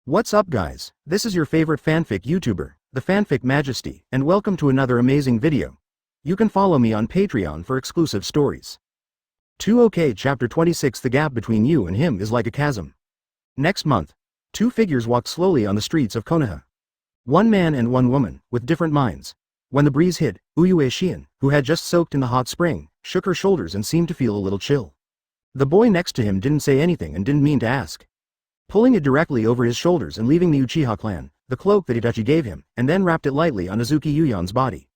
What's up guys, this is your favorite fanfic YouTuber, the Fanfic Majesty, and welcome to another amazing video. You can follow me on Patreon for exclusive stories. 2 OK Chapter 26 The gap between you and him is like a chasm. Next month, two figures walked slowly on the streets of Konoha. One man and one woman, with different minds. When the breeze hit, Uchiha, who had just soaked in the hot spring, shook her shoulders and seemed to feel a little chill. The boy next to him didn't say anything and didn't mean to ask. Pulling it directly over his shoulders and leaving the Uchiha clan, the cloak that Itachi gave him, and then wrapped it lightly on Uchiha's body.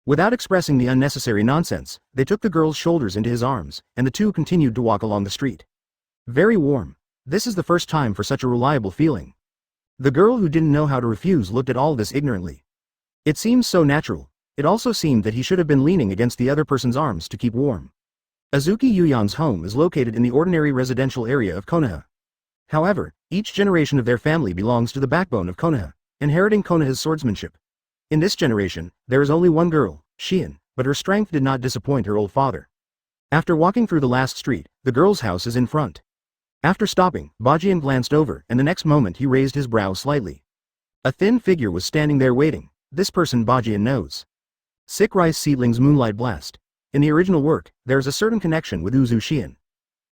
Without expressing the unnecessary nonsense, they took the girl's shoulders into his arms, and the two continued to walk along the street. Very warm. This is the first time for such a reliable feeling. The girl who didn't know how to refuse looked at all this ignorantly. It seems so natural. It also seemed that he should have been leaning against the other person's arms to keep warm. Uchiha's home is located in the ordinary residential area of Konoha. However, each generation of their family belongs to the backbone of Konoha, inheriting Konoha's swordsmanship. In this generation, there is only one girl, Shion, but her strength did not disappoint her old father. After walking through the last street, the girl's house is in front. After stopping, Bajan glanced over, and the next moment he raised his brow slightly. A thin figure was standing there waiting. This person Bajan knows. Sick Rice Seedling's Moonlight Blast. In the original work, there is a certain connection with Ōtsutsuki.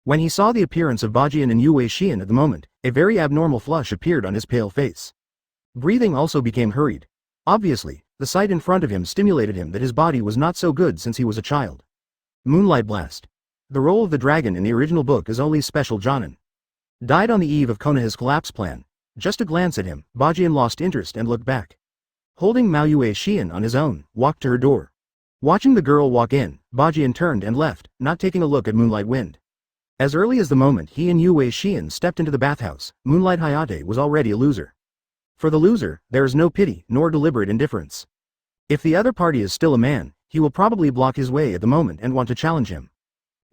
When he saw the appearance of Bajan and Uchiha at the moment, a very abnormal flush appeared on his pale face. Breathing also became hurried. Obviously, the sight in front of him stimulated him that his body was not so good since he was a child. Moonlight Blast. The role of the dragon in the original book is only special Jonin. Died on the eve of Konoha's collapse plan. Just a glance at him, Bajan lost interest and looked back. Holding Uchiha on his own, walked to her door. Watching the girl walk in, Bajan turned and left, not taking a look at Moonlight Wind. As early as the moment he and Uchiha stepped into the bathhouse, Moonlight Hayate was already a loser. For the loser, there is no pity nor deliberate indifference. If the other party is still a man, he will probably block his way at the moment and want to challenge him.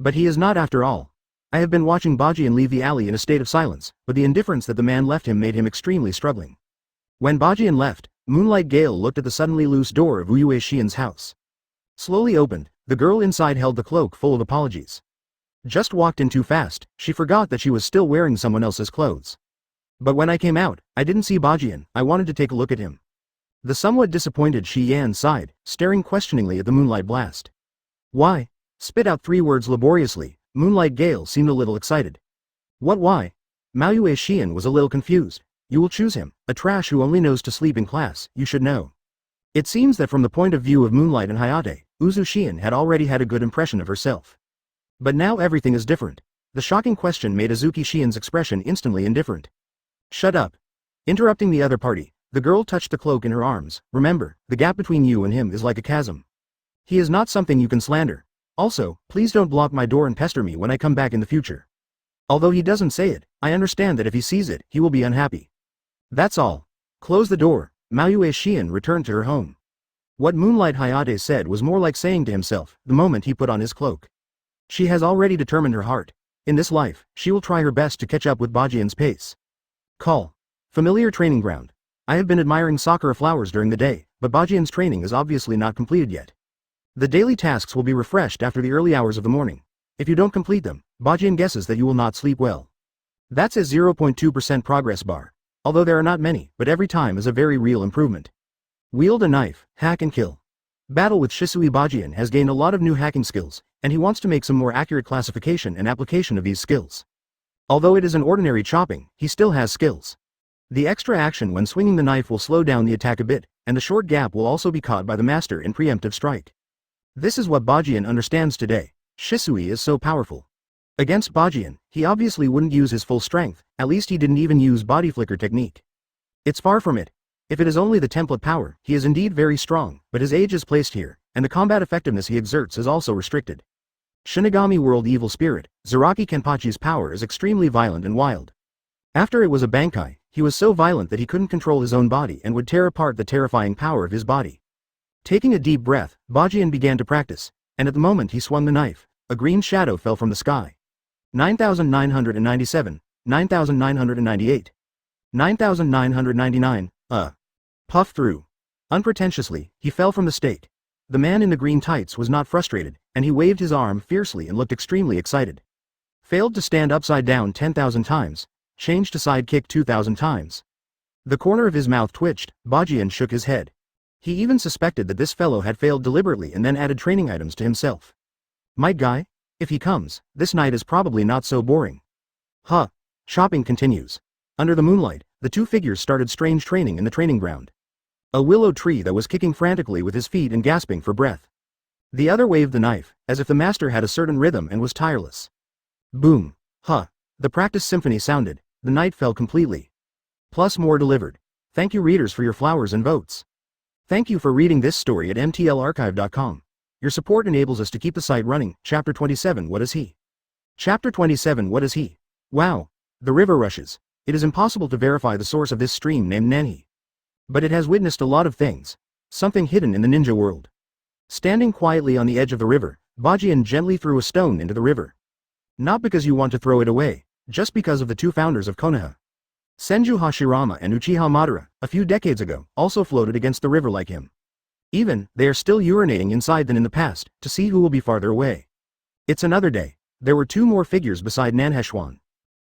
But he is not after all. I have been watching Bajan leave the alley in a state of silence, but the indifference that the man left him made him extremely struggling. When Bajan left, Moonlight Gale looked at the suddenly loose door of Uchiha's house. Slowly opened, the girl inside held the cloak full of apologies. Just walked in too fast, she forgot that she was still wearing someone else's clothes. But when I came out, I didn't see Bajan. I wanted to take a look at him. The somewhat disappointed Shiyan sighed, staring questioningly at the Moonlight Blast. Why? Spit out 3 words laboriously. Moonlight Gale seemed a little excited. What why? Uchiha was a little confused. You will choose him, a trash who only knows to sleep in class, you should know. It seems that from the point of view of Moonlight and Hayate, Ōtsutsuki had already had a good impression of herself. But now everything is different. The shocking question made Ōtsutsuki's expression instantly indifferent. Shut up. Interrupting the other party, the girl touched the cloak in her arms. Remember, the gap between you and him is like a chasm. He is not something you can slander. Also, please don't block my door and pester me when I come back in the future. Although he doesn't say it, I understand that if he sees it, he will be unhappy. That's all. Close the door. Uchiha returned to her home. What Moonlight Hayate said was more like saying to himself, the moment he put on his cloak. She has already determined her heart. In this life, she will try her best to catch up with Bajan's pace. Call. Familiar training ground. I have been admiring Sakura flowers during the day, but Bajan's training is obviously not completed yet. The daily tasks will be refreshed after the early hours of the morning. If you don't complete them, Bajan guesses that you will not sleep well. That's a 0.2% progress bar. Although there are not many, but every time is a very real improvement. Wield a knife, hack and kill. Battle with Shisui. Bajan has gained a lot of new hacking skills, and he wants to make some more accurate classification and application of these skills. Although it is an ordinary chopping, he still has skills. The extra action when swinging the knife will slow down the attack a bit, and the short gap will also be caught by the master in preemptive strike. This is what Bajan understands today. Shisui is so powerful. Against Bajan, he obviously wouldn't use his full strength, at least he didn't even use body flicker technique. It's far from it. If it is only the template power, he is indeed very strong, but his age is placed here, and the combat effectiveness he exerts is also restricted. Shinigami World Evil Spirit, Zaraki Kenpachi's power is extremely violent and wild. After it was a Bankai, he was so violent that he couldn't control his own body and would tear apart the terrifying power of his body. Taking a deep breath, Bajan began to practice, and at the moment he swung the knife, a green shadow fell from the sky. 9,997, 9,998, 9,999, puff through. Unpretentiously, he fell from the stake. The man in the green tights was not frustrated, and he waved his arm fiercely and looked extremely excited. Failed to stand upside down 10,000 times, changed to side kick 2,000 times. The corner of his mouth twitched. Bajan shook his head. He even suspected that this fellow had failed deliberately and then added training items to himself. Might guy? If he comes, this night is probably not so boring. Huh. Shopping continues. Under the moonlight, the two figures started strange training in the training ground. A willow tree that was kicking frantically with his feet and gasping for breath. The other waved the knife, as if the master had a certain rhythm and was tireless. Boom. Huh. The practice symphony sounded. The night fell completely. Plus more delivered. Thank you readers for your flowers and votes. Thank you for reading this story at mtlarchive.com. Your support enables us to keep the site running. Chapter 27 What is he? Chapter 27 What is he? Wow. The river rushes. It is impossible to verify the source of this stream named Nanhi. But it has witnessed a lot of things. Something hidden in the ninja world. Standing quietly on the edge of the river, Bajan gently threw a stone into the river. Not because you want to throw it away, just because of the two founders of Konoha. Senju Hashirama and Uchiha Madara, a few decades ago, also floated against the river like him. Even, they are still urinating inside than in the past, to see who will be farther away. It's another day. There were two more figures beside Nanheshwan.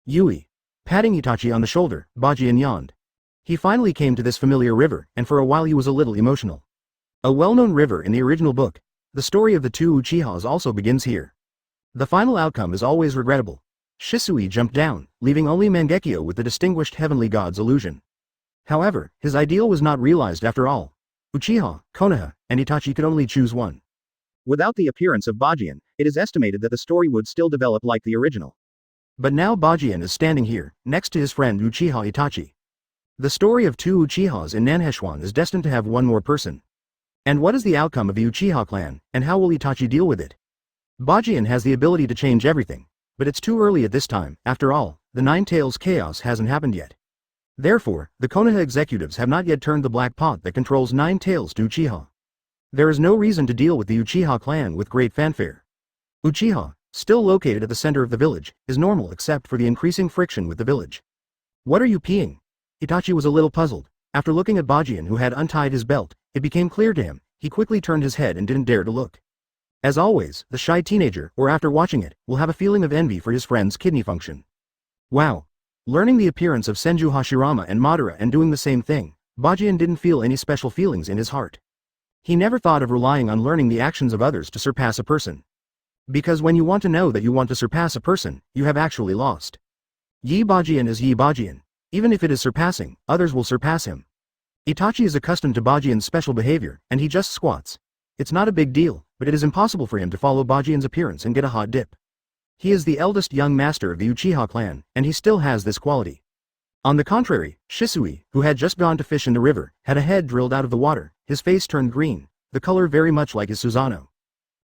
Yui. Patting Itachi on the shoulder, Bajan yawned. He finally came to this familiar river, and for a while he was a little emotional. A well-known river in the original book. The story of the two Uchihas also begins here. The final outcome is always regrettable. Shisui jumped down, leaving only Mangekyo with the distinguished heavenly god's illusion. However, his ideal was not realized after all. Uchiha, Konaha, and Itachi could only choose one. Without the appearance of Bajan, it is estimated that the story would still develop like the original. But now Bajan is standing here, next to his friend Uchiha Itachi. The story of two Uchihas in Nanheshwan is destined to have one more person. And what is the outcome of the Uchiha clan, and how will Itachi deal with it? Bajan has the ability to change everything. But it's too early at this time. After all, the Nine Tails chaos hasn't happened yet. Therefore, the Konoha executives have not yet turned the black pot that controls Nine Tails to Uchiha. There is no reason to deal with the Uchiha clan with great fanfare. Uchiha, still located at the center of the village, is normal except for the increasing friction with the village. What are you peeing? Itachi was a little puzzled. After looking at Bajan who had untied his belt, it became clear to him. He quickly turned his head and didn't dare to look. As always, the shy teenager, or after watching it, will have a feeling of envy for his friend's kidney function. Wow. Learning the appearance of Senju Hashirama and Madara and doing the same thing, Bajan didn't feel any special feelings in his heart. He never thought of relying on learning the actions of others to surpass a person. Because when you want to know that you want to surpass a person, you have actually lost. Yi Bajan is Yi Bajan. Even if it is surpassing, others will surpass him. Itachi is accustomed to Bajan's special behavior, and he just squats. It's not a big deal, but it is impossible for him to follow Bajan's appearance and get a hot dip. He is the eldest young master of the Uchiha clan, and he still has this quality. On the contrary, Shisui, who had just gone to fish in the river, had a head drilled out of the water, his face turned green, the color very much like his Susanoo.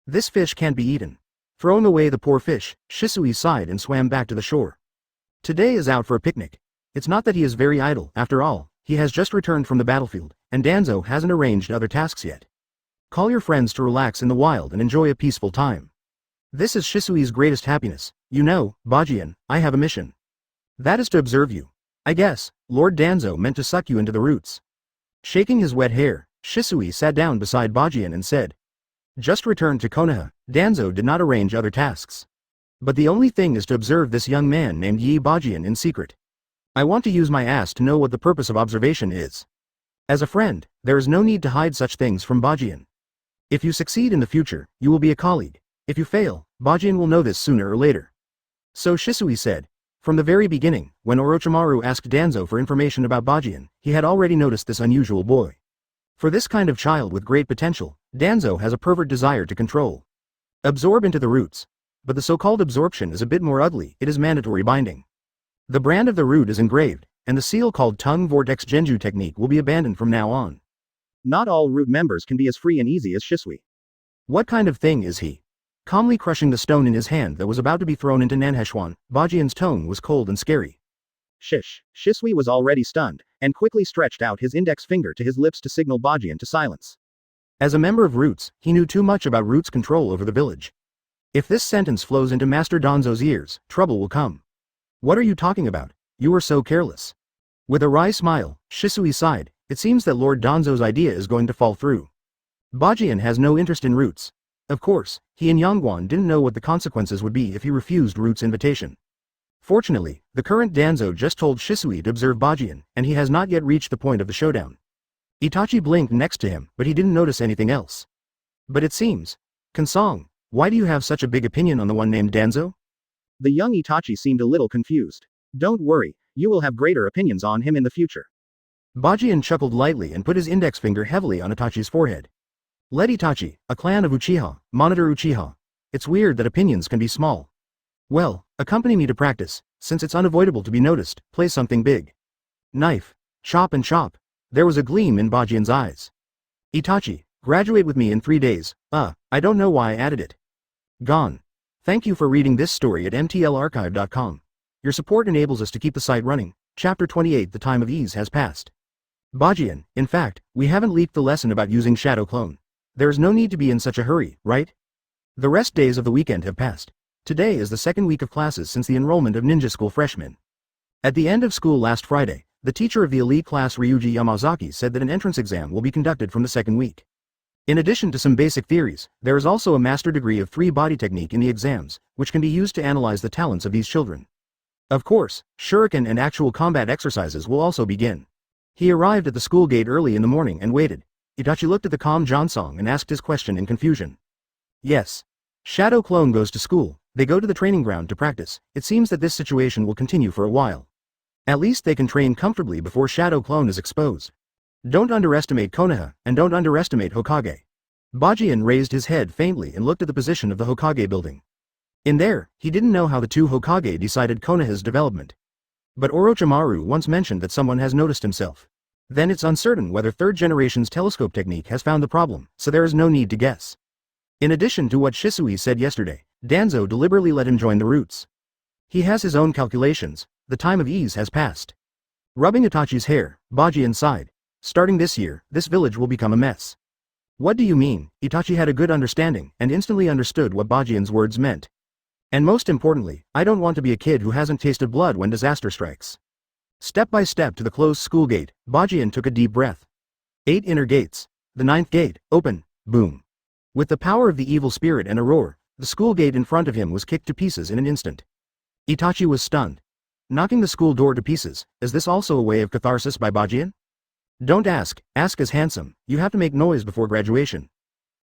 This fish can't be eaten. Throwing away the poor fish, Shisui sighed and swam back to the shore. Today is out for a picnic. It's not that he is very idle, after all, he has just returned from the battlefield, and Danzo hasn't arranged other tasks yet. Call your friends to relax in the wild and enjoy a peaceful time. This is Shisui's greatest happiness. You know, Bajan, I have a mission. That is to observe you. I guess, Lord Danzo meant to suck you into the roots. Shaking his wet hair, Shisui sat down beside Bajan and said. Just returned to Konoha, Danzo did not arrange other tasks. But the only thing is to observe this young man named Yi Bajan in secret. I want to use my ass to know what the purpose of observation is. As a friend, there is no need to hide such things from Bajan. If you succeed in the future, you will be a colleague. If you fail, Bajan will know this sooner or later. So Shisui said. From the very beginning, when Orochimaru asked Danzo for information about Bajan, he had already noticed this unusual boy. For this kind of child with great potential, Danzo has a pervert desire to control. Absorb into the roots. But the so-called absorption is a bit more ugly, it is mandatory binding. The brand of the root is engraved, and the seal called tongue vortex genju technique will be abandoned from now on. Not all root members can be as free and easy as Shisui. What kind of thing is he? Calmly crushing the stone in his hand that was about to be thrown into Nanheshwan, Bajan's tone was cold and scary. Shish. Shisui was already stunned, and quickly stretched out his index finger to his lips to signal Bajan to silence. As a member of Roots, he knew too much about Roots' control over the village. If this sentence flows into Master Danzo's ears, trouble will come. What are you talking about? You were so careless. With a wry smile, Shisui sighed. It seems that Lord Danzo's idea is going to fall through. Bajan has no interest in Roots. Of course, he and Yongguan didn't know what the consequences would be if he refused Roots' invitation. Fortunately, the current Danzo just told Shisui to observe Bajan, and he has not yet reached the point of the showdown. Itachi blinked next to him, but he didn't notice anything else. But it seems. Kansong, why do you have such a big opinion on the one named Danzo? The young Itachi seemed a little confused. Don't worry, you will have greater opinions on him in the future. Bajan chuckled lightly and put his index finger heavily on Itachi's forehead. Let Itachi, a clan of Uchiha, monitor Uchiha. It's weird that opinions can be small. Well, accompany me to practice, since it's unavoidable to be noticed, play something big. Knife. Chop and chop. There was a gleam in Bajan's eyes. Itachi, graduate with me in 3 days. I don't know why I added it. Gone. Thank you for reading this story at mtlarchive.com. Your support enables us to keep the site running. Chapter 28. The time of ease has passed. Bajan, in fact, we haven't leaked the lesson about using Shadow Clone. There's no need to be in such a hurry, right? The rest days of the weekend have passed. Today is the second week of classes since the enrollment of ninja school freshmen. At the end of school last Friday, the teacher of the elite class Ryuji Yamazaki said that an entrance exam will be conducted from the second week. In addition to some basic theories, there is also a master degree of 3 body technique in the exams, which can be used to analyze the talents of these children. Of course, shuriken and actual combat exercises will also begin. He arrived at the school gate early in the morning and waited. Itachi looked at the calm Jansong and asked his question in confusion. Yes. Shadow Clone goes to school, they go to the training ground to practice. It seems that this situation will continue for a while. At least they can train comfortably before Shadow Clone is exposed. Don't underestimate Konaha, and don't underestimate Hokage. Bajan raised his head faintly and looked at the position of the Hokage building. In there, he didn't know how the 2 Hokage decided Konoha's development. But Orochimaru once mentioned that someone has noticed himself. Then it's uncertain whether 3rd generation's telescope technique has found the problem, so there is no need to guess. In addition to what Shisui said yesterday, Danzo deliberately let him join the roots. He has his own calculations. The time of ease has passed. Rubbing Itachi's hair, Bajan sighed. Starting this year, this village will become a mess. What do you mean? Itachi had a good understanding and instantly understood what Bajan's words meant. And most importantly, I don't want to be a kid who hasn't tasted blood when disaster strikes. Step by step to the closed school gate, Bajan took a deep breath. 8 inner gates. The 9th gate, open, boom. With the power of the evil spirit and a roar, the school gate in front of him was kicked to pieces in an instant. Itachi was stunned. Knocking the school door to pieces, is this also a way of catharsis by Bajan? Don't ask as handsome, you have to make noise before graduation.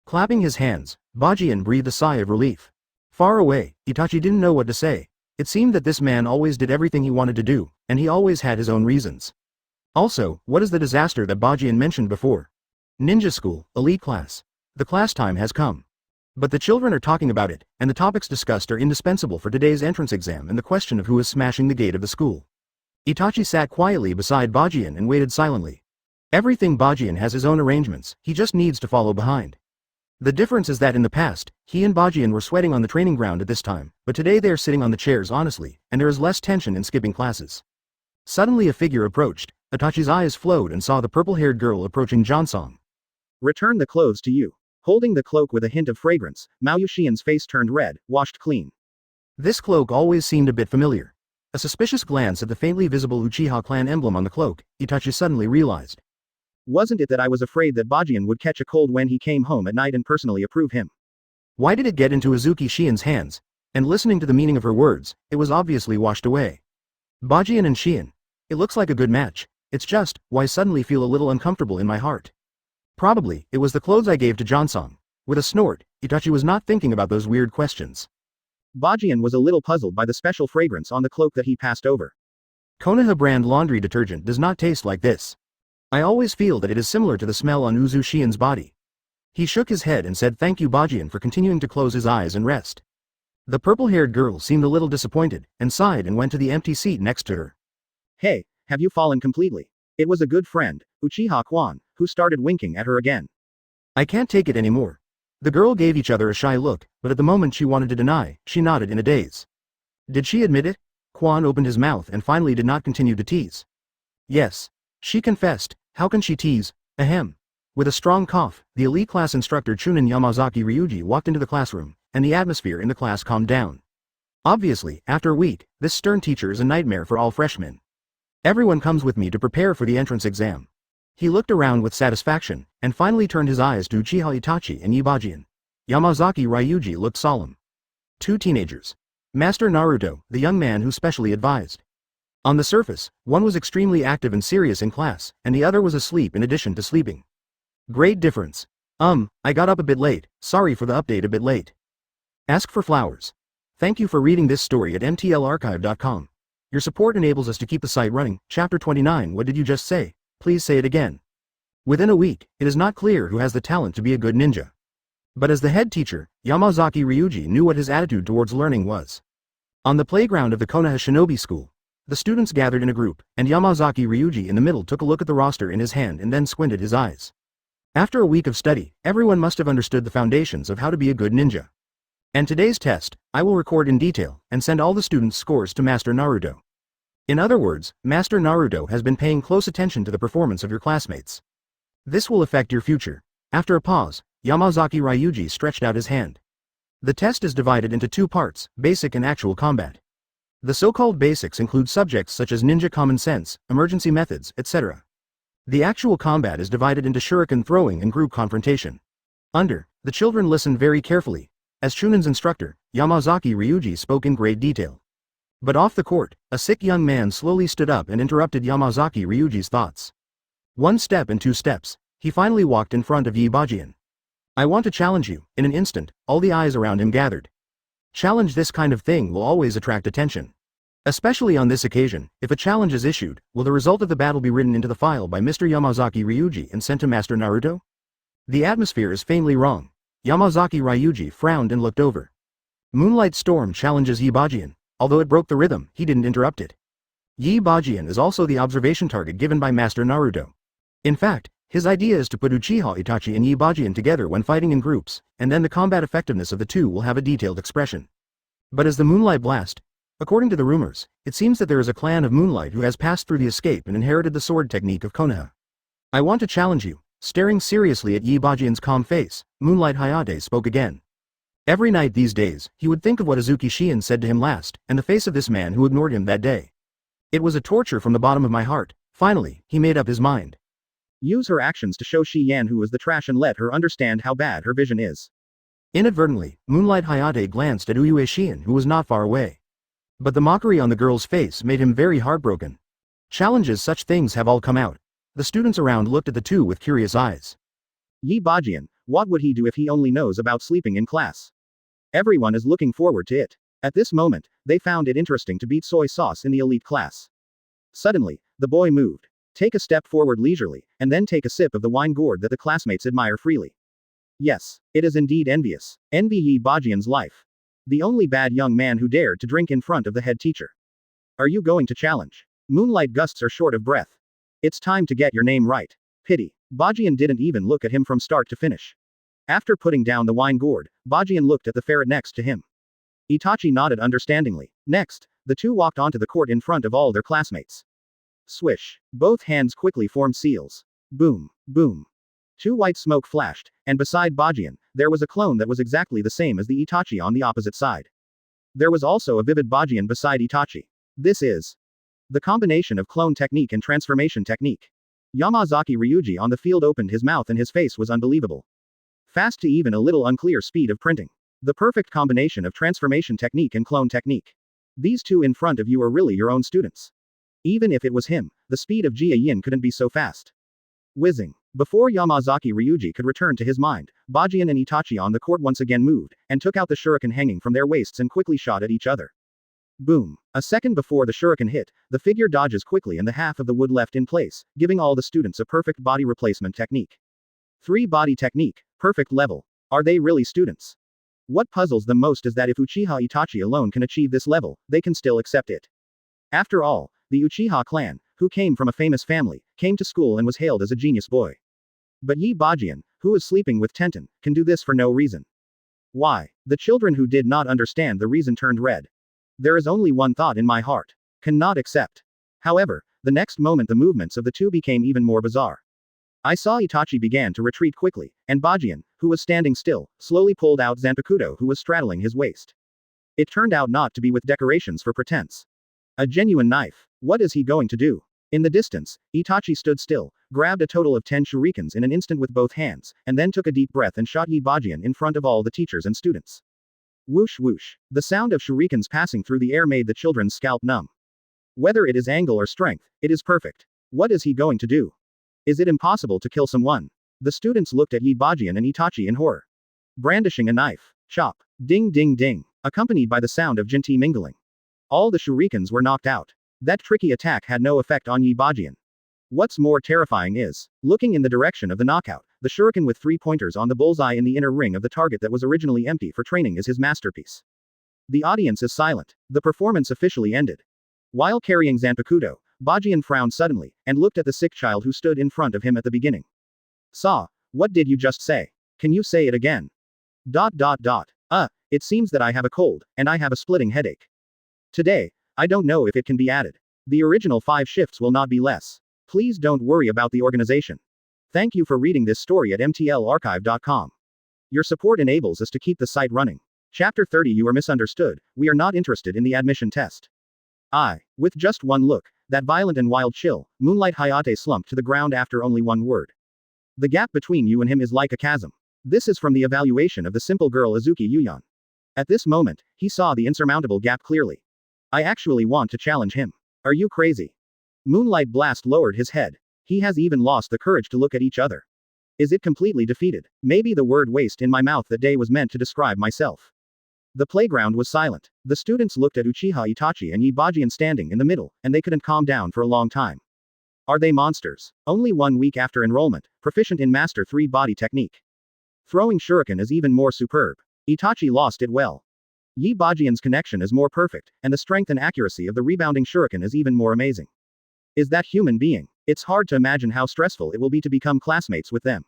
Clapping his hands, Bajan breathed a sigh of relief. Far away, Itachi didn't know what to say. It seemed that this man always did everything he wanted to do, and he always had his own reasons. Also, what is the disaster that Bajan mentioned before? Ninja school, elite class. The class time has come. But the children are talking about it, and the topics discussed are indispensable for today's entrance exam and the question of who is smashing the gate of the school. Itachi sat quietly beside Bajan and waited silently. Everything Bajan has his own arrangements, he just needs to follow behind. The difference is that in the past, he and Bajan were sweating on the training ground at this time, but today they are sitting on the chairs honestly, and there is less tension in skipping classes. Suddenly a figure approached. Itachi's eyes flowed and saw the purple-haired girl approaching Jansong. Return the clothes to you. Holding the cloak with a hint of fragrance, Mao Yushian's face turned red, washed clean. This cloak always seemed a bit familiar. A suspicious glance at the faintly visible Uchiha clan emblem on the cloak, Itachi suddenly realized. Wasn't it that I was afraid that Bajan would catch a cold when he came home at night and personally approve him? Why did it get into Azuki Shien's hands? And listening to the meaning of her words, it was obviously washed away. Bajan and Shien. It looks like a good match. It's just, why suddenly feel a little uncomfortable in my heart. Probably, it was the clothes I gave to Jansong. With a snort, Itachi was not thinking about those weird questions. Bajan was a little puzzled by the special fragrance on the cloak that he passed over. Konoha brand laundry detergent does not taste like this. I always feel that it is similar to the smell on Uzu Shien's body. He shook his head and said thank you Bajan for continuing to close his eyes and rest. The purple-haired girl seemed a little disappointed, and sighed and went to the empty seat next to her. Hey, have you fallen completely? It was a good friend, Uchiha Kwan, who started winking at her again. I can't take it anymore. The girl gave each other a shy look, but at the moment she wanted to deny, she nodded in a daze. Did she admit it? Kwan opened his mouth and finally did not continue to tease. Yes. She confessed. How can she tease? Ahem. With a strong cough, the elite class instructor Chunin Yamazaki Ryuji walked into the classroom, and the atmosphere in the class calmed down. Obviously, after a week, this stern teacher is a nightmare for all freshmen. Everyone comes with me to prepare for the entrance exam. He looked around with satisfaction, and finally turned his eyes to Uchiha Itachi and Bajan. Yamazaki Ryuji looked solemn. 2 teenagers. Master Naruto, the young man who specially advised. On the surface, one was extremely active and serious in class, and the other was asleep in addition to sleeping. Great difference. I got up a bit late, sorry for the update a bit late. Ask for flowers. Thank you for reading this story at mtlarchive.com. Your support enables us to keep the site running. Chapter 29. What did you just say? Please say it again. Within a week, it is not clear who has the talent to be a good ninja. But as the head teacher, Yamazaki Ryuji knew what his attitude towards learning was. On the playground of the Konoha Shinobi School, the students gathered in a group, and Yamazaki Ryuji in the middle took a look at the roster in his hand and then squinted his eyes. After a week of study, everyone must have understood the foundations of how to be a good ninja. And today's test, I will record in detail, and send all the students' scores to Master Naruto. In other words, Master Naruto has been paying close attention to the performance of your classmates. This will affect your future. After a pause, Yamazaki Ryuji stretched out his hand. The test is divided into two parts, basic and actual combat. The so-called basics include subjects such as ninja common sense, emergency methods, etc. The actual combat is divided into shuriken throwing and group confrontation. The children listened very carefully. As Chunan's instructor, Yamazaki Ryuji spoke in great detail. But off the court, a sick young man slowly stood up and interrupted Yamazaki Ryuji's thoughts. One step and two steps, he finally walked in front of Bajan. I want to challenge you. In an instant, all the eyes around him gathered. Challenge, this kind of thing will always attract attention. Especially on this occasion, if a challenge is issued, will the result of the battle be written into the file by Mr. Yamazaki Ryuji and sent to Master Naruto? The atmosphere is faintly wrong. Yamazaki Ryuji frowned and looked over. Moonlight Storm challenges Bajan. Although it broke the rhythm, he didn't interrupt it. Bajan is also the observation target given by Master Naruto. In fact, his idea is to put Uchiha Itachi and Bajan together when fighting in groups, and then the combat effectiveness of the two will have a detailed expression. But as the Moonlight Blast, according to the rumors, it seems that there is a clan of Moonlight who has passed through the escape and inherited the sword technique of Konaha. I want to challenge you. Staring seriously at Bajan's calm face, Moonlight Hayate spoke again. Every night these days, he would think of what Azuki Shiin said to him last, and the face of this man who ignored him that day. It was a torture from the bottom of my heart. Finally, he made up his mind. Use her actions to show Shi Yan who is the trash and let her understand how bad her vision is. Inadvertently, Moonlight Hayate glanced at Uyue Shiin who was not far away. But the mockery on the girl's face made him very heartbroken. Challenges such things have all come out. The students around looked at the two with curious eyes. Bajan, what would he do if he only knows about sleeping in class? Everyone is looking forward to it. At this moment, they found it interesting to beat soy sauce in the elite class. Suddenly, the boy moved. Take a step forward leisurely, and then take a sip of the wine gourd that the classmates admire freely. Yes, it is indeed envious. Envy Bajan's life. The only bad young man who dared to drink in front of the head teacher. Are you going to challenge? Moonlight gusts are short of breath. It's time to get your name right. Pity. Bajan didn't even look at him from start to finish. After putting down the wine gourd, Bajan looked at the ferret next to him. Itachi nodded understandingly. Next, the two walked onto the court in front of all their classmates. Swish. Both hands quickly formed seals. Boom, boom. Two white smoke flashed, and beside Bajan, there was a clone that was exactly the same as the Itachi on the opposite side. There was also a vivid Bajan beside Itachi. This is the combination of clone technique and transformation technique. Yamazaki Ryuji on the field opened his mouth and his face was unbelievable. Fast to even a little unclear speed of printing. The perfect combination of transformation technique and clone technique. These two in front of you are really your own students. Even if it was him, the speed of Jia Yin couldn't be so fast. Whizzing. Before Yamazaki Ryuji could return to his mind, Bajan and Itachi on the court once again moved, and took out the shuriken hanging from their waists and quickly shot at each other. Boom. A second before the shuriken hit, the figure dodges quickly and the half of the wood left in place, giving all the students a perfect body replacement technique. 3 body technique, perfect level. Are they really students? What puzzles them most is that if Uchiha Itachi alone can achieve this level, they can still accept it. After all, the Uchiha clan, who came from a famous family, came to school and was hailed as a genius boy. But Bajan, who is sleeping with Tenten, can do this for no reason. Why? The children who did not understand the reason turned red. There is only one thought in my heart. Cannot accept. However, the next moment the movements of the two became even more bizarre. I saw Itachi began to retreat quickly, and Bajan, who was standing still, slowly pulled out Zanpakuto who was straddling his waist. It turned out not to be with decorations for pretense. A genuine knife. What is he going to do? In the distance, Itachi stood still, grabbed a total of 10 shurikens in an instant with both hands, and then took a deep breath and shot Bajan in front of all the teachers and students. Whoosh whoosh. The sound of shurikens passing through the air made the children's scalp numb. Whether it is angle or strength, it is perfect. What is he going to do? Is it impossible to kill someone? The students looked at Yi Bajan and Itachi in horror. Brandishing a knife. Chop. Ding ding ding. Accompanied by the sound of Jinti mingling. All the shurikens were knocked out. That tricky attack had no effect on Yi Bajan. What's more terrifying is, looking in the direction of the knockout, the shuriken with 3 pointers on the bullseye in the inner ring of the target that was originally empty for training is his masterpiece. The audience is silent. The performance officially ended. While carrying Zanpakuto, Bajan frowned suddenly, and looked at the sick child who stood in front of him at the beginning. What did you just say? Can you say it again? It seems that I have a cold, and I have a splitting headache. Today, I don't know if it can be added. The original 5 shifts will not be less. Please don't worry about the organization. Thank you for reading this story at mtlarchive.com. Your support enables us to keep the site running. Chapter 30. You are misunderstood. We are not interested in the admission test. With just one look, that violent and wild chill, Moonlight Hayate slumped to the ground after only one word. The gap between you and him is like a chasm. This is from the evaluation of the simple girl Azuki Yuyan. At this moment, he saw the insurmountable gap clearly. I actually want to challenge him. Are you crazy? Moonlight Blast lowered his head. He has even lost the courage to look at each other. Is it completely defeated? Maybe the word waste in my mouth that day was meant to describe myself. The playground was silent. The students looked at Uchiha Itachi and Yi Bajan standing in the middle, and they couldn't calm down for a long time. Are they monsters? Only 1 week after enrollment, proficient in Master 3 body technique. Throwing shuriken is even more superb. Itachi lost it well. Yi Bajan's connection is more perfect, and the strength and accuracy of the rebounding shuriken is even more amazing. Is that human being? It's hard to imagine how stressful it will be to become classmates with them.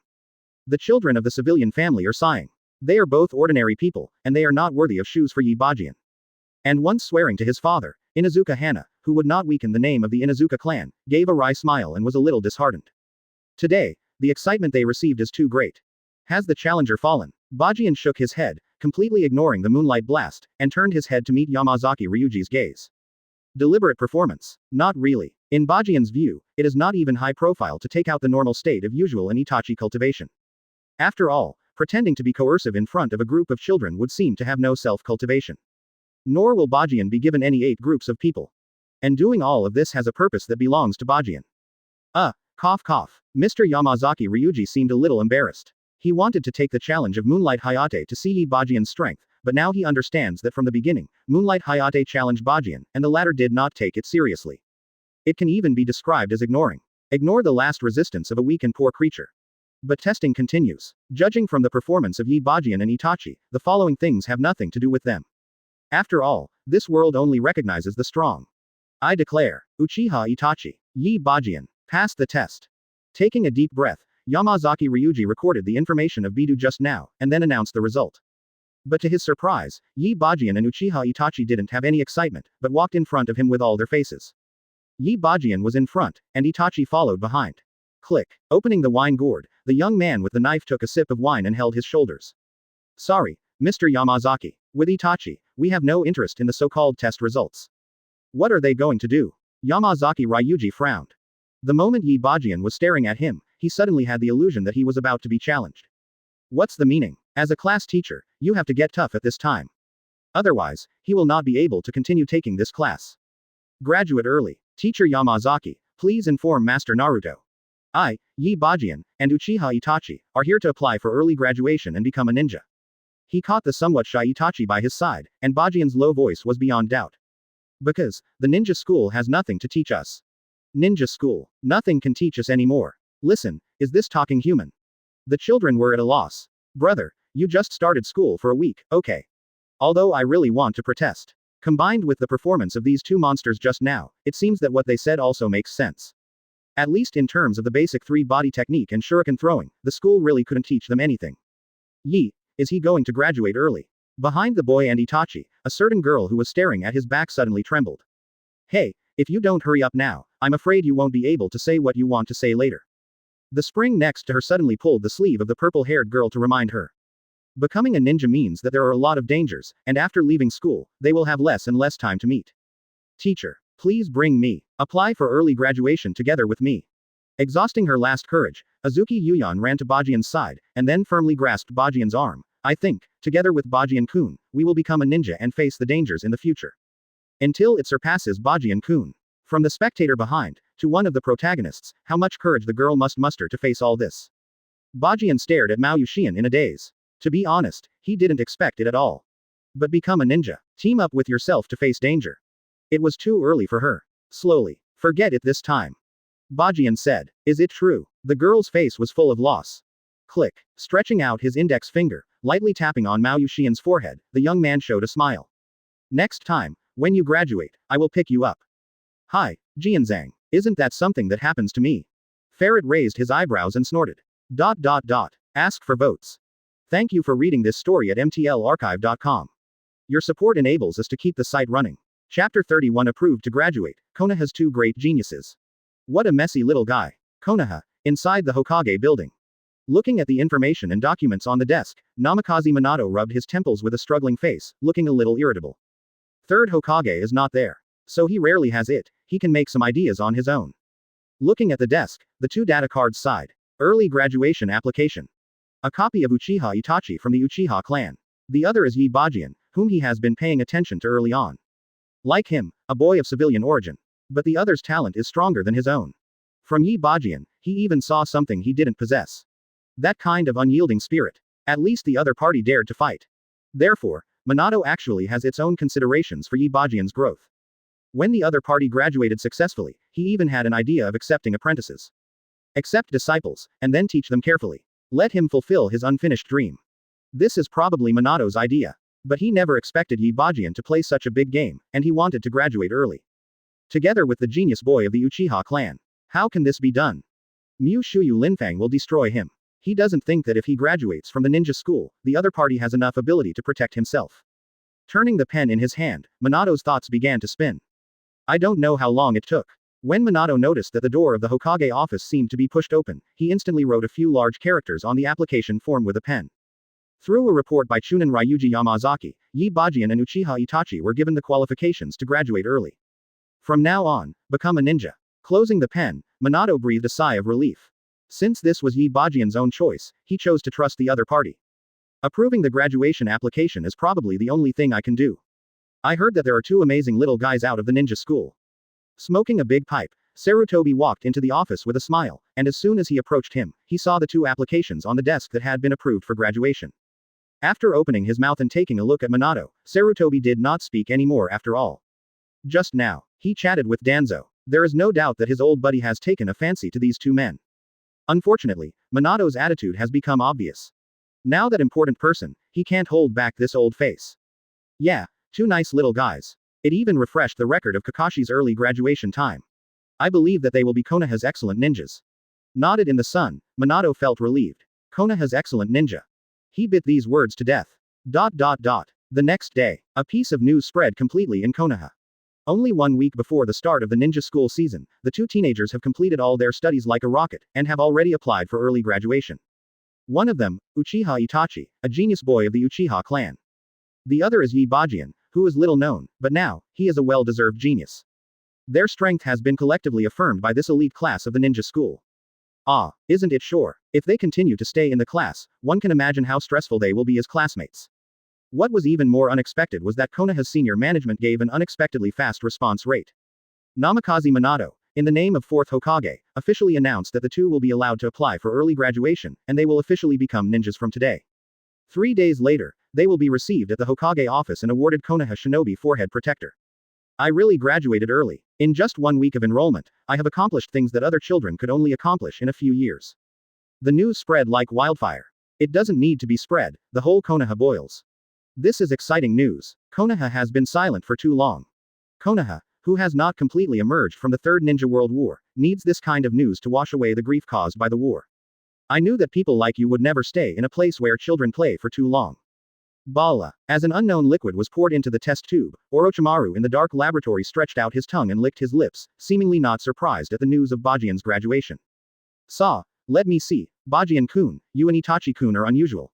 The children of the civilian family are sighing. They are both ordinary people, and they are not worthy of shoes for Yi Bajan. And once swearing to his father, Inuzuka Hana, who would not weaken the name of the Inuzuka clan, gave a wry smile and was a little disheartened. Today, the excitement they received is too great. Has the challenger fallen? Bajan shook his head, completely ignoring the Moonlight Blast, and turned his head to meet Yamazaki Ryuji's gaze. Deliberate performance? Not really. In Bajan's view, it is not even high profile to take out the normal state of usual in Itachi cultivation. After all, pretending to be coercive in front of a group of children would seem to have no self-cultivation. Nor will Bajan be given any 8 groups of people. And doing all of this has a purpose that belongs to Bajan. Cough cough. Mr. Yamazaki Ryuji seemed a little embarrassed. He wanted to take the challenge of Moonlight Hayate to see Yi Bajan's strength, but now he understands that from the beginning, Moonlight Hayate challenged Bajan, and the latter did not take it seriously. It can even be described as ignoring. Ignore the last resistance of a weak and poor creature. But testing continues. Judging from the performance of Yi Bajan and Itachi, the following things have nothing to do with them. After all, this world only recognizes the strong. I declare, Uchiha Itachi, Yi Bajan, passed the test. Taking a deep breath, Yamazaki Ryuji recorded the information of Bidu just now, and then announced the result. But to his surprise, Yi Bajan and Uchiha Itachi didn't have any excitement, but walked in front of him with all their faces. Yi Bajan was in front, and Itachi followed behind. Click. Opening the wine gourd, the young man with the knife took a sip of wine and held his shoulders. Sorry, Mr. Yamazaki. With Itachi, we have no interest in the so-called test results. What are they going to do? Yamazaki Ryuji frowned. The moment Yi Bajan was staring at him, he suddenly had the illusion that he was about to be challenged. What's the meaning? As a class teacher, you have to get tough at this time. Otherwise, he will not be able to continue taking this class. Graduate early. Teacher Yamazaki, please inform Master Naruto. I, Yi Bajan, and Uchiha Itachi, are here to apply for early graduation and become a ninja. He caught the somewhat shy Itachi by his side, and Bajan's low voice was beyond doubt. Because, the ninja school has nothing to teach us. Ninja school. Nothing can teach us anymore. Listen, is this talking human? The children were at a loss. Brother, you just started school for a week, okay. Although I really want to protest. Combined with the performance of these 2 monsters just now, it seems that what they said also makes sense. At least in terms of the basic 3 body technique and shuriken throwing, the school really couldn't teach them anything. Yi, is he going to graduate early? Behind the boy and Itachi, a certain girl who was staring at his back suddenly trembled. Hey, if you don't hurry up now, I'm afraid you won't be able to say what you want to say later. The spring next to her suddenly pulled the sleeve of the purple-haired girl to remind her. Becoming a ninja means that there are a lot of dangers, and after leaving school, they will have less and less time to meet. Teacher, please bring me. Apply for early graduation together with me. Exhausting her last courage, Azuki Yuyan ran to Bajan's side, and then firmly grasped Bajan's arm, I think, together with Bajan-kun, we will become a ninja and face the dangers in the future. Until it surpasses Bajan-kun. From the spectator behind, to one of the protagonists, how much courage the girl must muster to face all this. Bajan stared at Mao Yuxian in a daze. To be honest, he didn't expect it at all. But become a ninja. Team up with yourself to face danger. It was too early for her. Slowly. Forget it this time. Bajan said. Is it true? The girl's face was full of loss. Click. Stretching out his index finger, lightly tapping on Mao Yuxian's forehead, the young man showed a smile. Next time, when you graduate, I will pick you up. Hi, Jianzhang. Isn't that something that happens to me? Ferret raised his eyebrows and snorted. Ask for votes. Thank you for reading this story at mtlarchive.com. Your support enables us to keep the site running. Chapter 31 Approved to graduate, Konoha's two great geniuses. What a messy little guy. Konoha, inside the Hokage building. Looking at the information and documents on the desk, Namikaze Minato rubbed his temples with a struggling face, looking a little irritable. Third Hokage is not there. So he rarely has it, he can make some ideas on his own. Looking at the desk, the two data cards sighed. Early graduation application. A copy of Uchiha Itachi from the Uchiha clan. The other is Yi Bajan, whom he has been paying attention to early on. Like him, a boy of civilian origin. But the other's talent is stronger than his own. From Yi Bajan, he even saw something he didn't possess. That kind of unyielding spirit. At least the other party dared to fight. Therefore, Minato actually has its own considerations for Yi Bajan's growth. When the other party graduated successfully, he even had an idea of accepting apprentices. Accept disciples, and then teach them carefully. Let him fulfill his unfinished dream. This is probably Minato's idea. But he never expected Yi Bajan to play such a big game, and he wanted to graduate early. Together with the genius boy of the Uchiha clan. How can this be done? Mu Shuyu Linfang will destroy him. He doesn't think that if he graduates from the ninja school, the other party has enough ability to protect himself. Turning the pen in his hand, Minato's thoughts began to spin. I don't know how long it took. When Minato noticed that the door of the Hokage office seemed to be pushed open, he instantly wrote a few large characters on the application form with a pen. Through a report by Chunin Ryuji Yamazaki, Yi Bajan and Uchiha Itachi were given the qualifications to graduate early. From now on, become a ninja. Closing the pen, Minato breathed a sigh of relief. Since this was Yi Bajan's own choice, he chose to trust the other party. Approving the graduation application is probably the only thing I can do. I heard that there are two amazing little guys out of the ninja school. Smoking a big pipe, Sarutobi walked into the office with a smile, and as soon as he approached him, he saw the two applications on the desk that had been approved for graduation. After opening his mouth and taking a look at Minato, Sarutobi did not speak anymore after all. Just now, he chatted with Danzo. There is no doubt that his old buddy has taken a fancy to these two men. Unfortunately, Minato's attitude has become obvious. Now that important person, he can't hold back this old face. Yeah, two nice little guys. It even refreshed the record of Kakashi's early graduation time. I believe that they will be Konoha's excellent ninjas. Nodded in the sun, Minato felt relieved. Konoha's excellent ninja. He bit these words to death. The next day, a piece of news spread completely in Konoha. Only 1 week before the start of the ninja school season, the two teenagers have completed all their studies like a rocket, and have already applied for early graduation. One of them, Uchiha Itachi, a genius boy of the Uchiha clan. The other is Yi Bajan, who is little known, but now, he is a well-deserved genius. Their strength has been collectively affirmed by this elite class of the ninja school. Ah, isn't it sure? If they continue to stay in the class, one can imagine how stressful they will be as classmates. What was even more unexpected was that Konoha's senior management gave an unexpectedly fast response rate. Namikaze Minato, in the name of 4th Hokage, officially announced that the two will be allowed to apply for early graduation, and they will officially become ninjas from today. 3 days later, they will be received at the Hokage office and awarded Konoha Shinobi Forehead Protector. I really graduated early. In just 1 week of enrollment, I have accomplished things that other children could only accomplish in a few years. The news spread like wildfire. It doesn't need to be spread, the whole Konoha boils. This is exciting news. Konoha has been silent for too long. Konoha, who has not completely emerged from the Third Ninja World War, needs this kind of news to wash away the grief caused by the war. I knew that people like you would never stay in a place where children play for too long. Bala. As an unknown liquid was poured into the test tube, Orochimaru in the dark laboratory stretched out his tongue and licked his lips, seemingly not surprised at the news of Bajian's graduation. Let me see. Bajian-kun, you and Itachi-kun are unusual.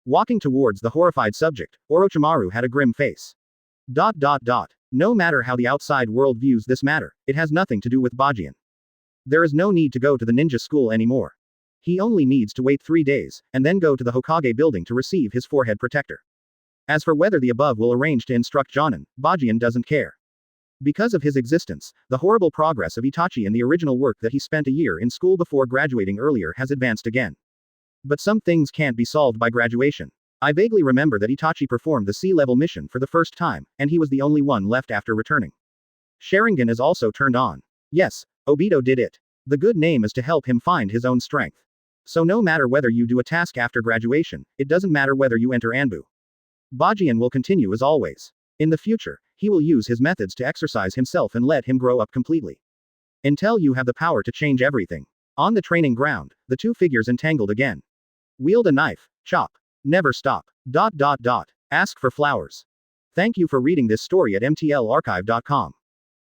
Walking towards the horrified subject, Orochimaru had a grim face. No matter how the outside world views this matter, it has nothing to do with Bajan. There is no need to go to the ninja school anymore. He only needs to wait 3 days, and then go to the Hokage building to receive his forehead protector. As for whether the above will arrange to instruct Jonin, Bajan doesn't care. Because of his existence, the horrible progress of Itachi in the original work that he spent a year in school before graduating earlier has advanced again. But some things can't be solved by graduation. I vaguely remember that Itachi performed the sea-level mission for the first time, and he was the only one left after returning. Sharingan is also turned on. Yes, Obito did it. The good name is to help him find his own strength. So no matter whether you do a task after graduation, it doesn't matter whether you enter Anbu. Bajan will continue as always. In the future, he will use his methods to exercise himself and let him grow up completely. Until you have the power to change everything. On the training ground, the two figures entangled again. Wield a knife, chop. Never stop. ... Ask for flowers. Thank you for reading this story at mtlarchive.com.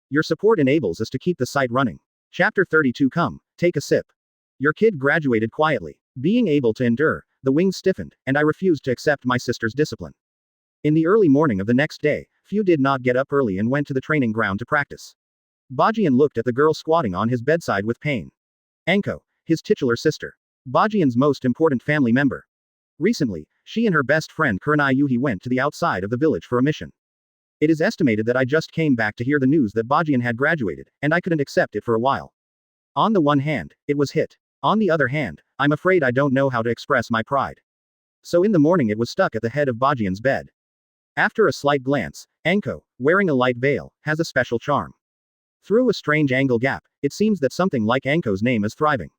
Your support enables us to keep the site running. Chapter 32. Come, take a sip. Your kid graduated quietly. Being able to endure, the wings stiffened, and I refused to accept my sister's discipline. In the early morning of the next day, Fu did not get up early and went to the training ground to practice. Bajan looked at the girl squatting on his bedside with pain. Anko, his titular sister. Bajan's most important family member. Recently, she and her best friend Kurenai Yuhi went to the outside of the village for a mission. It is estimated that I just came back to hear the news that Bajan had graduated, and I couldn't accept it for a while. On the one hand, it was hit. On the other hand, I'm afraid I don't know how to express my pride. So in the morning it was stuck at the head of Bajan's bed. After a slight glance, Anko, wearing a light veil, has a special charm. Through a strange angle gap, it seems that something like Anko's name is thriving.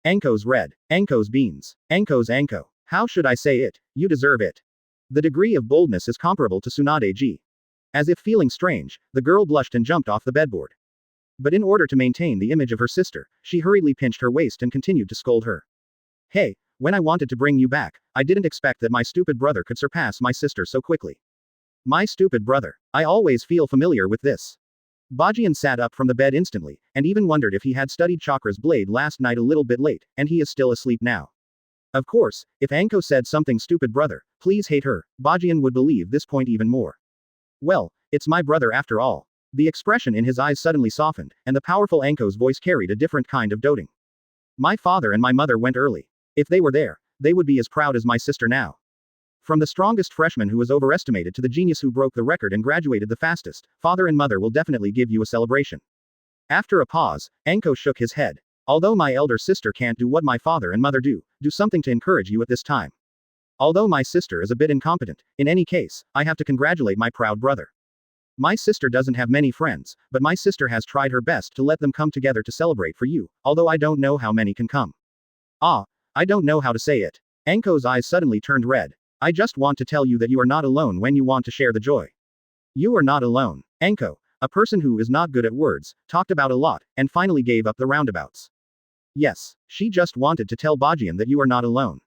Anko's red, Anko's beans, Anko's Anko. How should I say it? You deserve it. The degree of boldness is comparable to Tsunade-ji. As if feeling strange, the girl blushed and jumped off the bedboard. But in order to maintain the image of her sister, she hurriedly pinched her waist and continued to scold her. Hey, when I wanted to bring you back, I didn't expect that my stupid brother could surpass my sister so quickly. My stupid brother. I always feel familiar with this. Bajan sat up from the bed instantly, and even wondered if he had studied Chakra's blade last night a little bit late, and he is still asleep now. Of course, if Anko said something stupid brother, please hate her, Bajan would believe this point even more. Well, it's my brother after all. The expression in his eyes suddenly softened, and the powerful Anko's voice carried a different kind of doting. My father and my mother went early. If they were there, they would be as proud as my sister now. From the strongest freshman who was overestimated to the genius who broke the record and graduated the fastest, father and mother will definitely give you a celebration. After a pause, Anko shook his head. Although my elder sister can't do what my father and mother do something to encourage you at this time. Although my sister is a bit incompetent, in any case, I have to congratulate my proud brother. My sister doesn't have many friends, but my sister has tried her best to let them come together to celebrate for you, although I don't know how many can come. I don't know how to say it. Anko's eyes suddenly turned red. I just want to tell you that you are not alone when you want to share the joy. You are not alone. Anko, a person who is not good at words, talked about a lot, and finally gave up the roundabouts. Yes, she just wanted to tell Bajan that you are not alone.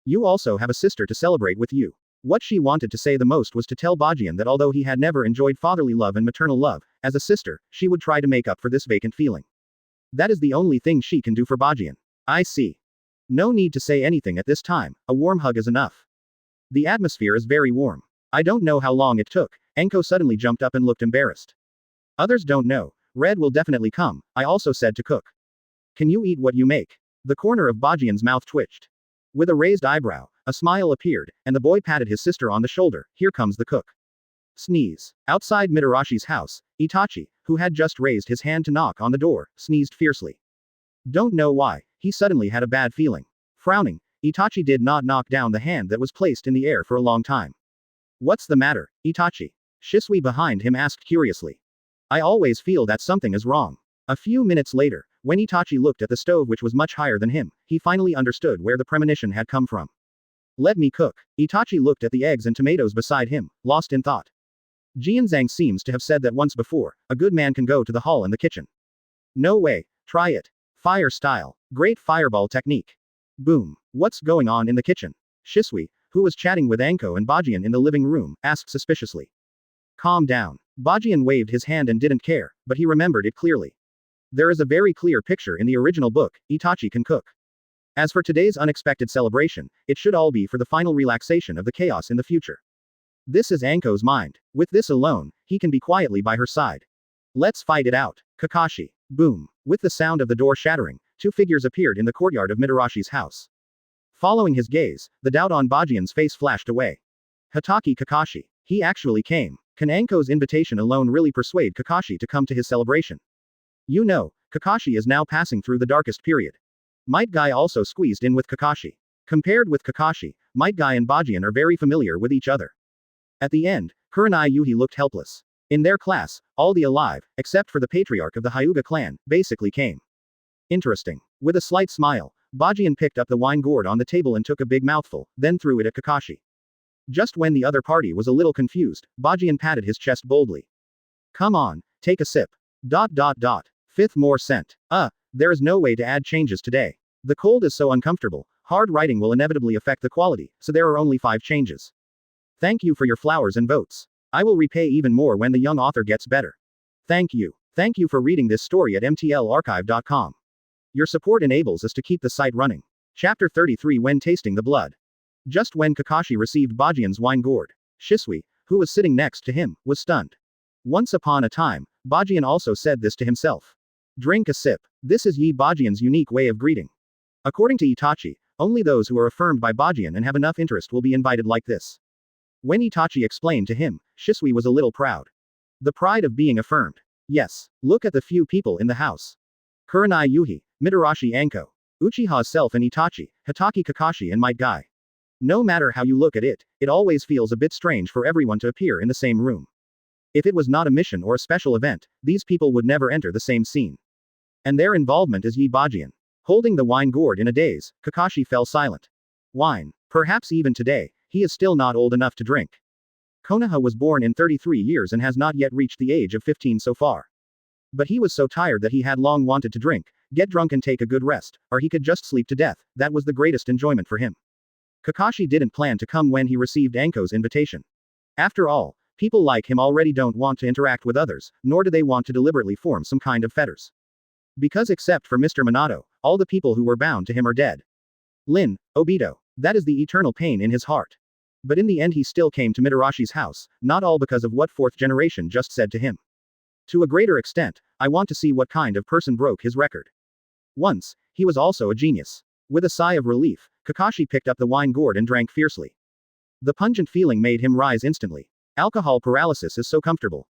You also have a sister to celebrate with you. What she wanted to say the most was to tell Bajan that although he had never enjoyed fatherly love and maternal love, as a sister, she would try to make up for this vacant feeling. That is the only thing she can do for Bajan. I see. No need to say anything at this time, a warm hug is enough. The atmosphere is very warm. I don't know how long it took. Anko suddenly jumped up and looked embarrassed. Others don't know. Red will definitely come, I also said to Cook. Can you eat what you make? The corner of Bajan's mouth twitched. With a raised eyebrow, a smile appeared, and the boy patted his sister on the shoulder. Here comes the cook. Sneeze. Outside Mitarashi's house, Itachi, who had just raised his hand to knock on the door, sneezed fiercely. Don't know why, he suddenly had a bad feeling. Frowning, Itachi did not knock down the hand that was placed in the air for a long time. What's the matter, Itachi? Shisui behind him asked curiously. I always feel that something is wrong. A few minutes later, when Itachi looked at the stove which was much higher than him, he finally understood where the premonition had come from. Let me cook. Itachi looked at the eggs and tomatoes beside him, lost in thought. Jianzhang seems to have said that once before, a good man can go to the hall in the kitchen. No way, try it. Fire style. Great fireball technique. Boom. What's going on in the kitchen? Shisui, who was chatting with Anko and Bajan in the living room, asked suspiciously. Calm down. Bajan waved his hand and didn't care, but he remembered it clearly. There is a very clear picture in the original book, Itachi can cook. As for today's unexpected celebration, it should all be for the final relaxation of the chaos in the future. This is Anko's mind. With this alone, he can be quietly by her side. Let's fight it out. Kakashi. Boom. With the sound of the door shattering, two figures appeared in the courtyard of Midarashi's house. Following his gaze, the doubt on Bajan's face flashed away. Hatake Kakashi. He actually came. Can Anko's invitation alone really persuade Kakashi to come to his celebration? You know, Kakashi is now passing through the darkest period. Might Guy also squeezed in with Kakashi. Compared with Kakashi, Might Guy and Bajan are very familiar with each other. At the end, Kurenai Yuhi looked helpless. In their class, all the alive, except for the patriarch of the Hyuga clan, basically came. Interesting. With a slight smile, Bajan picked up the wine gourd on the table and took a big mouthful, then threw it at Kakashi. Just when the other party was a little confused, Bajan patted his chest boldly. Come on, take a sip. ... Fifth more cent. There is no way to add changes today. The cold is so uncomfortable, hard writing will inevitably affect the quality, so there are only 5 changes. Thank you for your flowers and votes. I will repay even more when the young author gets better. Thank you. Thank you for reading this story at mtlarchive.com. Your support enables us to keep the site running. Chapter 33 When Tasting the Blood. Just when Kakashi received Bajan's wine gourd, Shisui, who was sitting next to him, was stunned. Once upon a time, Bajan also said this to himself. Drink a sip. This is Bajan's unique way of greeting. According to Itachi, only those who are affirmed by Bajan and have enough interest will be invited like this. When Itachi explained to him, Shisui was a little proud. The pride of being affirmed. Yes, look at the few people in the house. Kurenai Yuhi, Midarashi Anko, Uchiha Self and Itachi, Hatake Kakashi and Might Guy. No matter how you look at it, it always feels a bit strange for everyone to appear in the same room. If it was not a mission or a special event, these people would never enter the same scene. And their involvement is Bajan. Holding the wine gourd in a daze, Kakashi fell silent. Wine. Perhaps even today, he is still not old enough to drink. Konaha was born in 33 years and has not yet reached the age of 15 so far. But he was so tired that he had long wanted to drink, get drunk and take a good rest, or he could just sleep to death. That was the greatest enjoyment for him. Kakashi didn't plan to come when he received Anko's invitation. After all, people like him already don't want to interact with others, nor do they want to deliberately form some kind of fetters. Because except for Mr. Minato, all the people who were bound to him are dead. Lin, Obito. That is the eternal pain in his heart. But in the end he still came to Midarashi's house, not all because of what 4th generation just said to him. To a greater extent, I want to see what kind of person broke his record. Once, he was also a genius. With a sigh of relief, Kakashi picked up the wine gourd and drank fiercely. The pungent feeling made him rise instantly. Alcohol paralysis is so comfortable.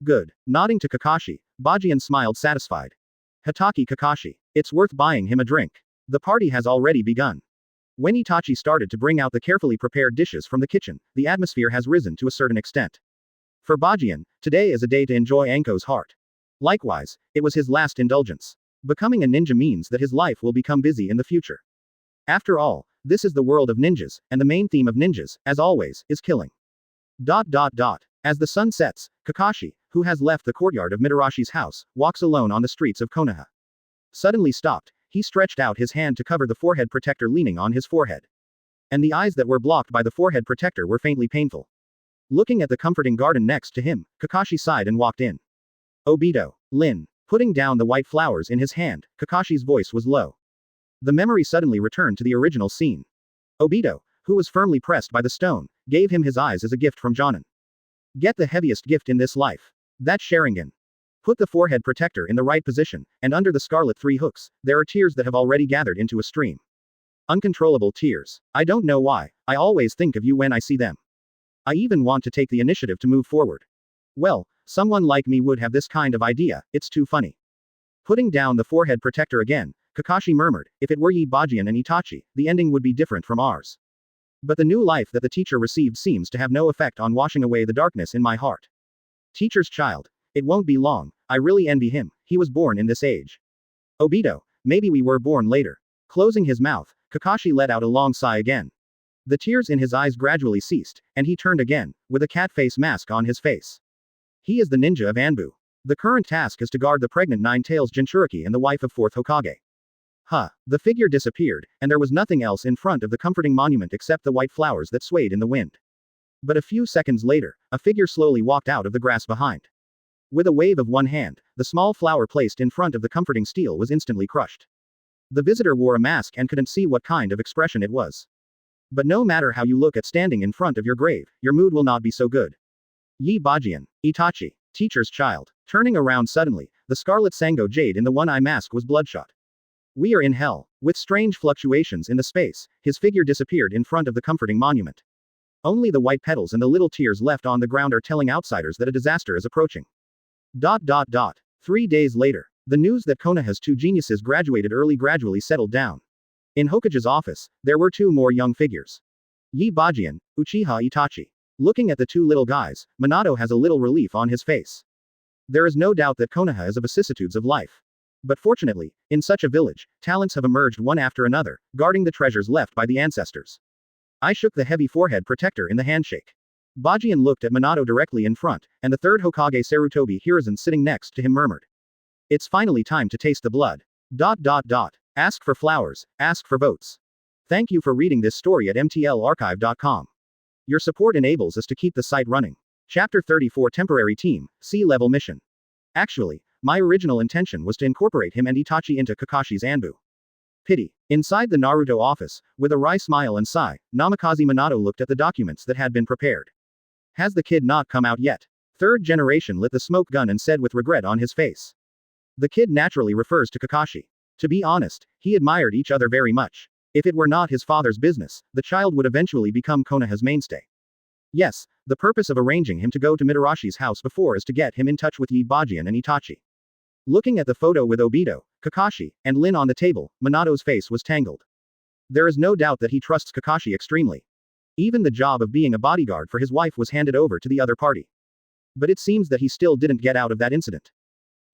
Good. Nodding to Kakashi, Bajan smiled satisfied. Hatake Kakashi. It's worth buying him a drink. The party has already begun. When Itachi started to bring out the carefully prepared dishes from the kitchen, the atmosphere has risen to a certain extent. For Bajan, today is a day to enjoy Anko's heart. Likewise, it was his last indulgence. Becoming a ninja means that his life will become busy in the future. After all, this is the world of ninjas, and the main theme of ninjas, as always, is killing. As the sun sets, Kakashi, who has left the courtyard of Midarashi's house, walks alone on the streets of Konoha. Suddenly stopped, he stretched out his hand to cover the forehead protector leaning on his forehead. And the eyes that were blocked by the forehead protector were faintly painful. Looking at the comforting garden next to him, Kakashi sighed and walked in. Obito. Lin. Putting down the white flowers in his hand, Kakashi's voice was low. The memory suddenly returned to the original scene. Obito, who was firmly pressed by the stone, gave him his eyes as a gift from Jonin. Get the heaviest gift in this life. That's Sharingan. Put the forehead protector in the right position, and under the scarlet 3 hooks, there are tears that have already gathered into a stream. Uncontrollable tears. I don't know why, I always think of you when I see them. I even want to take the initiative to move forward. Well, someone like me would have this kind of idea, it's too funny. Putting down the forehead protector again, Kakashi murmured, if it were Bajan and Itachi, the ending would be different from ours. But the new life that the teacher received seems to have no effect on washing away the darkness in my heart. Teacher's child. It won't be long, I really envy him, he was born in this age. Obito, maybe we were born later. Closing his mouth, Kakashi let out a long sigh again. The tears in his eyes gradually ceased, and he turned again, with a cat face mask on his face. He is the ninja of Anbu. The current task is to guard the pregnant Nine-Tails Jinchuriki and the wife of 4th Hokage. The figure disappeared, and there was nothing else in front of the comforting monument except the white flowers that swayed in the wind. But a few seconds later, a figure slowly walked out of the grass behind. With a wave of one hand, the small flower placed in front of the comforting stele was instantly crushed. The visitor wore a mask and couldn't see what kind of expression it was. But no matter how you look at standing in front of your grave, your mood will not be so good. Bajan. Itachi. Teacher's child. Turning around suddenly, the scarlet Sango jade in the one-eye mask was bloodshot. We are in hell. With strange fluctuations in the space, his figure disappeared in front of the comforting monument. Only the white petals and the little tears left on the ground are telling outsiders that a disaster is approaching. 3 days later, the news that Konoha's two geniuses graduated early gradually settled down. In Hokage's office, there were two more young figures. Bajan, Uchiha Itachi. Looking at the two little guys, Minato has a little relief on his face. There is no doubt that Konoha is a vicissitudes of life. But fortunately, in such a village, talents have emerged one after another, guarding the treasures left by the ancestors. I shook the heavy forehead protector in the handshake. Bajan looked at Minato directly in front, and the third Hokage Sarutobi Hiruzen sitting next to him murmured. It's finally time to taste the blood. Ask for flowers, ask for votes. Thank you for reading this story at mtlarchive.com. Your support enables us to keep the site running. Chapter 34 Temporary Team, Sea-Level Mission. Actually, my original intention was to incorporate him and Itachi into Kakashi's Anbu. Pity. Inside the Naruto office, with a wry smile and sigh, Namikaze Minato looked at the documents that had been prepared. Has the kid not come out yet? Third generation lit the smoke gun and said with regret on his face. The kid naturally refers to Kakashi. To be honest, he admired each other very much. If it were not his father's business, the child would eventually become Konoha's mainstay. Yes, the purpose of arranging him to go to Midarashi's house before is to get him in touch with Bajan and Itachi. Looking at the photo with Obito, Kakashi, and Lin on the table, Minato's face was tangled. There is no doubt that he trusts Kakashi extremely. Even the job of being a bodyguard for his wife was handed over to the other party. But it seems that he still didn't get out of that incident.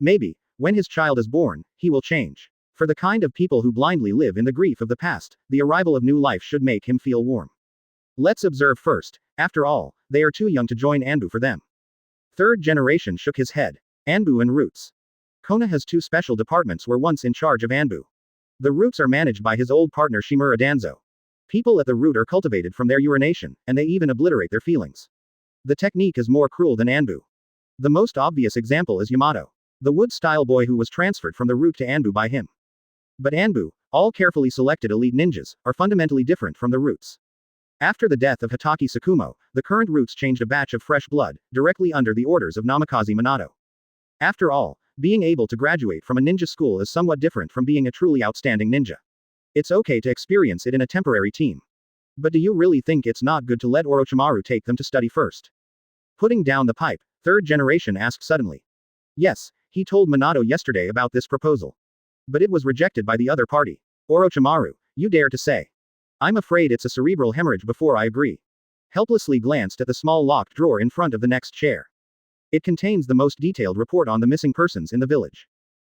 Maybe, when his child is born, he will change. For the kind of people who blindly live in the grief of the past, the arrival of new life should make him feel warm. Let's observe first. After all, they are too young to join Anbu for them. Third generation shook his head. Anbu and Roots. Konoha's two special departments were once in charge of Anbu. The Roots are managed by his old partner Shimura Danzo. People at the root are cultivated from their urination, and they even obliterate their feelings. The technique is more cruel than Anbu. The most obvious example is Yamato, the wood-style boy who was transferred from the root to Anbu by him. But Anbu, all carefully selected elite ninjas, are fundamentally different from the Roots. After the death of Hatake Tsukumo, the current Roots changed a batch of fresh blood, directly under the orders of Namikaze Minato. After all, being able to graduate from a ninja school is somewhat different from being a truly outstanding ninja. It's okay to experience it in a temporary team. But do you really think it's not good to let Orochimaru take them to study first? Putting down the pipe, third generation asked suddenly. Yes, he told Minato yesterday about this proposal. But it was rejected by the other party. Orochimaru, you dare to say. I'm afraid it's a cerebral hemorrhage before I agree. Helplessly glanced at the small locked drawer in front of the next chair. It contains the most detailed report on the missing persons in the village.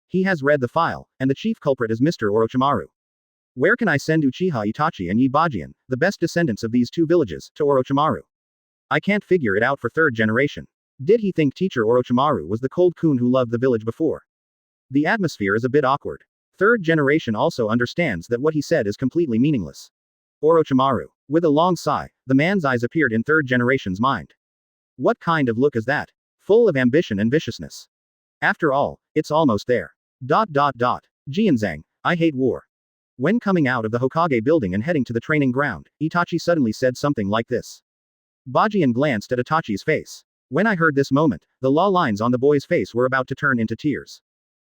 He has read the file, and the chief culprit is Mr. Orochimaru. Where can I send Uchiha Itachi and Bajan, the best descendants of these two villages, to Orochimaru? I can't figure it out for third generation. Did he think teacher Orochimaru was the cold coon who loved the village before? The atmosphere is a bit awkward. Third generation also understands that what he said is completely meaningless. Orochimaru. With a long sigh, the man's eyes appeared in third generation's mind. What kind of look is that? Full of ambition and viciousness. After all, it's almost there. Jianzhang, I hate war. When coming out of the Hokage building and heading to the training ground, Itachi suddenly said something like this. Bajan glanced at Itachi's face. When I heard this moment, the law lines on the boy's face were about to turn into tears.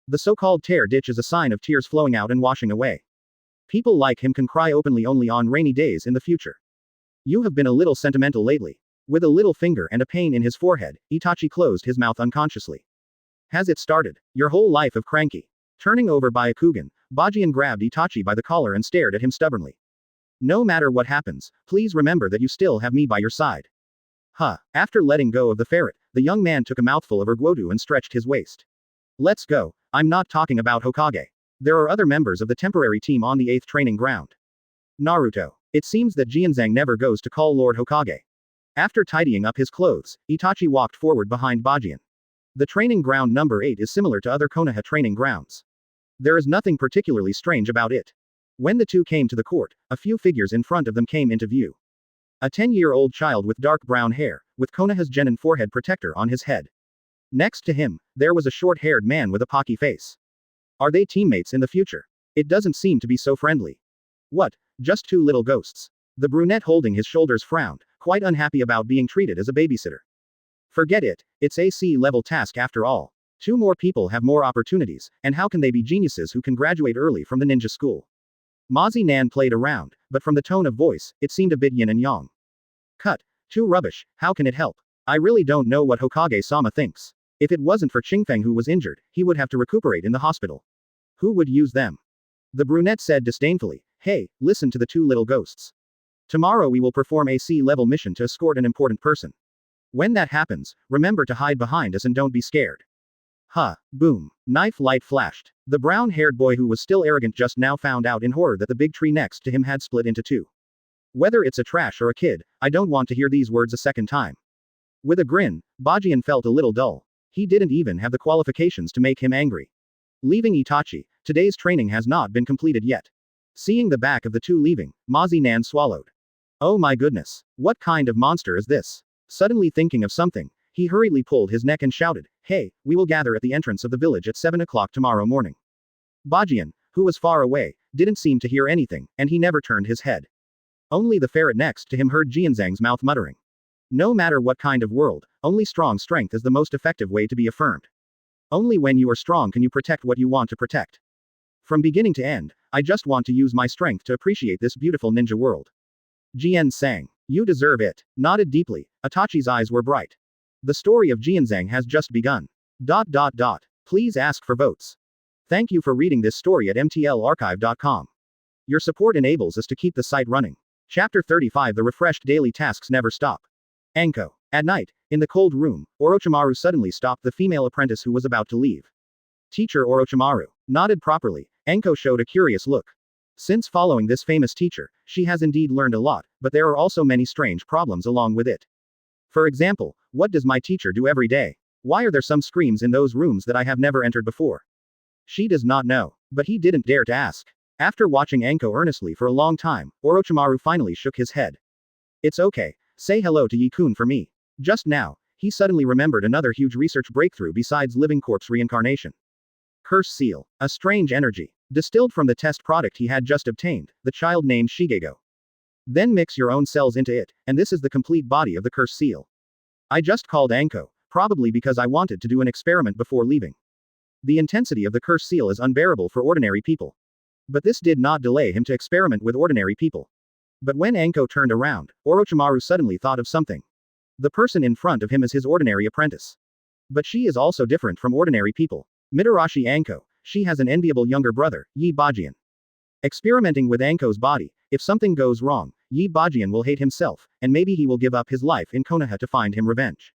The so-called tear ditch is a sign of tears flowing out and washing away. People like him can cry openly only on rainy days in the future. You have been a little sentimental lately. With a little finger and a pain in his forehead, Itachi closed his mouth unconsciously. Has it started? Your whole life of cranky. Turning over by a Kugan, Bajan grabbed Itachi by the collar and stared at him stubbornly. No matter what happens, please remember that you still have me by your side. After letting go of the ferret, the young man took a mouthful of erguodu and stretched his waist. Let's go. I'm not talking about Hokage. There are other members of the temporary team on the 8th training ground. Naruto. It seems that Jianzhang never goes to call Lord Hokage. After tidying up his clothes, Itachi walked forward behind Bajan. The training ground number 8 is similar to other Konoha training grounds. There is nothing particularly strange about it. When the two came to the court, a few figures in front of them came into view. A 10-year-old child with dark brown hair, with Konoha's genin forehead protector on his head. Next to him, there was a short-haired man with a pocky face. Are they teammates in the future? It doesn't seem to be so friendly. What, just two little ghosts? The brunette holding his shoulders frowned, quite unhappy about being treated as a babysitter. Forget it, it's a C-level task after all. 2 more people have more opportunities, and how can they be geniuses who can graduate early from the ninja school? Mozzie Nan played around, but from the tone of voice, it seemed a bit yin and yang. Cut. Too rubbish, how can it help? I really don't know what Hokage-sama thinks. If it wasn't for Qingfeng who was injured, he would have to recuperate in the hospital. Who would use them? The brunette said disdainfully, hey, listen to the 2 little ghosts. Tomorrow we will perform a C-level mission to escort an important person. When that happens, remember to hide behind us and don't be scared. Huh. Boom. Knife light flashed. The brown-haired boy who was still arrogant just now found out in horror that the big tree next to him had split into 2. Whether it's a trash or a kid, I don't want to hear these words a second time. With a grin, Bajan felt a little dull. He didn't even have the qualifications to make him angry. Leaving Itachi, today's training has not been completed yet. Seeing the back of the 2 leaving, Mozzie Nan swallowed. Oh my goodness. What kind of monster is this? Suddenly thinking of something, he hurriedly pulled his neck and shouted, hey, we will gather at the entrance of the village at 7 o'clock tomorrow morning. Bajan, who was far away, didn't seem to hear anything, and he never turned his head. Only the ferret next to him heard Jianzhang's mouth muttering. No matter what kind of world, only strong strength is the most effective way to be affirmed. Only when you are strong can you protect what you want to protect. From beginning to end, I just want to use my strength to appreciate this beautiful ninja world. Jian sang. You deserve it. Nodded deeply, Itachi's eyes were bright. The story of Jianzhang has just begun. ... Please ask for votes. Thank you for reading this story at mtlarchive.com. Your support enables us to keep the site running. Chapter 35 The refreshed daily tasks never stop. Anko. At night, in the cold room, Orochimaru suddenly stopped the female apprentice who was about to leave. Teacher Orochimaru. Nodded properly, Anko showed a curious look. Since following this famous teacher, she has indeed learned a lot, but there are also many strange problems along with it. For example, what does my teacher do every day? Why are there some screams in those rooms that I have never entered before? She does not know, but he didn't dare to ask. After watching Anko earnestly for a long time, Orochimaru finally shook his head. It's okay, say hello to Yi-kun for me. Just now, he suddenly remembered another huge research breakthrough besides living corpse reincarnation. Curse seal. A strange energy. Distilled from the test product he had just obtained, the child named Shigego. Then mix your own cells into it, and this is the complete body of the curse seal. I just called Anko, probably because I wanted to do an experiment before leaving. The intensity of the curse seal is unbearable for ordinary people. But this did not delay him to experiment with ordinary people. But when Anko turned around, Orochimaru suddenly thought of something. The person in front of him is his ordinary apprentice. But she is also different from ordinary people. Mitarashi Anko, she has an enviable younger brother, Yi Bajan. Experimenting with Anko's body, if something goes wrong, Yi Bajan will hate himself, and maybe he will give up his life in Konoha to find him revenge.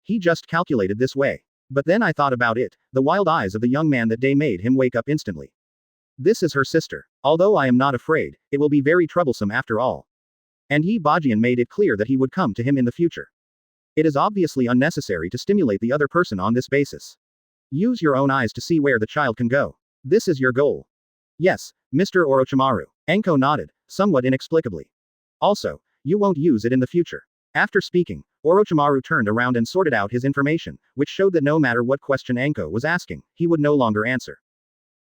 He just calculated this way. But then I thought about it, the wild eyes of the young man that day made him wake up instantly. This is her sister. Although I am not afraid, it will be very troublesome after all. And Yi Bajan made it clear that he would come to him in the future. It is obviously unnecessary to stimulate the other person on this basis. Use your own eyes to see where the child can go. This is your goal. Yes, Mr. Orochimaru. Anko nodded, somewhat inexplicably. Also, you won't use it in the future. After speaking, Orochimaru turned around and sorted out his information, which showed that no matter what question Anko was asking, he would no longer answer.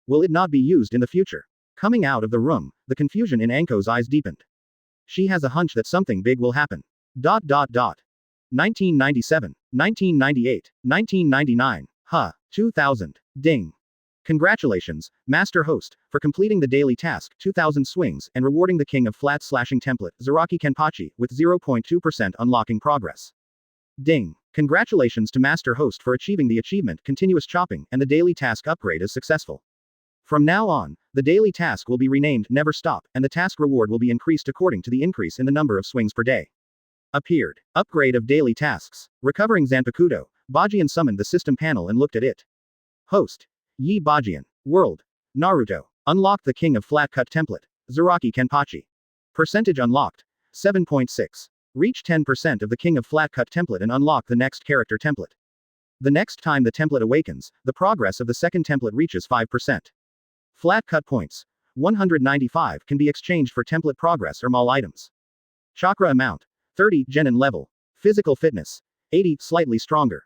Will it not be used in the future? Coming out of the room, the confusion in Anko's eyes deepened. She has a hunch that something big will happen. 1997, 1998, 1999, 2000. Ding. Congratulations, Master Host, for completing the daily task 2000 swings and rewarding the King of Flat Slashing Template, Zaraki Kenpachi, with 0.2% unlocking progress. Ding. Congratulations to Master Host for achieving the achievement Continuous Chopping and the daily task upgrade is successful. From now on, the daily task will be renamed Never Stop, and the task reward will be increased according to the increase in the number of swings per day. Appeared. Upgrade of daily tasks. Recovering Zanpakuto, Bajan summoned the system panel and looked at it. Host. Yi Bajan. World. Naruto. Unlocked the King of Flat Cut Template. Zaraki Kenpachi. Percentage unlocked. 7.6. Reach 10% of the King of Flat Cut Template and unlock the next character template. The next time the template awakens, the progress of the second template reaches 5%. Flat cut points. 195 can be exchanged for template progress or mall items. Chakra amount. 30 genin level. Physical fitness. 80 slightly stronger.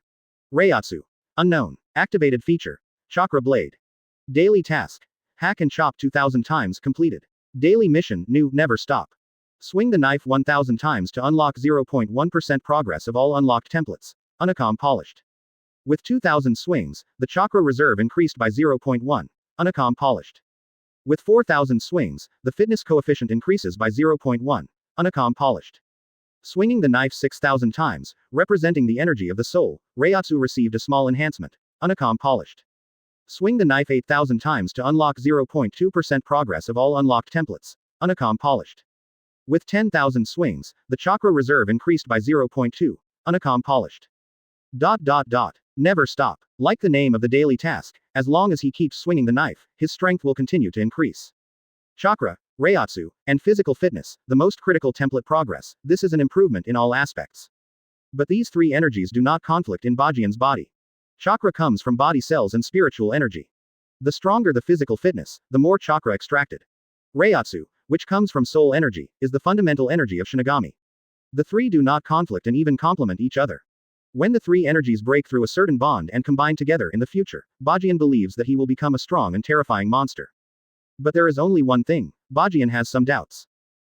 Reiatsu. Unknown. Activated feature. Chakra blade. Daily task. Hack and chop 2000 times completed. Daily mission new never stop. Swing the knife 1000 times to unlock 0.1% progress of all unlocked templates. Unicom polished. With 2000 swings, the chakra reserve increased by 0.1. Unicom polished. With 4000 swings, the fitness coefficient increases by 0.1. Unicom polished. Swinging the knife 6000 times, representing the energy of the soul, Reiatsu received a small enhancement. Unicom polished. Swing the knife 8000 times to unlock 0.2% progress of all unlocked templates. Unicom polished. With 10,000 swings, the chakra reserve increased by 0.2. Unicom polished. Never stop. Like the name of the daily task, as long as he keeps swinging the knife, his strength will continue to increase. Chakra, Reiatsu, and physical fitness, the most critical template progress, this is an improvement in all aspects. But these three energies do not conflict in Bajian's body. Chakra comes from body cells and spiritual energy. The stronger the physical fitness, the more chakra extracted. Reiatsu, which comes from soul energy, is the fundamental energy of Shinigami. The three do not conflict and even complement each other. When the three energies break through a certain bond and combine together in the future, Bajian believes that he will become a strong and terrifying monster. But there is only one thing, Bajian has some doubts.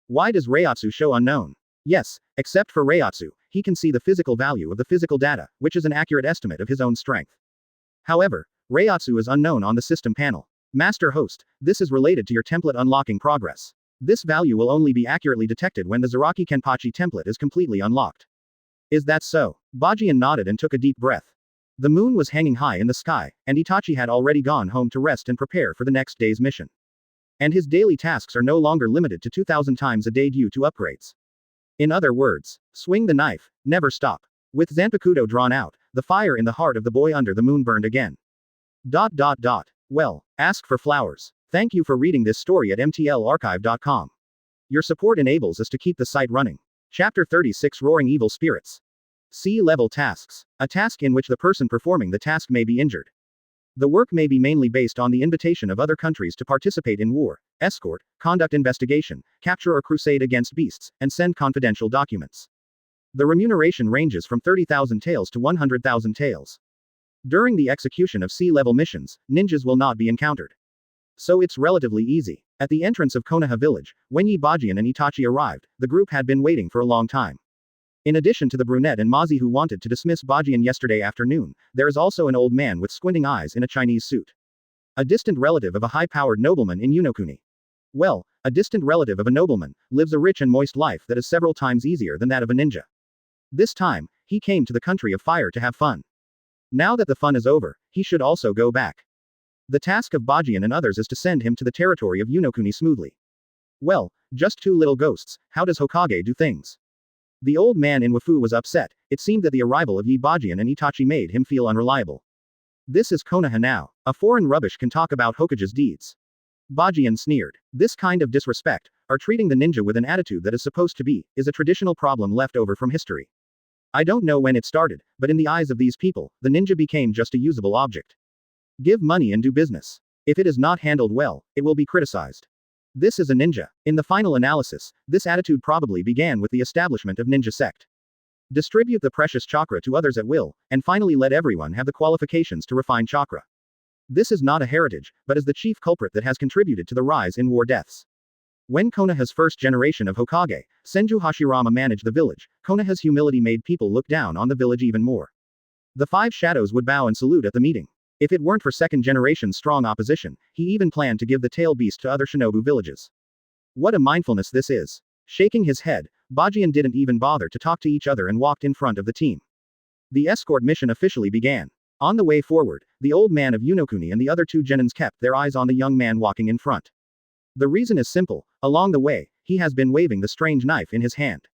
Why does Reiatsu show unknown? Yes, except for Reiatsu, he can see the physical value of the physical data, which is an accurate estimate of his own strength. However, Reiatsu is unknown on the system panel. Master Host, this is related to your template unlocking progress. This value will only be accurately detected when the Zaraki Kenpachi template is completely unlocked. Is that so? Bajian nodded and took a deep breath. The moon was hanging high in the sky, and Itachi had already gone home to rest and prepare for the next day's mission. And his daily tasks are no longer limited to 2000 times a day due to upgrades. In other words, swing the knife, never stop. With Zanpakuto drawn out, the fire in the heart of the boy under the moon burned again. Well, ask for flowers. Thank you for reading this story at mtlarchive.com. Your support enables us to keep the site running. Chapter 36 Roaring Evil Spirits. C-level tasks. A task in which the person performing the task may be injured. The work may be mainly based on the invitation of other countries to participate in war, escort, conduct investigation, capture or crusade against beasts, and send confidential documents. The remuneration ranges from 30,000 taels to 100,000 taels. During the execution of C-level missions, ninjas will not be encountered. So it's relatively easy. At the entrance of Konoha village, when Bajian and Itachi arrived, the group had been waiting for a long time. In addition to the brunette and Mazi who wanted to dismiss Bajian yesterday afternoon, there is also an old man with squinting eyes in a Chinese suit. A distant relative of a high-powered nobleman in Unokuni. Well, a distant relative of a nobleman, lives a rich and moist life that is several times easier than that of a ninja. This time, he came to the country of fire to have fun. Now that the fun is over, he should also go back. The task of Bajian and others is to send him to the territory of Unokuni smoothly. Well, just two little ghosts, how does Hokage do things? The old man in Wafu was upset, it seemed that the arrival of Bajian and Itachi made him feel unreliable. This is Konoha now, a foreign rubbish can talk about Hokage's deeds. Bajian sneered. This kind of disrespect, or treating the ninja with an attitude that is supposed to be, is a traditional problem left over from history. I don't know when it started, but in the eyes of these people, the ninja became just a usable object. Give money and do business. If it is not handled well, it will be criticized. This is a ninja. In the final analysis, this attitude probably began with the establishment of ninja sect. Distribute the precious chakra to others at will, and finally let everyone have the qualifications to refine chakra. This is not a heritage, but is the chief culprit that has contributed to the rise in war deaths. When Konoha's first generation of Hokage, Senju Hashirama managed the village, Konoha's humility made people look down on the village even more. The five shadows would bow and salute at the meeting. If it weren't for second generation's strong opposition, he even planned to give the tail beast to other shinobu villages. What a mindfulness this is. Shaking his head, Bajian didn't even bother to talk to each other and walked in front of the team. The escort mission officially began. On the way forward, the old man of Unokuni and the other two genins kept their eyes on the young man walking in front. The reason is simple, along the way, he has been waving the strange knife in his hand.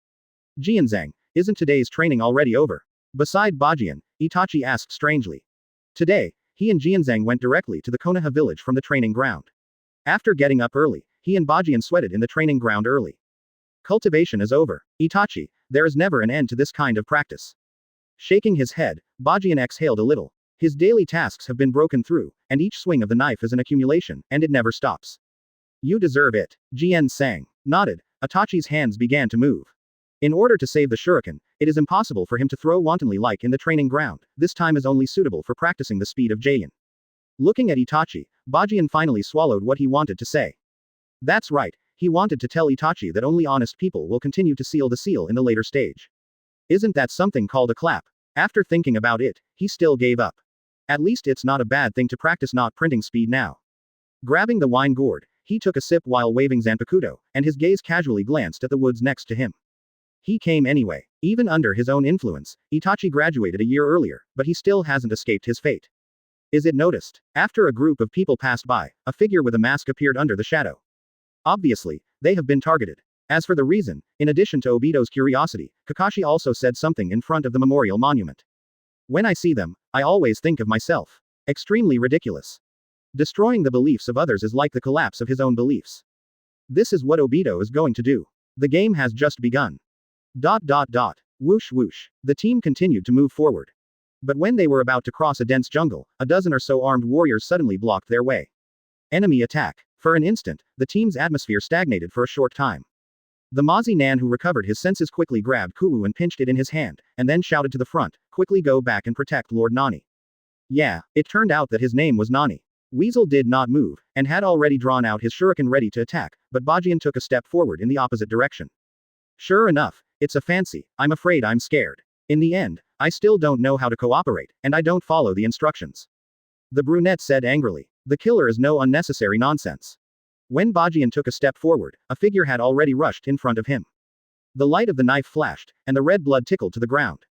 Jianzhang, isn't today's training already over? Beside Bajian, Itachi asked strangely. Today, he and Jianzhang went directly to the Konoha village from the training ground. After getting up early, he and Bajian sweated in the training ground early. Cultivation is over. Itachi, there is never an end to this kind of practice. Shaking his head, Bajian exhaled a little. His daily tasks have been broken through, and each swing of the knife is an accumulation, and it never stops. You deserve it. Jianzhang nodded. Itachi's hands began to move. In order to save the shuriken, it is impossible for him to throw wantonly like in the training ground, this time is only suitable for practicing the speed of Jain. Looking at Itachi, Bajian finally swallowed what he wanted to say. That's right, he wanted to tell Itachi that only honest people will continue to seal the seal in the later stage. Isn't that something called a clap? After thinking about it, he still gave up. At least it's not a bad thing to practice not printing speed now. Grabbing the wine gourd, he took a sip while waving Zanpakuto, and his gaze casually glanced at the woods next to him. He came anyway. Even under his own influence, Itachi graduated a year earlier, but he still hasn't escaped his fate. Is it noticed? After a group of people passed by, a figure with a mask appeared under the shadow. Obviously, they have been targeted. As for the reason, in addition to Obito's curiosity, Kakashi also said something in front of the memorial monument. When I see them, I always think of myself. Extremely ridiculous. Destroying the beliefs of others is like the collapse of his own beliefs. This is what Obito is going to do. The game has just begun. ... Whoosh whoosh. The team continued to move forward. But when they were about to cross a dense jungle, a dozen or so armed warriors suddenly blocked their way. Enemy attack. For an instant, the team's atmosphere stagnated for a short time. The Mazi Nan who recovered his senses quickly grabbed Kuu and pinched it in his hand, and then shouted to the front, quickly go back and protect Lord Nani. Yeah, it turned out that his name was Nani. Weasel did not move, and had already drawn out his shuriken ready to attack, but Bajan took a step forward in the opposite direction. Sure enough, it's a fancy, I'm afraid I'm scared. In the end, I still don't know how to cooperate, and I don't follow the instructions. The brunette said angrily. The killer is no unnecessary nonsense. When Bajan took a step forward, a figure had already rushed in front of him. The light of the knife flashed, and the red blood tickled to the ground.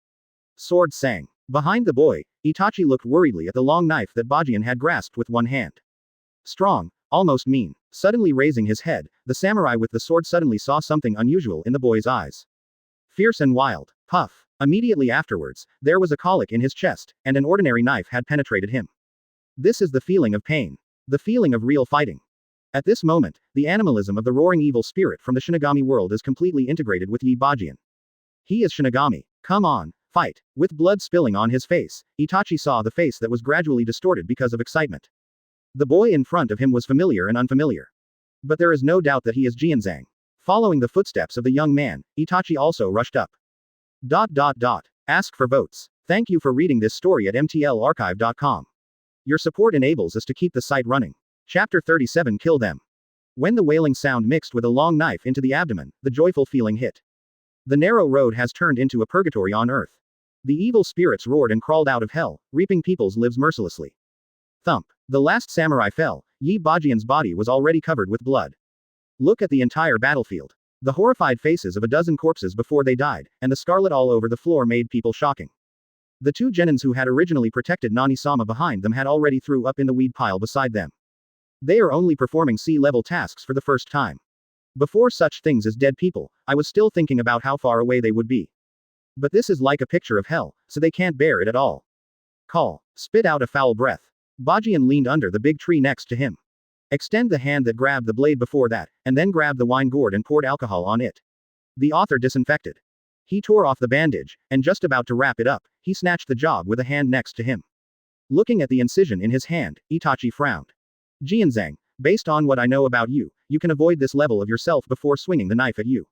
Sword sang. Behind the boy, Itachi looked worriedly at the long knife that Bajan had grasped with one hand. Strong, almost mean. Suddenly raising his head, the samurai with the sword suddenly saw something unusual in the boy's eyes. Fierce and wild. Puff. Immediately afterwards, there was a colic in his chest, and an ordinary knife had penetrated him. This is the feeling of pain. The feeling of real fighting. At this moment, the animalism of the roaring evil spirit from the Shinigami world is completely integrated with Yi Bajan. He is Shinigami. Come on, fight. With blood spilling on his face, Itachi saw the face that was gradually distorted because of excitement. The boy in front of him was familiar and unfamiliar. But there is no doubt that he is Jianzhang. Following the footsteps of the young man, Itachi also rushed up. ... Ask for votes. Thank you for reading this story at mtlarchive.com. Your support enables us to keep the site running. Chapter 37 Kill Them. When the wailing sound mixed with a long knife into the abdomen, the joyful feeling hit. The narrow road has turned into a purgatory on earth. The evil spirits roared and crawled out of hell, reaping people's lives mercilessly. Thump. The last samurai fell. Yi Bajian's body was already covered with blood. Look at the entire battlefield. The horrified faces of a dozen corpses before they died, and the scarlet all over the floor made people shocking. The two genins who had originally protected Nani-sama behind them had already threw up in the weed pile beside them. They are only performing sea-level tasks for the first time. Before such things as dead people, I was still thinking about how far away they would be. But this is like a picture of hell, so they can't bear it at all. Call. Spit out a foul breath. Bajan leaned under the big tree next to him. Extend the hand that grabbed the blade before that, and then grab the wine gourd and poured alcohol on it. The author disinfected. He tore off the bandage, and just about to wrap it up, he snatched the job with a hand next to him. Looking at the incision in his hand, Itachi frowned. Jianzhang, based on what I know about you, you can avoid this level of yourself before swinging the knife at you.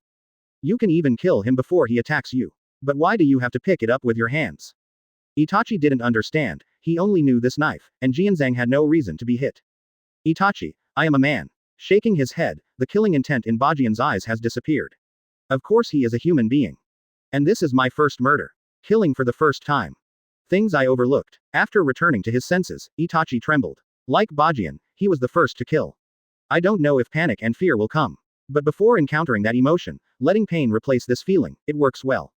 You can even kill him before he attacks you. But why do you have to pick it up with your hands? Itachi didn't understand, he only knew this knife, and Jianzhang had no reason to be hit. Itachi, I am a man. Shaking his head, the killing intent in Bajian's eyes has disappeared. Of course he is a human being. And this is my first murder. Killing for the first time. Things I overlooked. After returning to his senses, Itachi trembled. Like Bajan, he was the first to kill. I don't know if panic and fear will come. But before encountering that emotion, letting pain replace this feeling, it works well.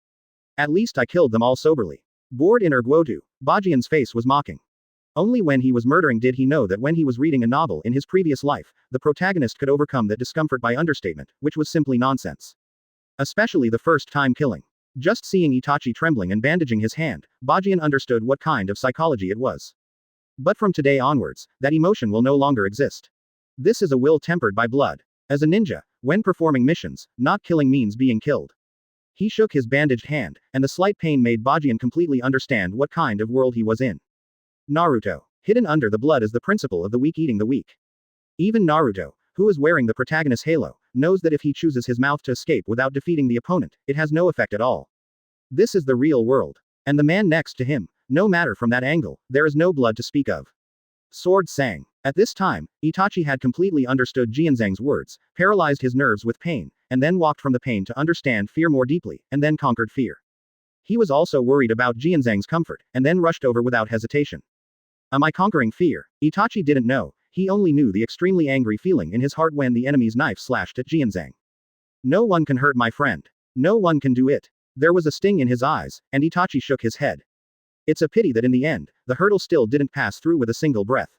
At least I killed them all soberly. Bored in Erguotu, Bajian's face was mocking. Only when he was murdering did he know that when he was reading a novel in his previous life, the protagonist could overcome that discomfort by understatement, which was simply nonsense. Especially the first time killing. Just seeing Itachi trembling and bandaging his hand, Bajan understood what kind of psychology it was. But from today onwards, that emotion will no longer exist. This is a will tempered by blood. As a ninja, when performing missions, not killing means being killed. He shook his bandaged hand, and the slight pain made Bajan completely understand what kind of world he was in. Naruto. Hidden under the blood is the principle of the weak eating the weak. Even Naruto, who is wearing the protagonist's halo, knows that if he chooses his mouth to escape without defeating the opponent, it has no effect at all. This is the real world. And the man next to him, no matter from that angle, there is no blood to speak of. Sword sang. At this time, Itachi had completely understood Jianzhang's words, paralyzed his nerves with pain, and then walked from the pain to understand fear more deeply, and then conquered fear. He was also worried about Jianzhang's comfort, and then rushed over without hesitation. Am I conquering fear? Itachi didn't know, he only knew the extremely angry feeling in his heart when the enemy's knife slashed at Jianzhang. No one can hurt my friend. No one can do it. There was a sting in his eyes, and Itachi shook his head. It's a pity that in the end, the hurdle still didn't pass through with a single breath.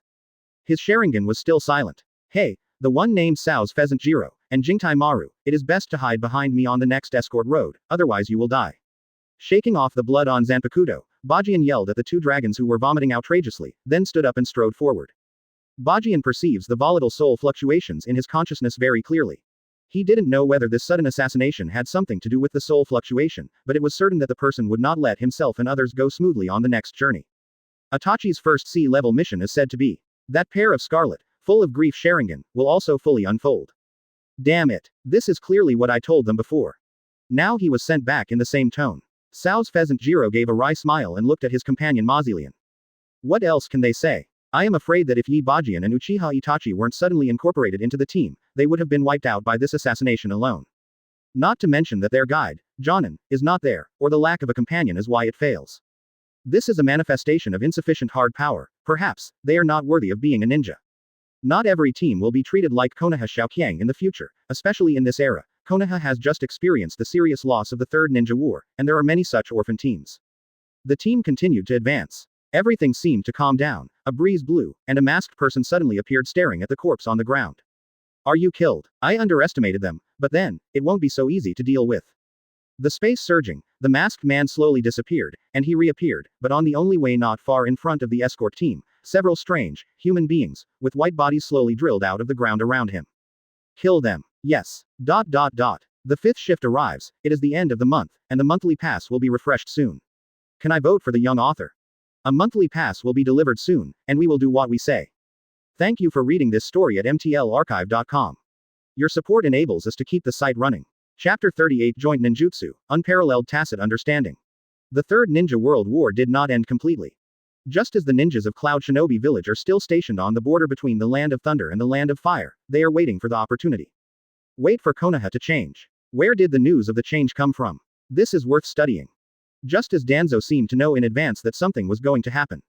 His Sharingan was still silent. Hey, the one named Sao's Pheasant Jiro, and Jingtai Maru, it is best to hide behind me on the next escort road, otherwise you will die. Shaking off the blood on Zanpakuto, Bajan yelled at the two dragons who were vomiting outrageously, then stood up and strode forward. Bajan perceives the volatile soul fluctuations in his consciousness very clearly. He didn't know whether this sudden assassination had something to do with the soul fluctuation, but it was certain that the person would not let himself and others go smoothly on the next journey. Itachi's first C-level mission is said to be, that pair of scarlet, full of grief Sharingan, will also fully unfold. Damn it, this is clearly what I told them before. Now he was sent back in the same tone. Sao's Pheasant Jiro gave a wry smile and looked at his companion Mauzelian. What else can they say? I am afraid that if Yi Bajan and Uchiha Itachi weren't suddenly incorporated into the team, they would have been wiped out by this assassination alone. Not to mention that their guide, Jonin, is not there, or the lack of a companion is why it fails. This is a manifestation of insufficient hard power, perhaps, they are not worthy of being a ninja. Not every team will be treated like Konoha Xiaoqiang in the future, especially in this era. Konoha has just experienced the serious loss of the Third Ninja War, and there are many such orphan teams. The team continued to advance. Everything seemed to calm down, a breeze blew, and a masked person suddenly appeared staring at the corpse on the ground. Are you killed? I underestimated them, but then, it won't be so easy to deal with. The space surging, the masked man slowly disappeared, and he reappeared, but on the only way not far in front of the escort team, several strange, human beings, with white bodies slowly drilled out of the ground around him. Kill them. Yes. The fifth shift arrives, it is the end of the month, and the monthly pass will be refreshed soon. Can I vote for the young author? A monthly pass will be delivered soon, and we will do what we say. Thank you for reading this story at mtlarchive.com. Your support enables us to keep the site running. Chapter 38 Joint Ninjutsu, Unparalleled Tacit Understanding. The Third Ninja World War did not end completely. Just as the ninjas of Cloud Shinobi Village are still stationed on the border between the Land of Thunder and the Land of Fire, they are waiting for the opportunity. Wait for Konoha to change. Where did the news of the change come from? This is worth studying. Just as Danzo seemed to know in advance that something was going to happen.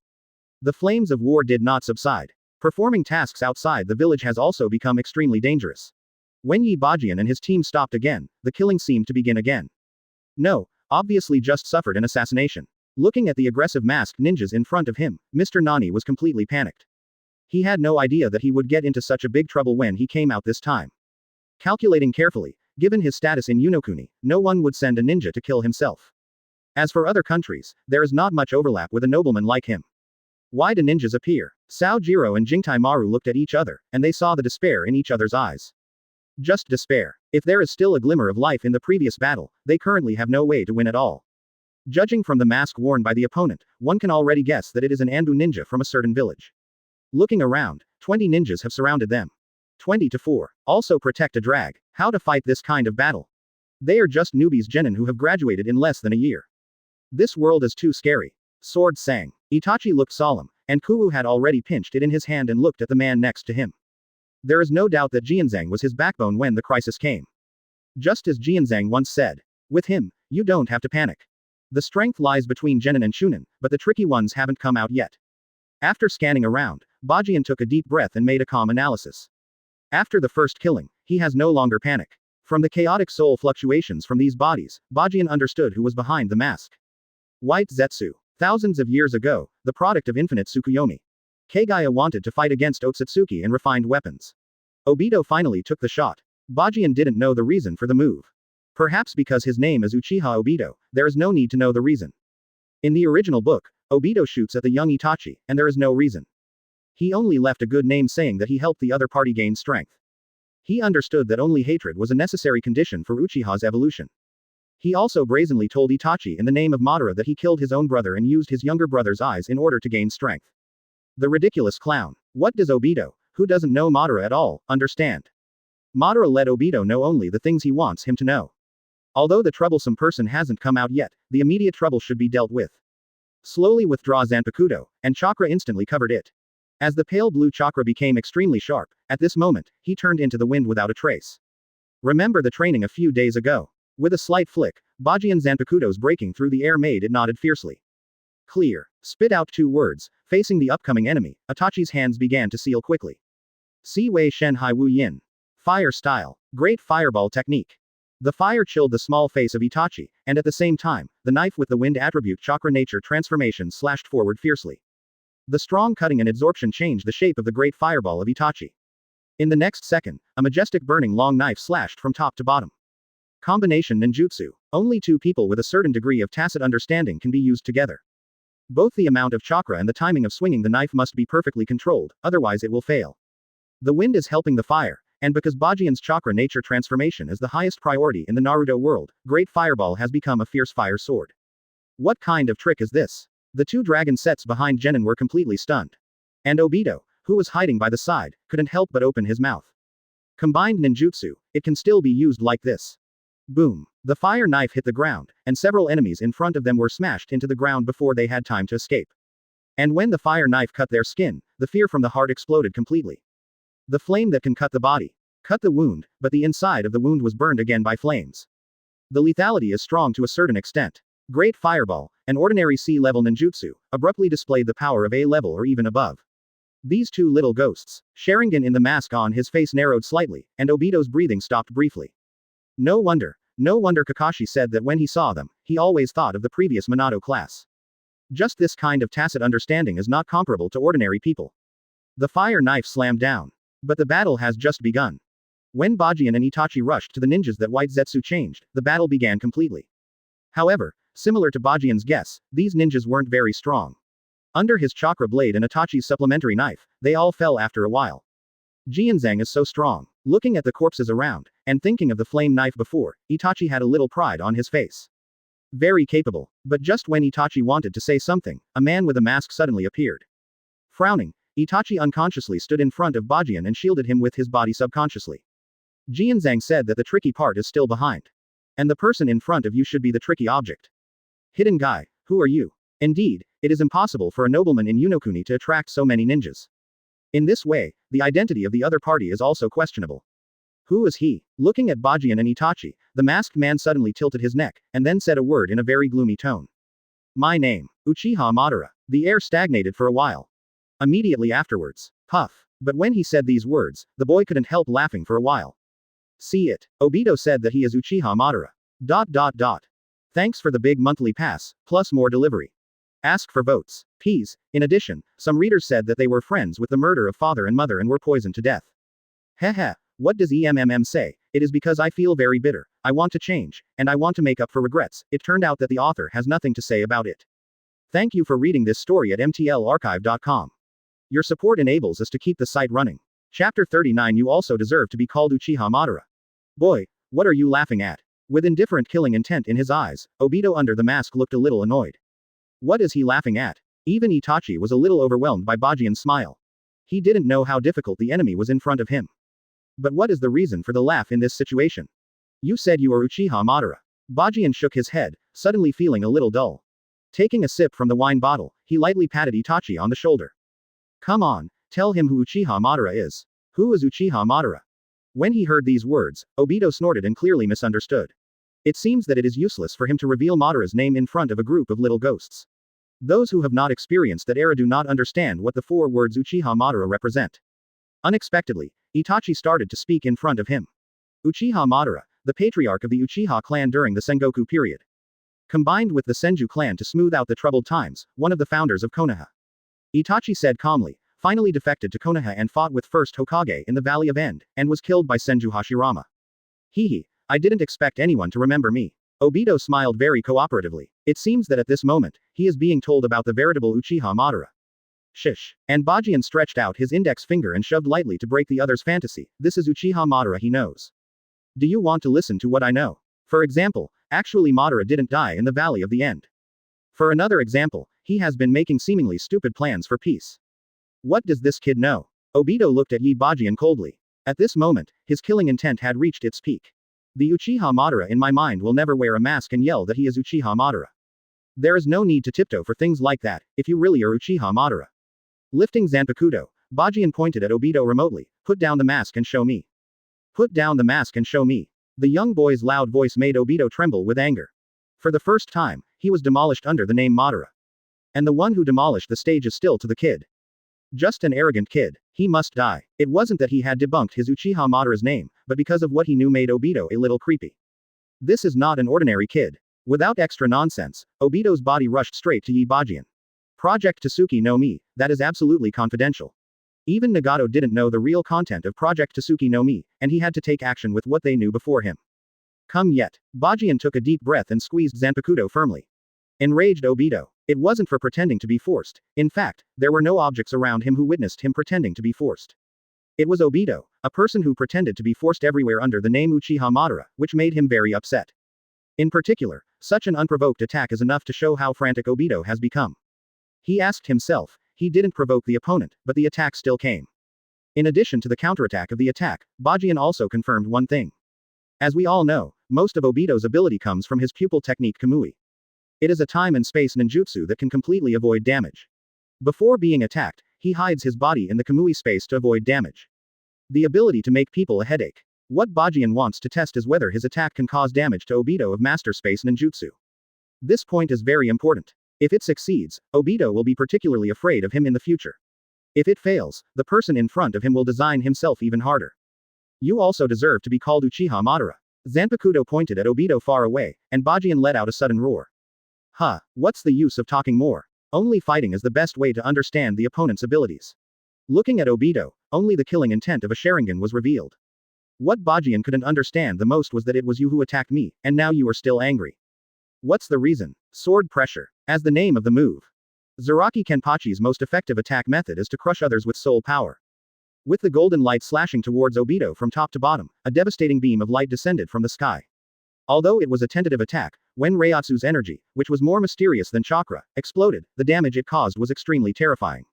The flames of war did not subside. Performing tasks outside the village has also become extremely dangerous. When Yi Bajan and his team stopped again, the killing seemed to begin again. No, obviously just suffered an assassination. Looking at the aggressive masked ninjas in front of him, Mr. Nani was completely panicked. He had no idea that he would get into such a big trouble when he came out this time. Calculating carefully, given his status in Unokuni, no one would send a ninja to kill himself. As for other countries, there is not much overlap with a nobleman like him. Why do ninjas appear? Sao Jiro and Jingtai Maru looked at each other, and they saw the despair in each other's eyes. Just despair. If there is still a glimmer of life in the previous battle, they currently have no way to win at all. Judging from the mask worn by the opponent, one can already guess that it is an Anbu ninja from a certain village. Looking around, 20 ninjas have surrounded them. 20-4. Also protect a drag. How to fight this kind of battle? They are just newbies genin who have graduated in less than a year. This world is too scary. Sword sang. Itachi looked solemn, and Kuwu had already pinched it in his hand and looked at the man next to him. There is no doubt that Jianzhang was his backbone when the crisis came. Just as Jianzhang once said, with him, you don't have to panic. The strength lies between Genin and Shunin, but the tricky ones haven't come out yet. After scanning around, Bajan took a deep breath and made a calm analysis. After the first killing, he has no longer panic. From the chaotic soul fluctuations from these bodies, Bajan understood who was behind the mask. White Zetsu. Thousands of years ago, the product of infinite Tsukuyomi. Kagaya wanted to fight against Ōtsutsuki and refined weapons. Obito finally took the shot. Bajan didn't know the reason for the move. Perhaps because his name is Uchiha Obito, there is no need to know the reason. In the original book, Obito shoots at the young Itachi, and there is no reason. He only left a good name saying that he helped the other party gain strength. He understood that only hatred was a necessary condition for Uchiha's evolution. He also brazenly told Itachi in the name of Madara that he killed his own brother and used his younger brother's eyes in order to gain strength. The ridiculous clown. What does Obito, who doesn't know Madara at all, understand? Madara let Obito know only the things he wants him to know. Although the troublesome person hasn't come out yet, the immediate trouble should be dealt with. Slowly withdraw Zanpakuto, and chakra instantly covered it. As the pale blue chakra became extremely sharp, at this moment, he turned into the wind without a trace. Remember the training a few days ago. With a slight flick, Bajan Zanpakuto's breaking through the air made it nodded fiercely. Clear. Spit out 2 words. Facing the upcoming enemy, Itachi's hands began to seal quickly. Si Wei Shen Hai Wu Yin. Fire style. Great fireball technique. The fire chilled the small face of Itachi, and at the same time, the knife with the wind attribute chakra nature transformation slashed forward fiercely. The strong cutting and absorption changed the shape of the great fireball of Itachi. In the next second, a majestic burning long knife slashed from top to bottom. Combination ninjutsu. Only 2 people with a certain degree of tacit understanding can be used together. Both the amount of chakra and the timing of swinging the knife must be perfectly controlled, otherwise it will fail. The wind is helping the fire, and because Bajian's chakra nature transformation is the highest priority in the Naruto world, Great Fireball has become a fierce fire sword. What kind of trick is this? The 2 dragon sets behind Genin were completely stunned. And Obito, who was hiding by the side, couldn't help but open his mouth. Combined ninjutsu, it can still be used like this. Boom. The fire knife hit the ground, and several enemies in front of them were smashed into the ground before they had time to escape. And when the fire knife cut their skin, the fear from the heart exploded completely. The flame that can cut the body. Cut the wound, but the inside of the wound was burned again by flames. The lethality is strong to a certain extent. Great Fireball, an ordinary C-level ninjutsu, abruptly displayed the power of A-level or even above. These 2 little ghosts. Sharingan in the mask on his face narrowed slightly, and Obito's breathing stopped briefly. No wonder Kakashi said that when he saw them, he always thought of the previous Minato class. Just this kind of tacit understanding is not comparable to ordinary people. The fire knife slammed down. But the battle has just begun. When Bajan and Itachi rushed to the ninjas that White Zetsu changed, the battle began completely. However, similar to Bajian's guess, these ninjas weren't very strong. Under his chakra blade and Itachi's supplementary knife, they all fell after a while. Jianzhang is so strong. Looking at the corpses around, and thinking of the flame knife before, Itachi had a little pride on his face. Very capable. But just when Itachi wanted to say something, a man with a mask suddenly appeared. Frowning, Itachi unconsciously stood in front of Bajan and shielded him with his body subconsciously. Jianzhang said that the tricky part is still behind. And the person in front of you should be the tricky object. Hidden guy, who are you? Indeed, it is impossible for a nobleman in Unokuni to attract so many ninjas. In this way, the identity of the other party is also questionable. Who is he? Looking at Bajan and Itachi, the masked man suddenly tilted his neck, and then said a word in a very gloomy tone. My name, Uchiha Madara. The air stagnated for a while. Immediately afterwards, puff. But when he said these words, the boy couldn't help laughing for a while. See it. Obito said that he is Uchiha Madara. Thanks for the big monthly pass, plus more delivery. Ask for votes. Please. In addition, some readers said that they were friends with the murder of father and mother and were poisoned to death. Heh. What does EMMM say? It is because I feel very bitter. I want to change, and I want to make up for regrets. It turned out that the author has nothing to say about it. Thank you for reading this story at mtlarchive.com. Your support enables us to keep the site running. Chapter 39. You also deserve to be called Uchiha Madara. Boy, what are you laughing at? With indifferent killing intent in his eyes, Obito under the mask looked a little annoyed. What is he laughing at? Even Itachi was a little overwhelmed by Bajian's smile. He didn't know how difficult the enemy was in front of him. But what is the reason for the laugh in this situation? You said you are Uchiha Madara. Bajan shook his head, suddenly feeling a little dull. Taking a sip from the wine bottle, he lightly patted Itachi on the shoulder. Come on, tell him who Uchiha Madara is. Who is Uchiha Madara? When he heard these words, Obito snorted and clearly misunderstood. It seems that it is useless for him to reveal Madara's name in front of a group of little ghosts. Those who have not experienced that era do not understand what the 4 words Uchiha Madara represent. Unexpectedly, Itachi started to speak in front of him. Uchiha Madara, the patriarch of the Uchiha clan during the Sengoku period. Combined with the Senju clan to smooth out the troubled times, one of the founders of Konaha. Itachi said calmly, finally defected to Konaha and fought with first Hokage in the Valley of End, and was killed by Senju Hashirama. Hehe, I didn't expect anyone to remember me. Obito smiled very cooperatively. It seems that at this moment, he is being told about the veritable Uchiha Madara. Shish. And Bajan stretched out his index finger and shoved lightly to break the other's fantasy. This is Uchiha Madara he knows. Do you want to listen to what I know? For example, actually Madara didn't die in the Valley of the End. For another example, he has been making seemingly stupid plans for peace. What does this kid know? Obito looked at Bajan coldly. At this moment, his killing intent had reached its peak. The Uchiha Madara in my mind will never wear a mask and yell that he is Uchiha Madara. There is no need to tiptoe for things like that, if you really are Uchiha Madara. Lifting Zanpakuto, Bajan pointed at Obito remotely. Put down the mask and show me. Put down the mask and show me. The young boy's loud voice made Obito tremble with anger. For the first time, he was demolished under the name Madara. And the one who demolished the stage is still to the kid. Just an arrogant kid. He must die. It wasn't that he had debunked his Uchiha Madara's name, but because of what he knew made Obito a little creepy. This is not an ordinary kid. Without extra nonsense, Obito's body rushed straight to Yi Bajan. Project Tsuki no Mi, that is absolutely confidential. Even Nagato didn't know the real content of Project Tsuki no Mi, and he had to take action with what they knew before him. Come yet. Bajan took a deep breath and squeezed Zanpakuto firmly. Enraged Obito. It wasn't for pretending to be forced. In fact, there were no objects around him who witnessed him pretending to be forced. It was Obito, a person who pretended to be forced everywhere under the name Uchiha Madara, which made him very upset. In particular, such an unprovoked attack is enough to show how frantic Obito has become. He asked himself, he didn't provoke the opponent, but the attack still came. In addition to the counterattack of the attack, Bajan also confirmed one thing. As we all know, most of Obito's ability comes from his pupil technique Kamui. It is a time and space ninjutsu that can completely avoid damage. Before being attacked, he hides his body in the Kamui space to avoid damage. The ability to make people a headache. What Bajan wants to test is whether his attack can cause damage to Obito of Master Space Ninjutsu. This point is very important. If it succeeds, Obito will be particularly afraid of him in the future. If it fails, the person in front of him will design himself even harder. You also deserve to be called Uchiha Madara. Zanpakuto pointed at Obito far away, and Bajan let out a sudden roar. Huh, what's the use of talking more? Only fighting is the best way to understand the opponent's abilities. Looking at Obito, only the killing intent of a Sharingan was revealed. What Bajan couldn't understand the most was that it was you who attacked me, and now you are still angry. What's the reason? Sword pressure. As the name of the move. Zaraki Kenpachi's most effective attack method is to crush others with soul power. With the golden light slashing towards Obito from top to bottom, a devastating beam of light descended from the sky. Although it was a tentative attack, when Reiatsu's energy, which was more mysterious than chakra, exploded, the damage it caused was extremely terrifying.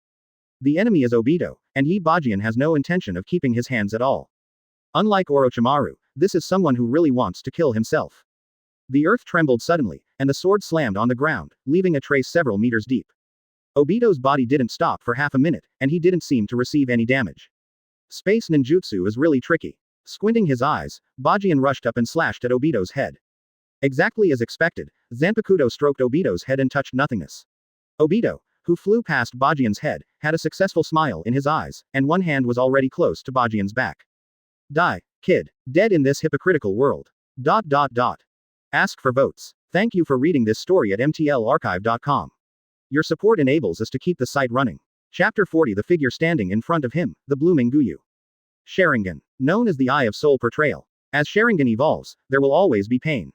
The enemy is Obito, and Yi Bajan has no intention of keeping his hands at all. Unlike Orochimaru, this is someone who really wants to kill himself. The earth trembled suddenly, and the sword slammed on the ground, leaving a trace several meters deep. Obito's body didn't stop for half a minute, and he didn't seem to receive any damage. Space ninjutsu is really tricky. Squinting his eyes, Bajan rushed up and slashed at Obito's head. Exactly as expected, Zanpakuto stroked Obito's head and touched nothingness. Obito, who flew past Bajan's head, had a successful smile in his eyes, and one hand was already close to Bajan's back. Die, kid. Dead in this hypocritical world. ... Ask for votes. Thank you for reading this story at mtlarchive.com. Your support enables us to keep the site running. Chapter 40. The figure standing in front of him, the blooming Guyu. Sharingan. Known as the Eye of Soul Portrayal. As Sharingan evolves, there will always be pain.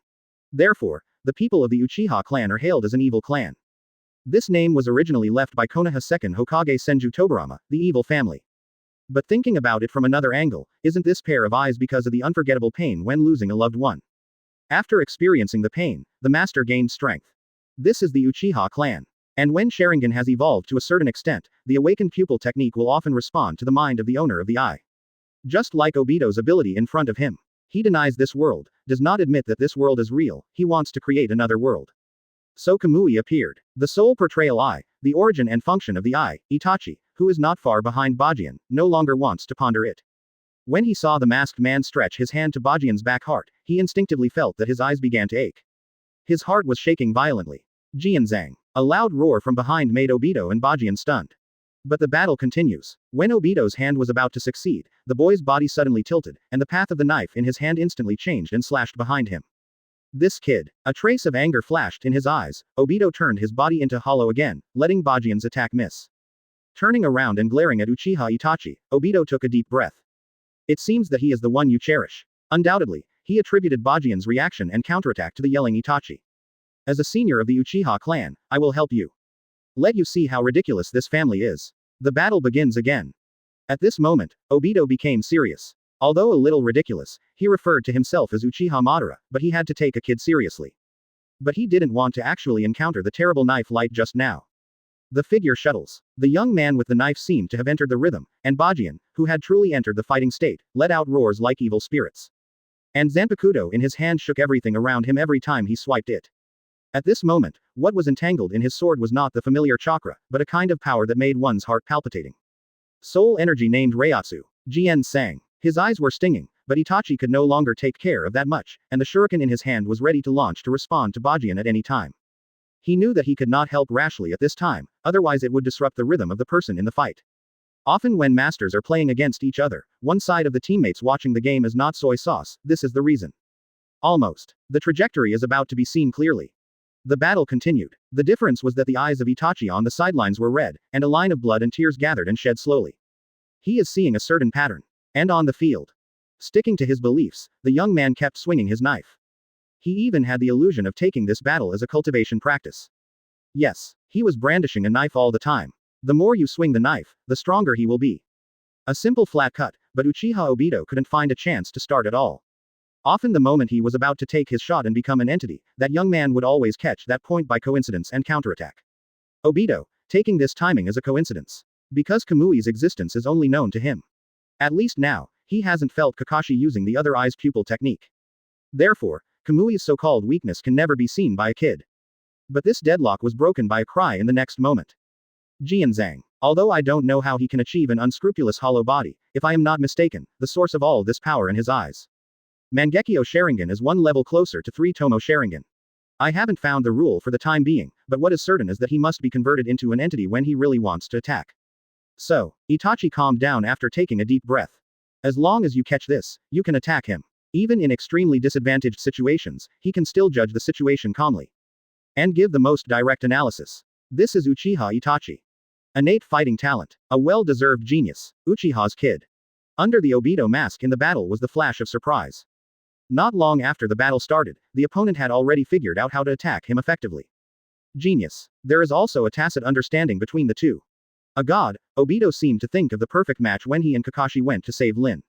Therefore, the people of the Uchiha clan are hailed as an evil clan. This name was originally left by Konoha's second Hokage Senju Tobirama, the evil family. But thinking about it from another angle, isn't this pair of eyes because of the unforgettable pain when losing a loved one? After experiencing the pain, the master gained strength. This is the Uchiha clan. And when Sharingan has evolved to a certain extent, the awakened pupil technique will often respond to the mind of the owner of the eye. Just like Obito's ability in front of him. He denies this world, does not admit that this world is real, he wants to create another world. So Kamui appeared. The soul portrayal eye, the origin and function of the eye, Itachi, who is not far behind Bajan, no longer wants to ponder it. When he saw the masked man stretch his hand to Bajan's back heart, he instinctively felt that his eyes began to ache. His heart was shaking violently. Jianzhang. A loud roar from behind made Obito and Bajan stunned. But the battle continues. When Obito's hand was about to succeed, the boy's body suddenly tilted, and the path of the knife in his hand instantly changed and slashed behind him. This kid. A trace of anger flashed in his eyes. Obito turned his body into hollow again, letting Bajan's attack miss. Turning around and glaring at Uchiha Itachi, Obito took a deep breath. It seems that he is the one you cherish. Undoubtedly, he attributed Bajan's reaction and counterattack to the yelling Itachi. As a senior of the Uchiha clan, I will help you. Let you see how ridiculous this family is. The battle begins again. At this moment, Obito became serious. Although a little ridiculous, he referred to himself as Uchiha Madara, but he had to take a kid seriously. But he didn't want to actually encounter the terrible knife light just now. The figure shuttles. The young man with the knife seemed to have entered the rhythm, and Bajan, who had truly entered the fighting state, let out roars like evil spirits. And Zanpakuto in his hand shook everything around him every time he swiped it. At this moment, what was entangled in his sword was not the familiar chakra, but a kind of power that made one's heart palpitating. Soul energy named Reiatsu. Jian sang. His eyes were stinging, but Itachi could no longer take care of that much, and the shuriken in his hand was ready to launch to respond to Bajan at any time. He knew that he could not help rashly at this time, otherwise it would disrupt the rhythm of the person in the fight. Often when masters are playing against each other, one side of the teammates watching the game is not soy sauce, this is the reason. Almost. The trajectory is about to be seen clearly. The battle continued. The difference was that the eyes of Itachi on the sidelines were red, and a line of blood and tears gathered and shed slowly. He is seeing a certain pattern. And on the field. Sticking to his beliefs, the young man kept swinging his knife. He even had the illusion of taking this battle as a cultivation practice. Yes, he was brandishing a knife all the time. The more you swing the knife, the stronger he will be. A simple flat cut, but Uchiha Obito couldn't find a chance to start at all. Often the moment he was about to take his shot and become an entity, that young man would always catch that point by coincidence and counterattack. Obito, taking this timing as a coincidence. Because Kamui's existence is only known to him. At least now, he hasn't felt Kakashi using the other eye's pupil technique. Therefore, Kamui's so-called weakness can never be seen by a kid. But this deadlock was broken by a cry in the next moment. Jianzhang. Although I don't know how he can achieve an unscrupulous hollow body, if I am not mistaken, the source of all this power in his eyes. Mangekyo Sharingan is one level closer to 3 Tomo Sharingan. I haven't found the rule for the time being, but what is certain is that he must be converted into an entity when he really wants to attack. So, Itachi calmed down after taking a deep breath. As long as you catch this, you can attack him. Even in extremely disadvantaged situations, he can still judge the situation calmly. And give the most direct analysis. This is Uchiha Itachi. Innate fighting talent. A well-deserved genius. Uchiha's kid. Under the Obito mask in the battle was the flash of surprise. Not long after the battle started, the opponent had already figured out how to attack him effectively. Genius. There is also a tacit understanding between the two. A god, Obito seemed to think of the perfect match when he and Kakashi went to save Lin.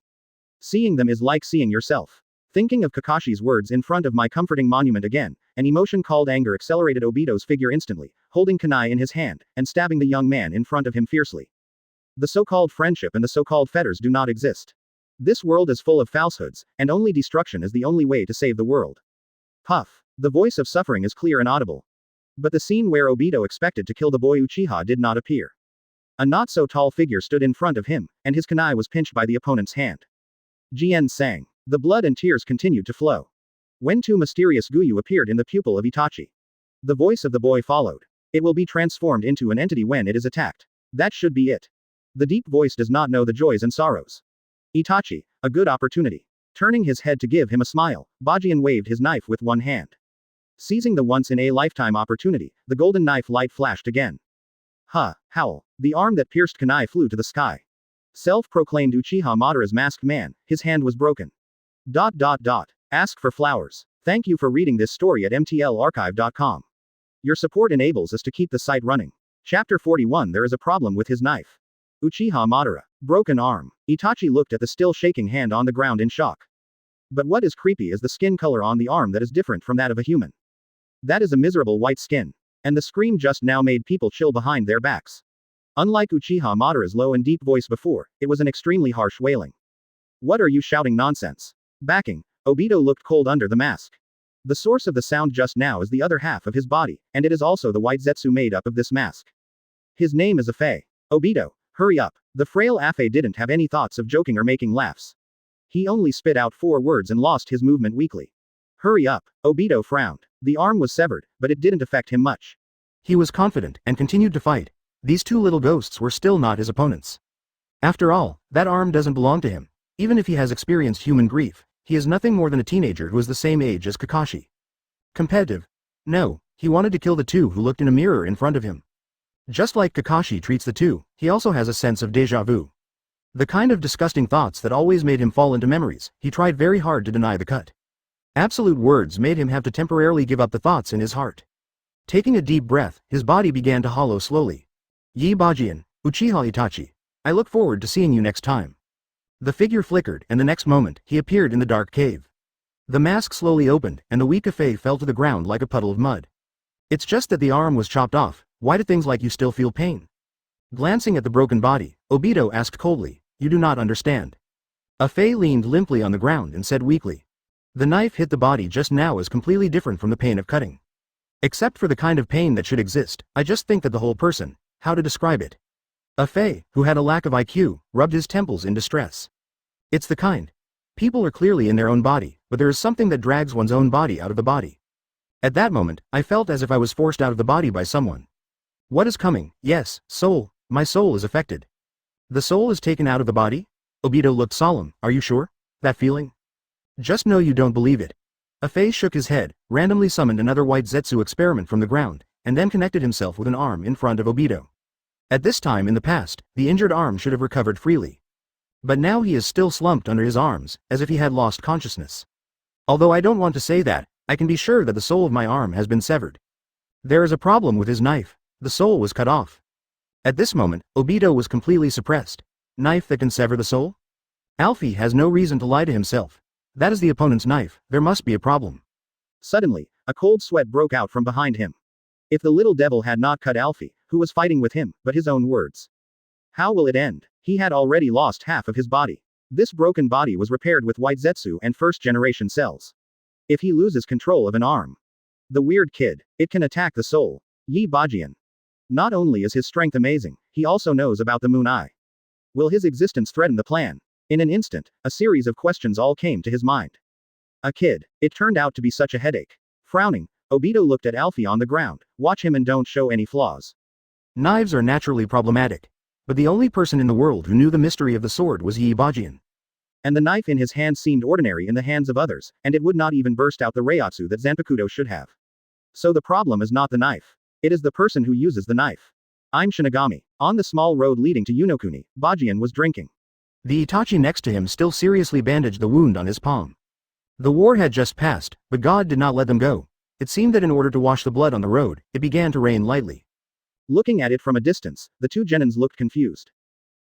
Seeing them is like seeing yourself. Thinking of Kakashi's words in front of my comforting monument again, an emotion called anger accelerated Obito's figure instantly, holding kunai in his hand, and stabbing the young man in front of him fiercely. The so-called friendship and the so-called fetters do not exist. This world is full of falsehoods, and only destruction is the only way to save the world. Puff. The voice of suffering is clear and audible. But the scene where Obito expected to kill the boy Uchiha did not appear. A not-so-tall figure stood in front of him, and his kunai was pinched by the opponent's hand. Jian sang. The blood and tears continued to flow. When two mysterious Guyu appeared in the pupil of Itachi. The voice of the boy followed. It will be transformed into an entity when it is attacked. That should be it. The deep voice does not know the joys and sorrows. Itachi, a good opportunity. Turning his head to give him a smile, Bajan waved his knife with one hand. Seizing the once-in-a-lifetime opportunity, the golden knife light flashed again. Howl. The arm that pierced kunai flew to the sky. Self-proclaimed Uchiha Madara's masked man, his hand was broken. Ask for flowers. Thank you for reading this story at mtlarchive.com. Your support enables us to keep the site running. Chapter 41. There is a problem with his knife. Uchiha Madara. Broken arm. Itachi looked at the still shaking hand on the ground in shock. But what is creepy is the skin color on the arm that is different from that of a human. That is a miserable white skin. And the scream just now made people chill behind their backs. Unlike Uchiha Madara's low and deep voice before, it was an extremely harsh wailing. What are you shouting nonsense? Backing, Obito looked cold under the mask. The source of the sound just now is the other half of his body, and it is also the white Zetsu made up of this mask. His name is Afei. Obito, hurry up. The frail Afei didn't have any thoughts of joking or making laughs. He only spit out 4 words and lost his movement weakly. Hurry up. Obito frowned. The arm was severed, but it didn't affect him much. He was confident and continued to fight. These two little ghosts were still not his opponents. After all, that arm doesn't belong to him. Even if he has experienced human grief, he is nothing more than a teenager who is the same age as Kakashi. Competitive? No, he wanted to kill the two who looked in a mirror in front of him. Just like Kakashi treats the two, he also has a sense of déjà vu. The kind of disgusting thoughts that always made him fall into memories, he tried very hard to deny the cut. Absolute words made him have to temporarily give up the thoughts in his heart. Taking a deep breath, his body began to hollow slowly. Yi Bajan, Uchiha Itachi. I look forward to seeing you next time. The figure flickered, and the next moment, he appeared in the dark cave. The mask slowly opened, and the weak Afei fell to the ground like a puddle of mud. It's just that the arm was chopped off. Why do things like you still feel pain? Glancing at the broken body, Obito asked coldly, you do not understand. Afei leaned limply on the ground and said weakly. The knife hit the body just now is completely different from the pain of cutting. Except for the kind of pain that should exist, I just think that the whole person, how to describe it? Afei, who had a lack of IQ, rubbed his temples in distress. It's the kind. People are clearly in their own body, but there is something that drags one's own body out of the body. At that moment, I felt as if I was forced out of the body by someone. What is coming? Yes, soul, my soul is affected. The soul is taken out of the body? Obito looked solemn. Are you sure? That feeling? Just know you don't believe it. A face shook his head, randomly summoned another white Zetsu experiment from the ground, and then connected himself with an arm in front of Obito. At this time in the past, the injured arm should have recovered freely. But now he is still slumped under his arms, as if he had lost consciousness. Although I don't want to say that, I can be sure that the soul of my arm has been severed. There is a problem with his knife. The soul was cut off. At this moment, Obito was completely suppressed. Knife that can sever the soul? Alfie has no reason to lie to himself. That is the opponent's knife, there must be a problem. Suddenly, a cold sweat broke out from behind him. If the little devil had not cut Alfie, who was fighting with him, but his own words. How will it end? He had already lost half of his body. This broken body was repaired with white Zetsu and first-generation cells. If he loses control of an arm. The weird kid, it can attack the soul. Yi Bajan. Not only is his strength amazing, he also knows about the moon eye. Will his existence threaten the plan? In an instant, a series of questions all came to his mind. A kid. It turned out to be such a headache. Frowning, Obito looked at Alfie on the ground. Watch him and don't show any flaws. Knives are naturally problematic. But the only person in the world who knew the mystery of the sword was Yi Bajan. And the knife in his hand seemed ordinary in the hands of others, and it would not even burst out the Reiatsu that Zanpakuto should have. So the problem is not the knife. It is the person who uses the knife. I'm Shinigami. On the small road leading to Unokuni, Bajan was drinking. The Itachi next to him still seriously bandaged the wound on his palm. The war had just passed, but God did not let them go. It seemed that in order to wash the blood on the road, it began to rain lightly. Looking at it from a distance, the two genins looked confused.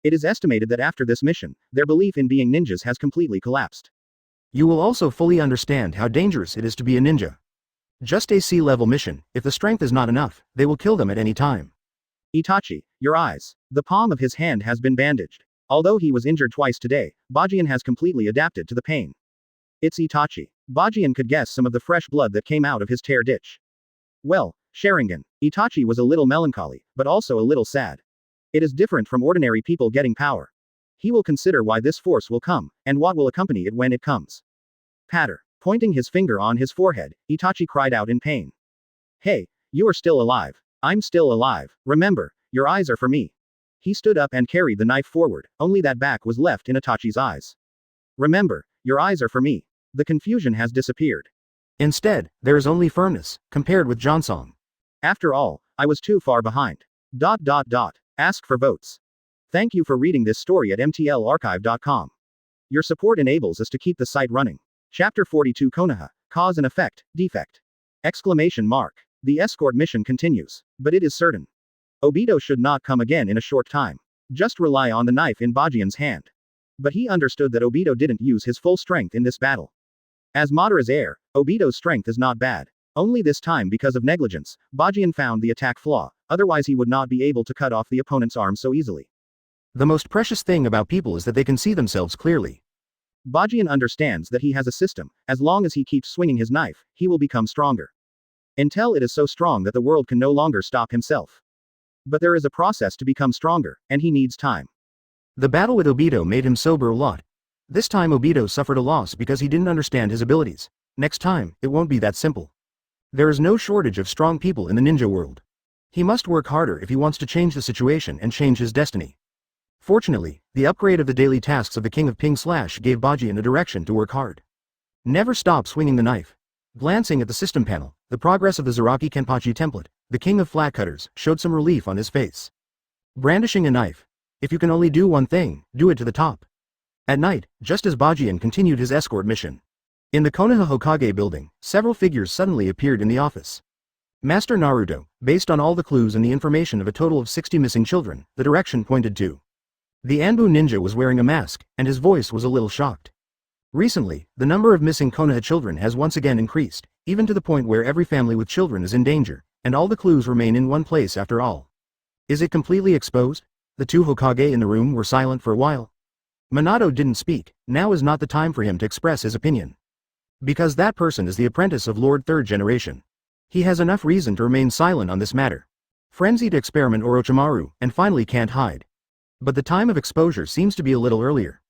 It is estimated that after this mission, their belief in being ninjas has completely collapsed. You will also fully understand how dangerous it is to be a ninja. Just a C-level mission, if the strength is not enough, they will kill them at any time. Itachi, your eyes. The palm of his hand has been bandaged. Although he was injured twice today, Bajan has completely adapted to the pain. It's Itachi. Bajan could guess some of the fresh blood that came out of his tear ditch. Well, Sharingan. Itachi was a little melancholy, but also a little sad. It is different from ordinary people getting power. He will consider why this force will come, and what will accompany it when it comes. Patter. Pointing his finger on his forehead, Itachi cried out in pain. Hey, you are still alive. I'm still alive. Remember, your eyes are for me. He stood up and carried the knife forward, only that back was left in Itachi's eyes. Remember, your eyes are for me. The confusion has disappeared. Instead, there is only firmness, compared with Jonsong. After all, I was too far behind. Ask for votes. Thank you for reading this story at mtlarchive.com. Your support enables us to keep the site running. Chapter 42 Konaha, Cause and Effect, Defect. Exclamation mark. The escort mission continues. But it is certain. Obito should not come again in a short time. Just rely on the knife in Bajian's hand. But he understood that Obito didn't use his full strength in this battle. As Madara's heir, Obito's strength is not bad. Only this time because of negligence, Bajan found the attack flaw, otherwise he would not be able to cut off the opponent's arm so easily. The most precious thing about people is that they can see themselves clearly. Bajan understands that he has a system. As long as he keeps swinging his knife, he will become stronger. Until it is so strong that the world can no longer stop himself. But there is a process to become stronger, and he needs time. The battle with Obito made him sober a lot. This time Obito suffered a loss because he didn't understand his abilities. Next time, it won't be that simple. There is no shortage of strong people in the ninja world. He must work harder if he wants to change the situation and change his destiny. Fortunately, the upgrade of the daily tasks of the King of Ping Slash gave Bajan a direction to work hard. Never stop swinging the knife. Glancing at the system panel, the progress of the Zaraki Kenpachi template, the King of Flatcutters, showed some relief on his face. Brandishing a knife. If you can only do one thing, do it to the top. At night, just as Bajan continued his escort mission. In the Konoha Hokage building, several figures suddenly appeared in the office. Master Naruto, based on all the clues and the information of a total of 60 missing children, the direction pointed to. The Anbu ninja was wearing a mask, and his voice was a little shocked. Recently, the number of missing Konoha children has once again increased, even to the point where every family with children is in danger, and all the clues remain in one place after all. Is it completely exposed? The two Hokage in the room were silent for a while. Minato didn't speak. Now is not the time for him to express his opinion. Because that person is the apprentice of Lord Third Generation. He has enough reason to remain silent on this matter. Frenzy to experiment Orochimaru, and finally can't hide. But the time of exposure seems to be a little earlier.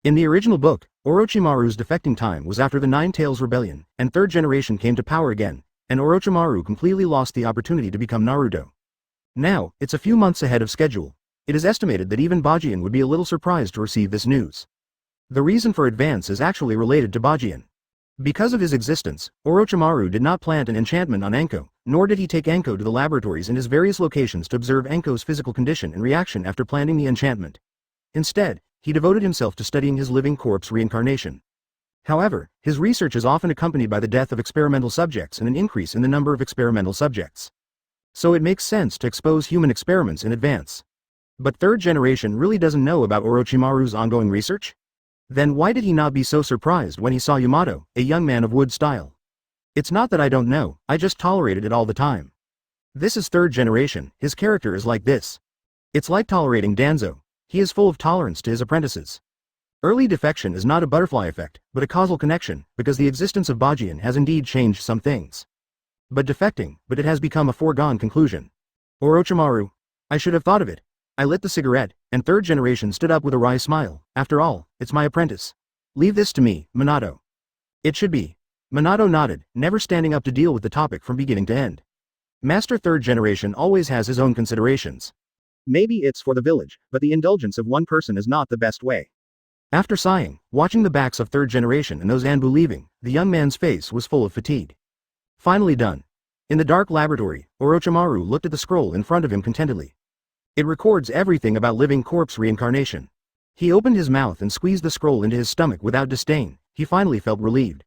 In the original book, Orochimaru's defecting time was after the Nine Tails Rebellion, and third generation came to power again, and Orochimaru completely lost the opportunity to become Naruto. Now, it's a few months ahead of schedule. It is estimated that even Bajan would be a little surprised to receive this news. The reason for advance is actually related to Bajan. Because of his existence, Orochimaru did not plant an enchantment on Anko, nor did he take Anko to the laboratories in his various locations to observe Anko's physical condition and reaction after planting the enchantment. Instead, he devoted himself to studying his living corpse reincarnation. However, his research is often accompanied by the death of experimental subjects and an increase in the number of experimental subjects. So it makes sense to expose human experiments in advance. But third generation really doesn't know about Orochimaru's ongoing research? Then why did he not be so surprised when he saw Yamato, a young man of wood style? It's not that I don't know, I just tolerated it all the time. This is third generation, his character is like this. It's like tolerating Danzo. He is full of tolerance to his apprentices. Early defection is not a butterfly effect, but a causal connection, because the existence of Bajan has indeed changed some things. But it has become a foregone conclusion. Orochimaru. I should have thought of it. I lit the cigarette, and third generation stood up with a wry smile. After all, it's my apprentice. Leave this to me, Minato. It should be. Minato nodded, never standing up to deal with the topic from beginning to end. Master third generation always has his own considerations. Maybe it's for the village, but the indulgence of one person is not the best way. After sighing, watching the backs of third generation and those Anbu leaving, the young man's face was full of fatigue. Finally done. In the dark laboratory, Orochimaru looked at the scroll in front of him contentedly. It records everything about living corpse reincarnation. He opened his mouth and squeezed the scroll into his stomach without disdain. He finally felt relieved.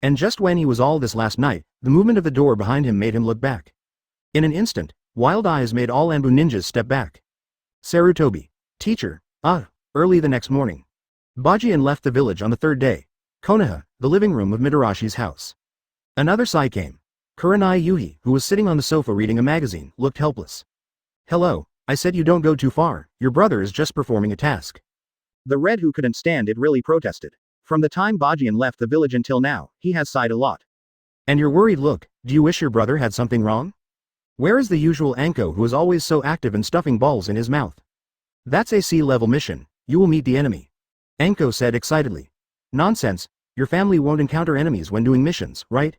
And just when he was all this last night, the movement of the door behind him made him look back. In an instant, wild eyes made all Anbu ninjas step back. Sarutobi. Teacher. Early the next morning. Bajan left the village on the third day. Konaha, the living room of Midarashi's house. Another sigh came. Kurenai Yuhi, who was sitting on the sofa reading a magazine, looked helpless. Hello, I said you don't go too far, your brother is just performing a task. The Red, who couldn't stand it, really protested. From the time Bajan left the village until now, he has sighed a lot. And your worried look, do you wish your brother had something wrong? Where is the usual Anko who is always so active and stuffing balls in his mouth? That's a sea-level mission, you will meet the enemy. Anko said excitedly. Nonsense, your family won't encounter enemies when doing missions, right?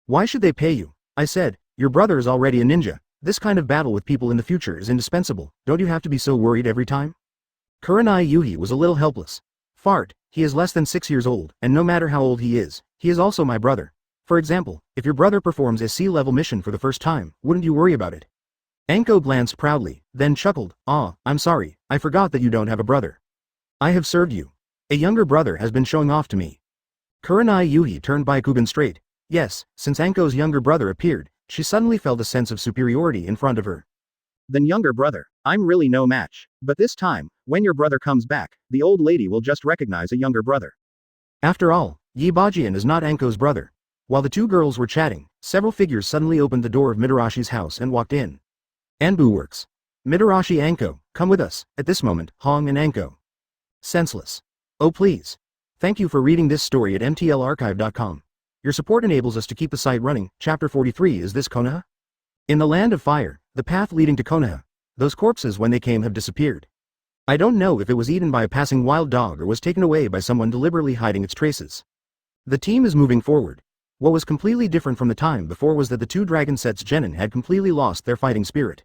Why should they pay you? I said, your brother is already a ninja, this kind of battle with people in the future is indispensable, don't you have to be so worried every time? Kurenai Yuhi was a little helpless. Fart, he is less than 6 years old, and no matter how old he is also my brother. For example, if your brother performs a sea-level mission for the first time, wouldn't you worry about it? Anko glanced proudly, then chuckled, I'm sorry, I forgot that you don't have a brother. I have served you. A younger brother has been showing off to me. Kurenai Yuhi turned Byakugan straight. Yes, since Anko's younger brother appeared, she suddenly felt a sense of superiority in front of her. Then younger brother, I'm really no match. But this time, when your brother comes back, the old lady will just recognize a younger brother. After all, Yi Bajan is not Anko's brother. While the two girls were chatting, several figures suddenly opened the door of Midarashi's house and walked in. Anbu works. Midarashi Anko, come with us. At this moment, Hong and Anko. Senseless. Oh please. Thank you for reading this story at mtlarchive.com. Your support enables us to keep the site running. Chapter 43. Is this Konaha? In the land of fire, the path leading to Konaha. Those corpses when they came have disappeared. I don't know if it was eaten by a passing wild dog or was taken away by someone deliberately hiding its traces. The team is moving forward. What was completely different from the time before was that the two dragon sets genin had completely lost their fighting spirit.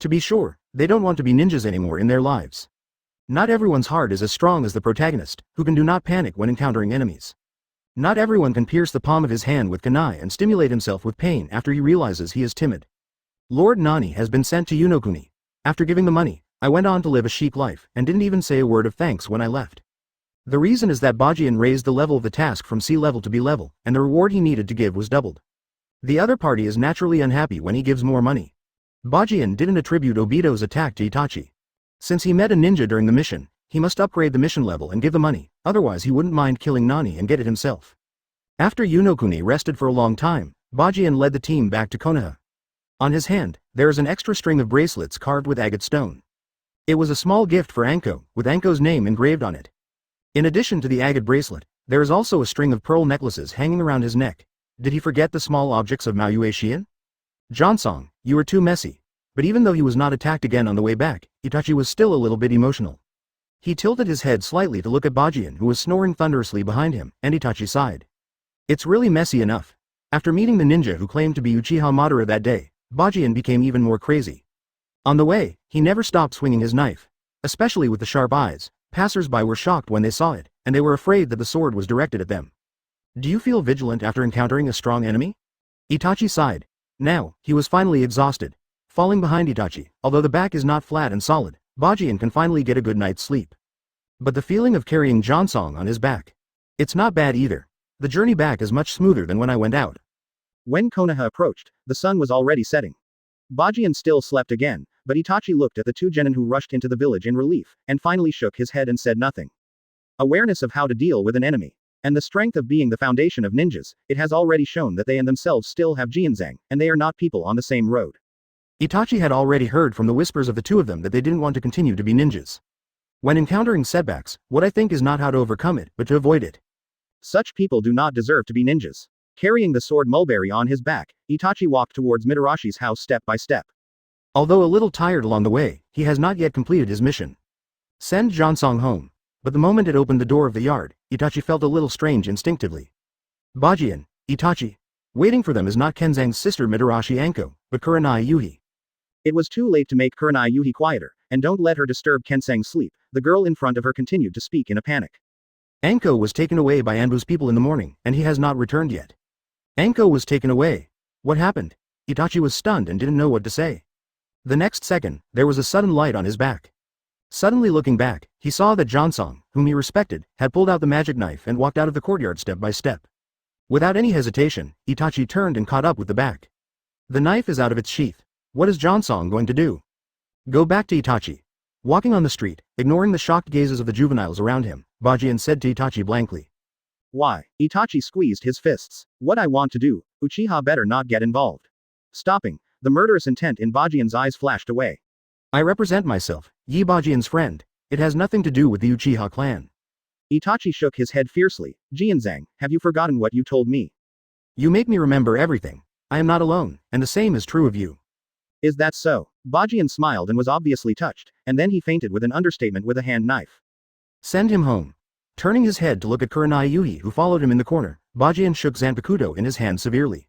To be sure, they don't want to be ninjas anymore in their lives. Not everyone's heart is as strong as the protagonist, who can do not panic when encountering enemies. Not everyone can pierce the palm of his hand with kunai and stimulate himself with pain after he realizes he is timid. Lord Nani has been sent to Unokuni. After giving the money, I went on to live a chic life, and didn't even say a word of thanks when I left. The reason is that Bajan raised the level of the task from C level to B level, and the reward he needed to give was doubled. The other party is naturally unhappy when he gives more money. Bajan didn't attribute Obito's attack to Itachi. Since he met a ninja during the mission, he must upgrade the mission level and give the money, otherwise he wouldn't mind killing Nani and get it himself. After Unokuni rested for a long time, Bajan led the team back to Konaha. On his hand, there is an extra string of bracelets carved with agate stone. It was a small gift for Anko, with Anko's name engraved on it. In addition to the agate bracelet, there is also a string of pearl necklaces hanging around his neck. Did he forget the small objects of Maoyue Shiin? Jonsong, you were too messy. But even though he was not attacked again on the way back, Itachi was still a little bit emotional. He tilted his head slightly to look at Bajan, who was snoring thunderously behind him, and Itachi sighed. It's really messy enough. After meeting the ninja who claimed to be Uchiha Madara that day, Bajan became even more crazy. On the way, he never stopped swinging his knife. Especially with the sharp eyes, passers-by were shocked when they saw it, and they were afraid that the sword was directed at them. Do you feel vigilant after encountering a strong enemy? Itachi sighed. Now, he was finally exhausted. Falling behind Itachi, although the back is not flat and solid, Bajan can finally get a good night's sleep. But the feeling of carrying Jansong on his back. It's not bad either. The journey back is much smoother than when I went out. When Konaha approached, the sun was already setting. Bajan still slept again, but Itachi looked at the two genin who rushed into the village in relief, and finally shook his head and said nothing. Awareness of how to deal with an enemy. And the strength of being the foundation of ninjas, it has already shown that they and themselves still have Jianzhang, and they are not people on the same road. Itachi had already heard from the whispers of the two of them that they didn't want to continue to be ninjas. When encountering setbacks, what I think is not how to overcome it, but to avoid it. Such people do not deserve to be ninjas. Carrying the sword mulberry on his back, Itachi walked towards Midarashi's house step by step. Although a little tired along the way, he has not yet completed his mission. Send Jansong home. But the moment it opened the door of the yard, Itachi felt a little strange instinctively. Bajan, Itachi. Waiting for them is not Kenzang's sister Midarashi Anko, but Kurenai Yuhi. It was too late to make Kurenai Yuhi quieter, and don't let her disturb Kensang's sleep, the girl in front of her continued to speak in a panic. Anko was taken away by Anbu's people in the morning, and he has not returned yet. Anko was taken away. What happened? Itachi was stunned and didn't know what to say. The next second, there was a sudden light on his back. Suddenly looking back, he saw that Jansong, whom he respected, had pulled out the magic knife and walked out of the courtyard step by step. Without any hesitation, Itachi turned and caught up with the back. The knife is out of its sheath. What is Jansong going to do? Go back to Itachi. Walking on the street, ignoring the shocked gazes of the juveniles around him, Bajan said to Itachi blankly. Why? Itachi squeezed his fists. What I want to do, Uchiha better not get involved. Stopping, the murderous intent in Bajan's eyes flashed away. I represent myself, Yi Bajan's friend. It has nothing to do with the Uchiha clan. Itachi shook his head fiercely. Jianzhang, have you forgotten what you told me? You make me remember everything. I am not alone, and the same is true of you. Is that so? Bajan smiled and was obviously touched, and then he fainted with an understatement with a hand knife. Send him home. Turning his head to look at Kurenai Yuhi who followed him in the corner, Bajan shook Zanpakuto in his hand severely.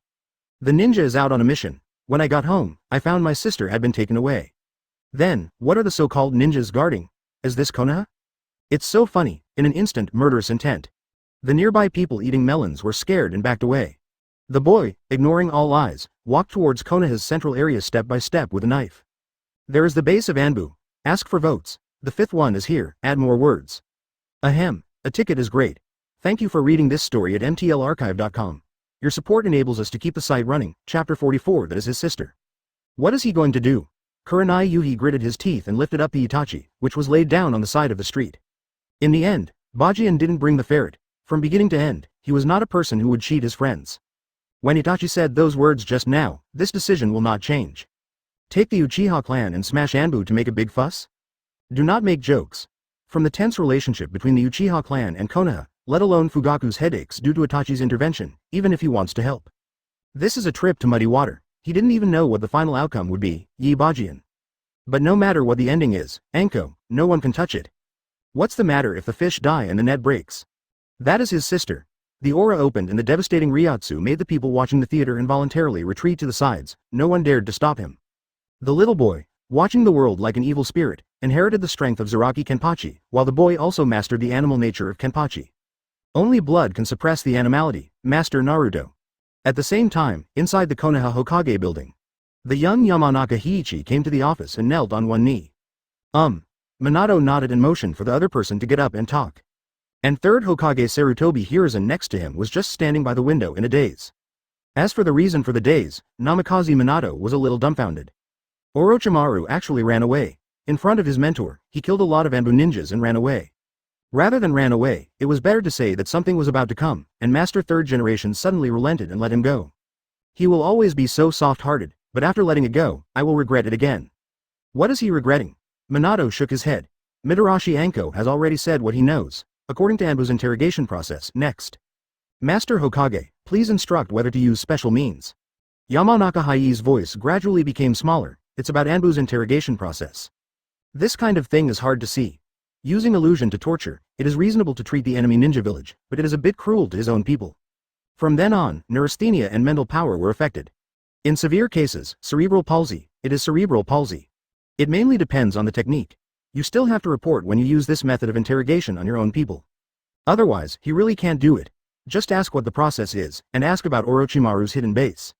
The ninja is out on a mission. When I got home, I found my sister had been taken away. Then, what are the so-called ninjas guarding? Is this Konaha? It's so funny, in an instant murderous intent. The nearby people eating melons were scared and backed away. The boy, ignoring all eyes, walked towards Konaha's central area step by step with a knife. There is the base of Anbu. Ask for votes. The fifth one is here, add more words. Ahem, a ticket is great. Thank you for reading this story at mtlarchive.com. Your support enables us to keep the site running. Chapter 44, that is his sister. What is he going to do? Kurenai Yuhi gritted his teeth and lifted up the Itachi, which was laid down on the side of the street. In the end, Bajan didn't bring the ferret. From beginning to end, he was not a person who would cheat his friends. When Itachi said those words just now, this decision will not change. Take the Uchiha clan and smash Anbu to make a big fuss? Do not make jokes. From the tense relationship between the Uchiha clan and Konaha, let alone Fugaku's headaches due to Itachi's intervention, even if he wants to help. This is a trip to muddy water. He didn't even know what the final outcome would be, Yi Bajan. But no matter what the ending is, Anko, no one can touch it. What's the matter if the fish die and the net breaks? That is his sister. The aura opened and the devastating Ryotsu made the people watching the theater involuntarily retreat to the sides. No one dared to stop him. The little boy, watching the world like an evil spirit, inherited the strength of Zaraki Kenpachi, while the boy also mastered the animal nature of Kenpachi. Only blood can suppress the animality, Master Naruto. At the same time, inside the Konoha Hokage building, the young Yamanaka Heiichi came to the office and knelt on one knee. Minato nodded in motion for the other person to get up and talk. And third Hokage Sarutobi Hiruzen next to him was just standing by the window in a daze. As for the reason for the daze, Namikaze Minato was a little dumbfounded. Orochimaru actually ran away. In front of his mentor, he killed a lot of Anbu ninjas and ran away. Rather than ran away, it was better to say that something was about to come, and Master Third Generation suddenly relented and let him go. He will always be so soft-hearted, but after letting it go, I will regret it again. What is he regretting? Minato shook his head. Midarashi Anko has already said what he knows. According to Anbu's interrogation process, next. Master Hokage, please instruct whether to use special means. Yamanaka Haii's voice gradually became smaller. It's about Anbu's interrogation process. This kind of thing is hard to see. Using illusion to torture, it is reasonable to treat the enemy ninja village, but it is a bit cruel to his own people. From then on, neurasthenia and mental power were affected. In severe cases, cerebral palsy, it is cerebral palsy. It mainly depends on the technique. You still have to report when you use this method of interrogation on your own people. Otherwise, he really can't do it. Just ask what the process is, and ask about Orochimaru's hidden base.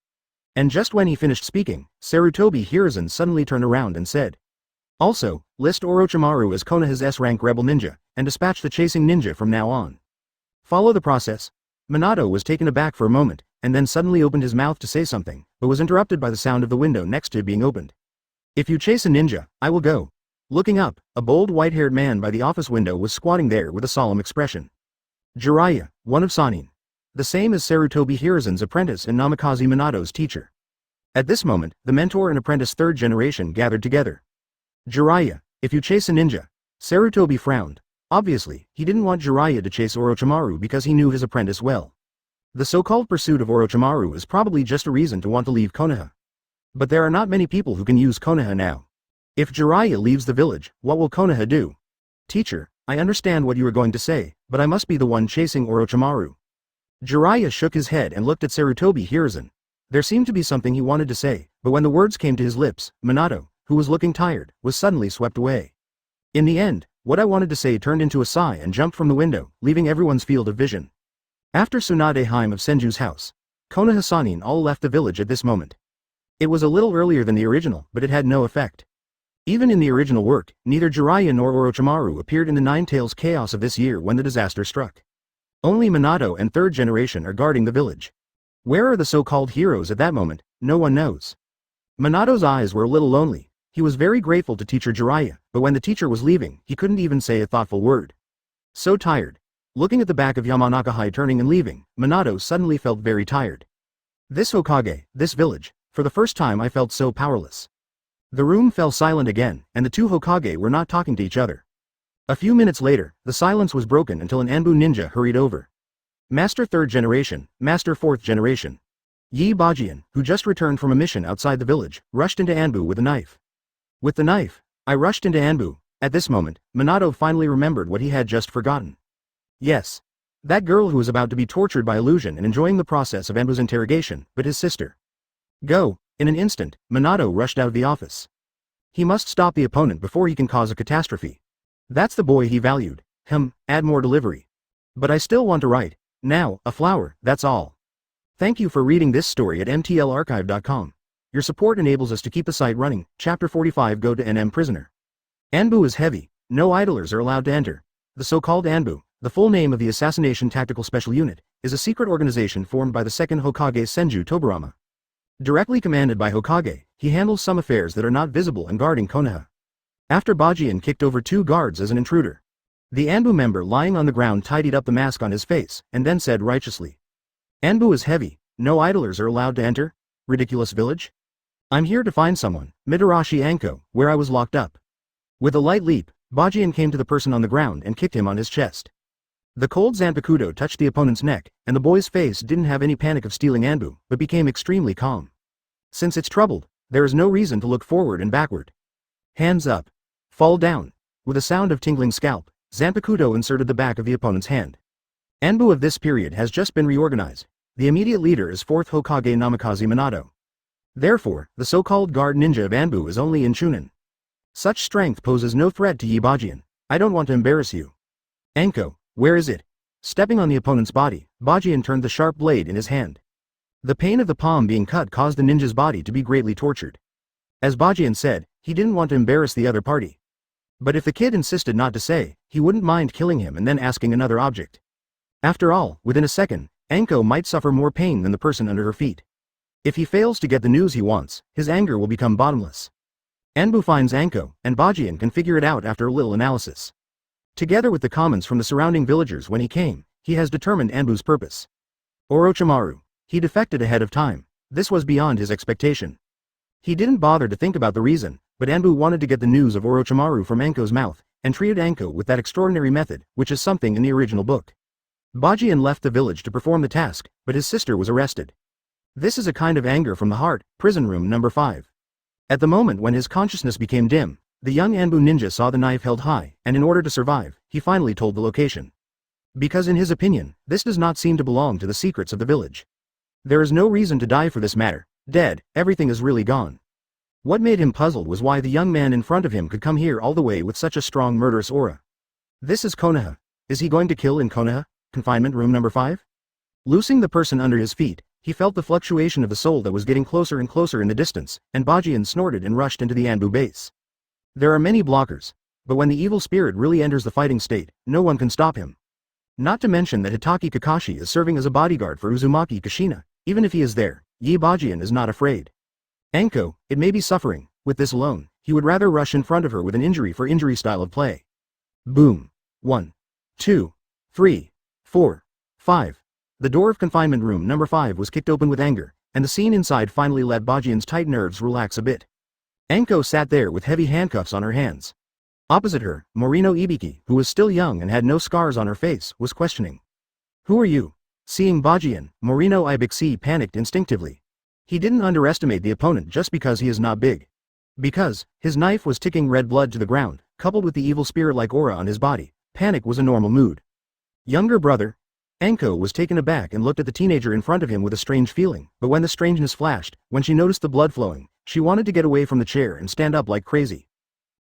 And just when he finished speaking, Sarutobi Hiruzen suddenly turned around and said, "Also, list Orochimaru as Konoha's S-rank rebel ninja, and dispatch the chasing ninja from now on." Follow the process. Minato was taken aback for a moment, and then suddenly opened his mouth to say something, but was interrupted by the sound of the window next to it being opened. "If you chase a ninja, I will go." Looking up, a bold white-haired man by the office window was squatting there with a solemn expression. Jiraiya, one of Sannin. The same as Sarutobi Hiruzen's apprentice and Namikaze Minato's teacher. At this moment, the mentor and apprentice third generation gathered together. "Jiraiya, if you chase a ninja." Sarutobi frowned. Obviously, he didn't want Jiraiya to chase Orochimaru because he knew his apprentice well. The so-called pursuit of Orochimaru is probably just a reason to want to leave Konoha. But there are not many people who can use Konoha now. If Jiraiya leaves the village, what will Konoha do? "Teacher, I understand what you are going to say, but I must be the one chasing Orochimaru." Jiraiya shook his head and looked at Sarutobi Hiruzen. There seemed to be something he wanted to say, but when the words came to his lips, Minato, who was looking tired, was suddenly swept away. In the end, what I wanted to say turned into a sigh and jumped from the window, leaving everyone's field of vision. After Tsunade Heim of Senju's house, Konoha Sannin all left the village at this moment. It was a little earlier than the original, but it had no effect. Even in the original work, neither Jiraiya nor Orochimaru appeared in the Nine Tails chaos of this year when the disaster struck. Only Minato and third generation are guarding the village. Where are the so-called heroes at that moment? No one knows. Minato's eyes were a little lonely. He was very grateful to teacher Jiraiya, but when the teacher was leaving, he couldn't even say a thoughtful word. So tired. Looking at the back of Yamanaka turning and leaving, Minato suddenly felt very tired. This Hokage, this village, for the first time I felt so powerless. The room fell silent again, and the two Hokage were not talking to each other. A few minutes later, the silence was broken until an Anbu ninja hurried over. Master third generation, Master fourth generation. Yi Bajan, who just returned from a mission outside the village, rushed into Anbu with a knife. With the knife, I rushed into Anbu. At this moment, Minato finally remembered what he had just forgotten. Yes. That girl who was about to be tortured by illusion and enjoying the process of Anbu's interrogation, but his sister. Go. In an instant, Minato rushed out of the office. He must stop the opponent before he can cause a catastrophe. That's the boy he valued. Add more delivery. But I still want to write. Now, a flower, that's all. Thank you for reading this story at mtlarchive.com. Your support enables us to keep the site running. Chapter 45 Go to NM Prisoner. Anbu is heavy. No idlers are allowed to enter. The so-called Anbu, the full name of the Assassination Tactical Special Unit, is a secret organization formed by the second Hokage Senju Tobirama. Directly commanded by Hokage, he handles some affairs that are not visible and guarding Konoha. After Bajan kicked over 2 guards as an intruder, the Anbu member lying on the ground tidied up the mask on his face, and then said righteously, "Anbu is heavy. No idlers are allowed to enter? Ridiculous village? I'm here to find someone, Mitarashi Anko, where I was locked up." With a light leap, Bajan came to the person on the ground and kicked him on his chest. The cold Zanpakuto touched the opponent's neck, and the boy's face didn't have any panic of stealing Anbu, but became extremely calm. Since it's troubled, there is no reason to look forward and backward. Hands up. Fall down. With a sound of tingling scalp, Zanpakuto inserted the back of the opponent's hand. Anbu of this period has just been reorganized. The immediate leader is 4th Hokage Namikaze Minato. Therefore, the so-called guard ninja of Anbu is only in Chunin. Such strength poses no threat to Yi Bajan. I don't want to embarrass you. Anko, where is it? Stepping on the opponent's body, Bajan turned the sharp blade in his hand. The pain of the palm being cut caused the ninja's body to be greatly tortured. As Bajan said, he didn't want to embarrass the other party. But if the kid insisted not to say, he wouldn't mind killing him and then asking another object. After all, within a second, Anko might suffer more pain than the person under her feet. If he fails to get the news he wants, his anger will become bottomless. Anbu finds Anko, and Bajan can figure it out after a little analysis. Together with the comments from the surrounding villagers when he came, he has determined Anbu's purpose. Orochimaru. He defected ahead of time. This was beyond his expectation. He didn't bother to think about the reason, but Anbu wanted to get the news of Orochimaru from Anko's mouth, and treated Anko with that extraordinary method, which is something in the original book. Bajan left the village to perform the task, but his sister was arrested. This is a kind of anger from the heart, prison room number 5. At the moment when his consciousness became dim, The young Anbu ninja saw the knife held high, and in order to survive, he finally told the location. Because in his opinion, this does not seem to belong to the secrets of the village. There is no reason to die for this matter. Dead, everything is really gone. What made him puzzled was why the young man in front of him could come here all the way with such a strong murderous aura. This is Konaha. Is he going to kill in Konaha? Confinement room number 5? Loosing the person under his feet, he felt the fluctuation of the soul that was getting closer and closer in the distance, and Bajan snorted and rushed into the Anbu base. There are many blockers, but when the evil spirit really enters the fighting state, no one can stop him. Not to mention that Hitaki Kakashi is serving as a bodyguard for Uzumaki Kushina. Even if he is there, Bajan is not afraid. Anko, it may be suffering. With this alone, he would rather rush in front of her with an injury for injury style of play. Boom. 1, 2, 3, 4, 5. The door of confinement room number 5 was kicked open with anger, and the scene inside finally let Bajan's tight nerves relax a bit. Anko sat there with heavy handcuffs on her hands. Opposite her, Morino Ibiki, who was still young and had no scars on her face, was questioning. Who are you? Seeing Bajan, Morino Ibiki panicked instinctively. He didn't underestimate the opponent just because he is not big. Because his knife was ticking red blood to the ground, coupled with the evil spirit-like aura on his body, panic was a normal mood. Younger brother? Anko was taken aback and looked at the teenager in front of him with a strange feeling, but when the strangeness flashed, when she noticed the blood flowing, she wanted to get away from the chair and stand up like crazy.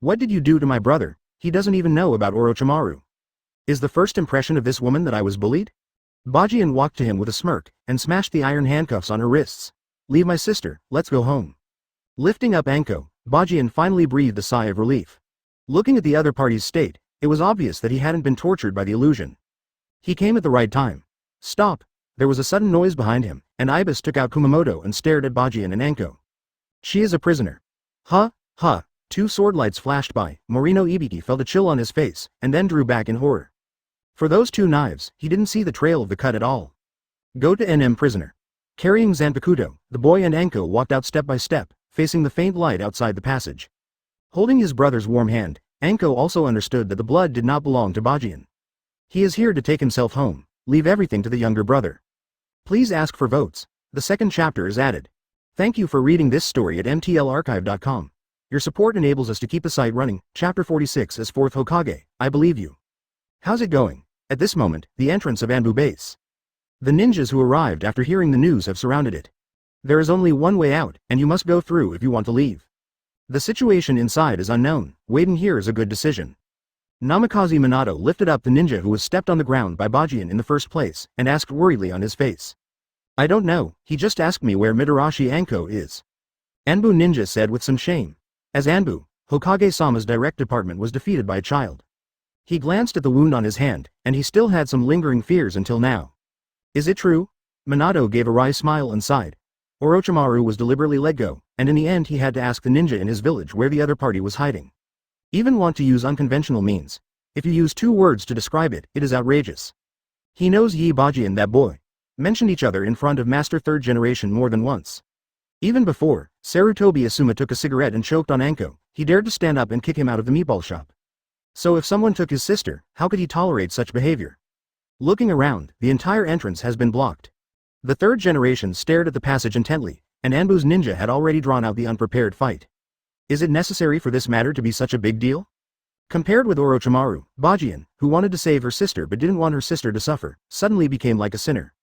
What did you do to my brother? He doesn't even know about Orochimaru. Is the first impression of this woman that I was bullied? Bajan walked to him with a smirk, and smashed the iron handcuffs on her wrists. Leave my sister, let's go home. Lifting up Anko, Bajan finally breathed a sigh of relief. Looking at the other party's state, it was obvious that he hadn't been tortured by the illusion. He came at the right time. Stop! There was a sudden noise behind him, and Ibis took out Kumamoto and stared at Bajan and Anko. She is a prisoner. Huh? Huh. 2 sword lights flashed by. Morino Ibiki felt a chill on his face, and then drew back in horror. For those 2 knives, he didn't see the trail of the cut at all. Go to NM prisoner. Carrying Zanpakuto, the boy and Anko walked out step by step, facing the faint light outside the passage. Holding his brother's warm hand, Anko also understood that the blood did not belong to Bajan. He is here to take himself home. Leave everything to the younger brother. Please ask for votes. The second chapter is added. Thank you for reading this story at mtlarchive.com. Your support enables us to keep the site running. Chapter 46 is 4th Hokage, I believe you. How's it going? At this moment, the entrance of Anbu base. The ninjas who arrived after hearing the news have surrounded it. There is only one way out, and you must go through if you want to leave. The situation inside is unknown. Waiting here is a good decision. Namikaze Minato lifted up the ninja who was stepped on the ground by Bajan in the first place, and asked worriedly on his face. I don't know, he just asked me where Mitarashi Anko is. Anbu ninja said with some shame. As Anbu, Hokage-sama's direct department was defeated by a child. He glanced at the wound on his hand, and he still had some lingering fears until now. Is it true? Minato gave a wry smile and sighed. Orochimaru was deliberately let go, and in the end he had to ask the ninja in his village where the other party was hiding. Even want to use unconventional means. If you use 2 words to describe it, it is outrageous. He knows Bajan and that boy. Mentioned each other in front of Master 3rd Generation more than once. Even before, Sarutobi Asuma took a cigarette and choked on Anko, he dared to stand up and kick him out of the meatball shop. So if someone took his sister, how could he tolerate such behavior? Looking around, the entire entrance has been blocked. The 3rd Generation stared at the passage intently, and Anbu's ninja had already drawn out the unprepared fight. Is it necessary for this matter to be such a big deal? Compared with Orochimaru, Bajan, who wanted to save her sister but didn't want her sister to suffer, suddenly became like a sinner.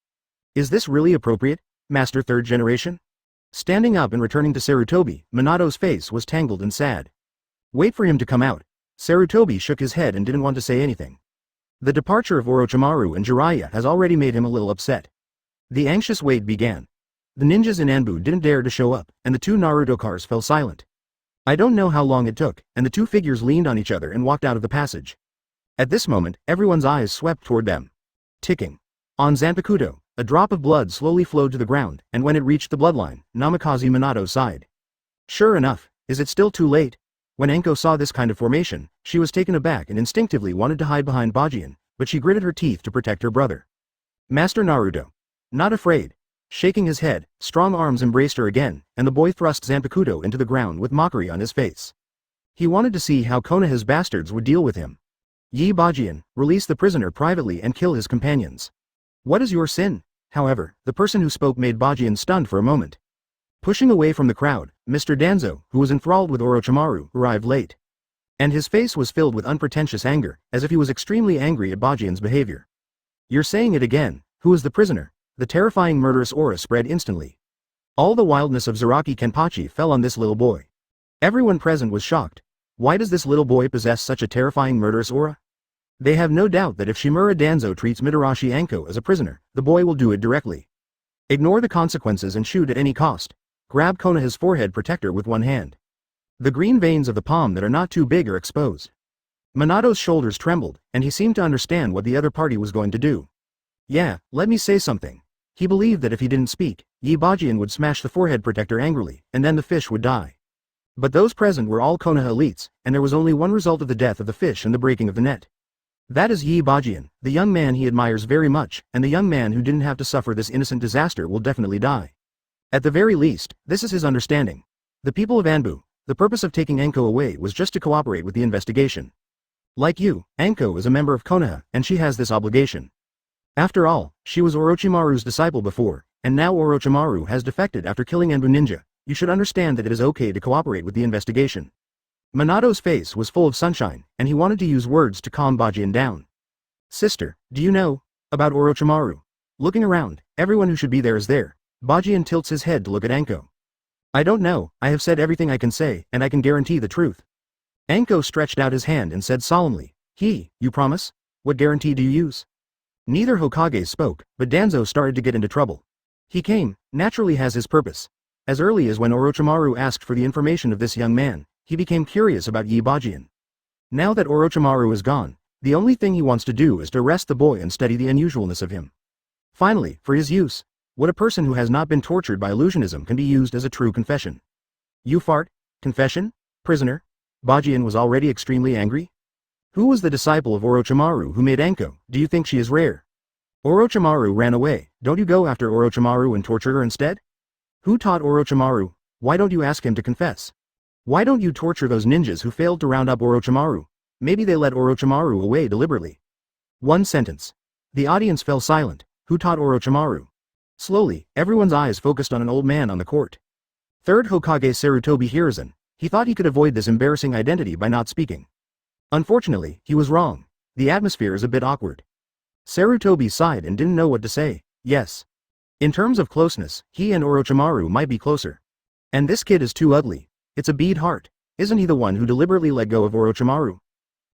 Is this really appropriate, Master 3rd Generation? Standing up and returning to Sarutobi, Minato's face was tangled and sad. Wait for him to come out. Sarutobi shook his head and didn't want to say anything. The departure of Orochimaru and Jiraiya has already made him a little upset. The anxious wait began. The ninjas in Anbu didn't dare to show up, and the 2 Naruto cars fell silent. I don't know how long it took, and the 2 figures leaned on each other and walked out of the passage. At this moment, everyone's eyes swept toward them. Ticking. On Zanpakuto, a drop of blood slowly flowed to the ground, and when it reached the bloodline, Namikaze Minato sighed. Sure enough, is it still too late? When Anko saw this kind of formation, she was taken aback and instinctively wanted to hide behind Bajan, but she gritted her teeth to protect her brother. Master Naruto. Not afraid. Shaking his head, strong arms embraced her again, and the boy thrust Zanpakuto into the ground with mockery on his face. He wanted to see how Konoha's bastards would deal with him. Bajan, release the prisoner privately and kill his companions. What is your sin? However, the person who spoke made Bajan stunned for a moment. Pushing away from the crowd, Mr. Danzo, who was enthralled with Orochimaru, arrived late. And his face was filled with unpretentious anger, as if he was extremely angry at Bajian's behavior. You're saying it again, who is the prisoner? The terrifying murderous aura spread instantly. All the wildness of Zaraki Kenpachi fell on this little boy. Everyone present was shocked. Why does this little boy possess such a terrifying murderous aura? They have no doubt that if Shimura Danzo treats Mitarashi Anko as a prisoner, the boy will do it directly. Ignore the consequences and shoot at any cost. Grab Konoha's forehead protector with one hand. The green veins of the palm that are not too big are exposed. Minato's shoulders trembled, and he seemed to understand what the other party was going to do. Yeah, let me say something. He believed that if he didn't speak, Bajan would smash the forehead protector angrily, and then the fish would die. But those present were all Konoha elites, and there was only one result of the death of the fish and the breaking of the net. That is Bajan, the young man he admires very much, and the young man who didn't have to suffer this innocent disaster will definitely die. At the very least, this is his understanding. The people of Anbu, the purpose of taking Anko away was just to cooperate with the investigation. Like you, Anko is a member of Konoha, and she has this obligation. After all, she was Orochimaru's disciple before, and now Orochimaru has defected after killing Anbu ninja. You should understand that it is okay to cooperate with the investigation. Minato's face was full of sunshine, and he wanted to use words to calm Bajan down. Sister, do you know about Orochimaru? Looking around, everyone who should be there is there. Bajan tilts his head to look at Anko. I don't know, I have said everything I can say, and I can guarantee the truth. Anko stretched out his hand and said solemnly, you promise? What guarantee do you use? Neither Hokage spoke, but Danzo started to get into trouble. He naturally has his purpose. As early as when Orochimaru asked for the information of this young man, he became curious about Bajan. Now that Orochimaru is gone, the only thing he wants to do is to arrest the boy and study the unusualness of him. Finally, for his use, what a person who has not been tortured by illusionism can be used as a true confession. You fart? Confession? Prisoner? Bajan was already extremely angry. Who was the disciple of Orochimaru who made Anko? Do you think she is rare? Orochimaru ran away, don't you go after Orochimaru and torture her instead? Who taught Orochimaru? Why don't you ask him to confess? Why don't you torture those ninjas who failed to round up Orochimaru? Maybe they let Orochimaru away deliberately. One sentence. The audience fell silent. Who taught Orochimaru? Slowly, everyone's eyes focused on an old man on the court. Third Hokage Sarutobi Hiruzen. He thought he could avoid this embarrassing identity by not speaking. Unfortunately, he was wrong. The atmosphere is a bit awkward. Sarutobi sighed and didn't know what to say. Yes. In terms of closeness, he and Orochimaru might be closer. And this kid is too ugly. It's a bead heart. Isn't he the one who deliberately let go of Orochimaru?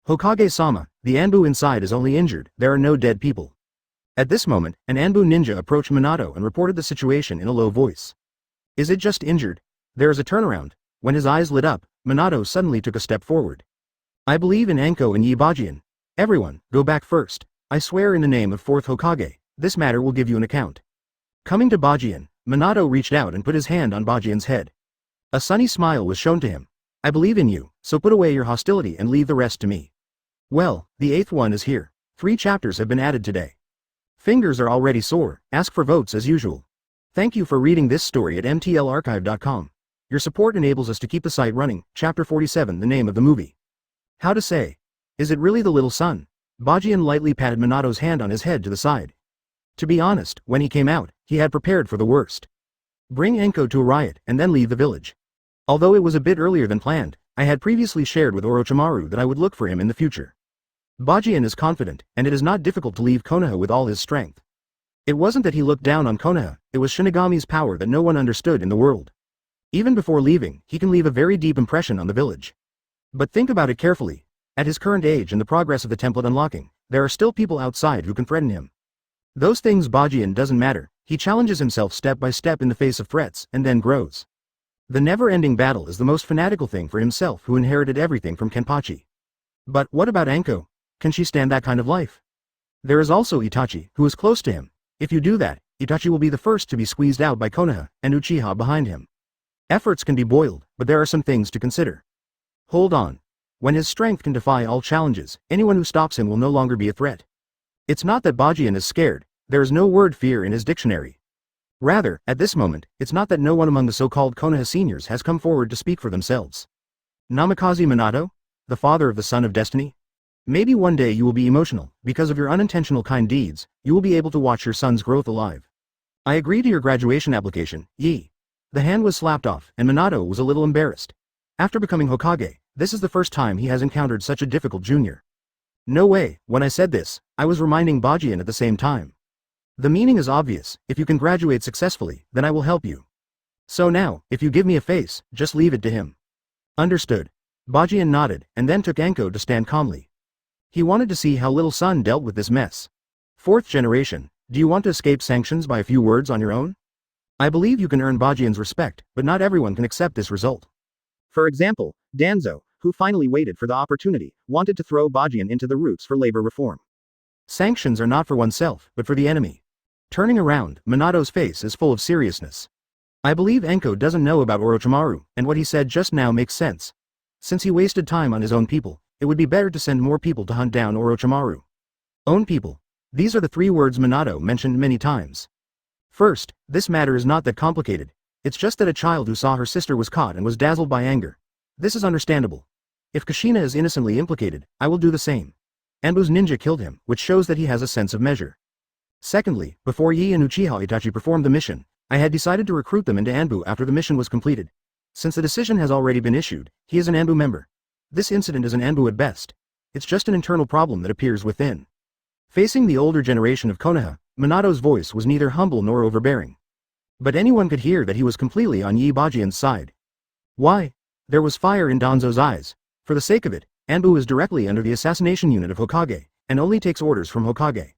Hokage-sama, the Anbu inside is only injured, there are no dead people. At this moment, an Anbu ninja approached Minato and reported the situation in a low voice. Is it just injured? There is a turnaround. When his eyes lit up, Minato suddenly took a step forward. I believe in Anko and Bajan. Everyone, go back first. I swear in the name of 4th Hokage, this matter will give you an account. Coming to Bajan, Minato reached out and put his hand on Bajan's head. A sunny smile was shown to him. I believe in you, so put away your hostility and leave the rest to me. Well, the 8th one is here. 3 chapters have been added today. Fingers are already sore, ask for votes as usual. Thank you for reading this story at mtlarchive.com. Your support enables us to keep the site running. Chapter 47, the name of the movie. How to say? Is it really the little son? Bajan lightly patted Minato's hand on his head to the side. To be honest, when he came out, he had prepared for the worst. Bring Anko to a riot, and then leave the village. Although it was a bit earlier than planned, I had previously shared with Orochimaru that I would look for him in the future. Bajan is confident, and it is not difficult to leave Konoha with all his strength. It wasn't that he looked down on Konoha, it was Shinigami's power that no one understood in the world. Even before leaving, he can leave a very deep impression on the village. But think about it carefully. At his current age and the progress of the template unlocking, there are still people outside who can threaten him. Those things Bajan doesn't matter, he challenges himself step by step in the face of threats, and then grows. The never-ending battle is the most fanatical thing for himself who inherited everything from Kenpachi. But what about Anko? Can she stand that kind of life? There is also Itachi, who is close to him. If you do that, Itachi will be the first to be squeezed out by Konoha, and Uchiha behind him. Efforts can be boiled, but there are some things to consider. Hold on. When his strength can defy all challenges, anyone who stops him will no longer be a threat. It's not that Bajan is scared, there is no word fear in his dictionary. Rather, at this moment, it's not that no one among the so-called Konoha seniors has come forward to speak for themselves. Namikaze Minato? The father of the son of destiny? Maybe one day you will be emotional, because of your unintentional kind deeds, you will be able to watch your son's growth alive. I agree to your graduation application, Yi. The hand was slapped off, and Minato was a little embarrassed. After becoming Hokage, This is the first time he has encountered such a difficult junior. No way, when I said this, I was reminding Bajan at the same time. The meaning is obvious, if you can graduate successfully, then I will help you. So now, if you give me a face, just leave it to him. Understood. Bajan nodded, and then took Anko to stand calmly. He wanted to see how little son dealt with this mess. Fourth generation, do you want to escape sanctions by a few words on your own? I believe you can earn Bajan's respect, but not everyone can accept this result. For example, Danzo, who finally waited for the opportunity, wanted to throw Bajan into the roots for labor reform. Sanctions are not for oneself, but for the enemy. Turning around, Minato's face is full of seriousness. I believe Anko doesn't know about Orochimaru, and what he said just now makes sense. Since he wasted time on his own people, it would be better to send more people to hunt down Orochimaru. Own people. These are the 3 words Minato mentioned many times. First, this matter is not that complicated. It's just that a child who saw her sister was caught and was dazzled by anger. This is understandable. If Kushina is innocently implicated, I will do the same. Anbu's ninja killed him, which shows that he has a sense of measure. Secondly, before Yi and Uchiha Itachi performed the mission, I had decided to recruit them into Anbu after the mission was completed. Since the decision has already been issued, he is an Anbu member. This incident is an Anbu at best. It's just an internal problem that appears within. Facing the older generation of Konoha, Minato's voice was neither humble nor overbearing. But anyone could hear that he was completely on Yi Bajian's side. Why? There was fire in Danzo's eyes. For the sake of it, Anbu is directly under the assassination unit of Hokage, and only takes orders from Hokage.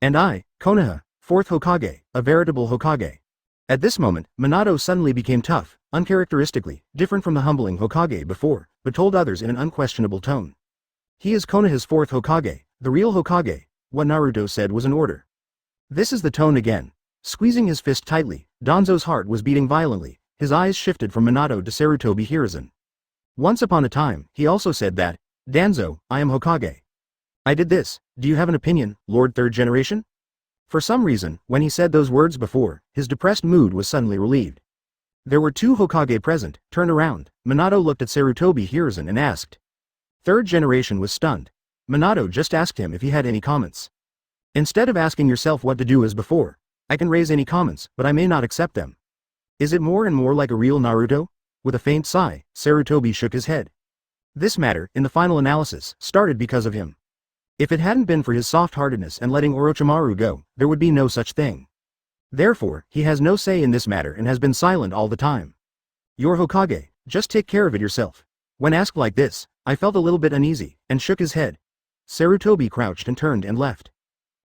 And I, Konoha, 4th Hokage, a veritable Hokage. At this moment, Minato suddenly became tough, uncharacteristically, different from the humbling Hokage before, but told others in an unquestionable tone. He is Konoha's 4th Hokage, the real Hokage. What Naruto said was an order. This is the tone again. Squeezing his fist tightly, Danzo's heart was beating violently, his eyes shifted from Minato to Sarutobi Hiruzen. Once upon a time, he also said that, Danzo, I am Hokage. I did this, do you have an opinion, Lord 3rd Generation? For some reason, when he said those words before, his depressed mood was suddenly relieved. There were 2 Hokage present. Turned around, Minato looked at Sarutobi Hiruzen and asked. 3rd Generation was stunned. Minato just asked him if he had any comments. Instead of asking yourself what to do as before, I can raise any comments, but I may not accept them. Is it more and more like a real Naruto? With a faint sigh, Sarutobi shook his head. This matter, in the final analysis, started because of him. If it hadn't been for his soft-heartedness and letting Orochimaru go, there would be no such thing. Therefore, he has no say in this matter and has been silent all the time. You're Hokage, just take care of it yourself. When asked like this, I felt a little bit uneasy, and shook his head. Sarutobi crouched and turned and left.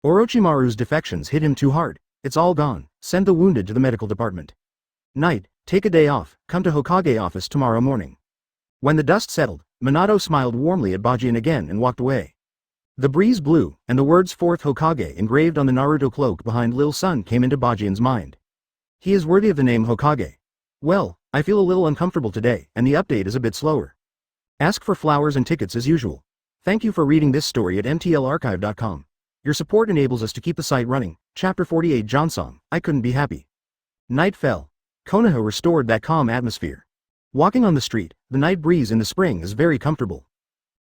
Orochimaru's defections hit him too hard. It's all gone. Send the wounded to the medical department. Night, take a day off, come to Hokage office tomorrow morning. When the dust settled, Minato smiled warmly at Bajan again and walked away. The breeze blew, and the words 4th Hokage engraved on the Naruto cloak behind Lil Sun came into Bajan's mind. He is worthy of the name Hokage. Well, I feel a little uncomfortable today, and the update is a bit slower. Ask for flowers and tickets as usual. Thank you for reading this story at mtlarchive.com. Your support enables us to keep the site running. Chapter 48 Jonsong, I couldn't be happy. Night fell. Konoha restored that calm atmosphere. Walking on the street, the night breeze in the spring is very comfortable.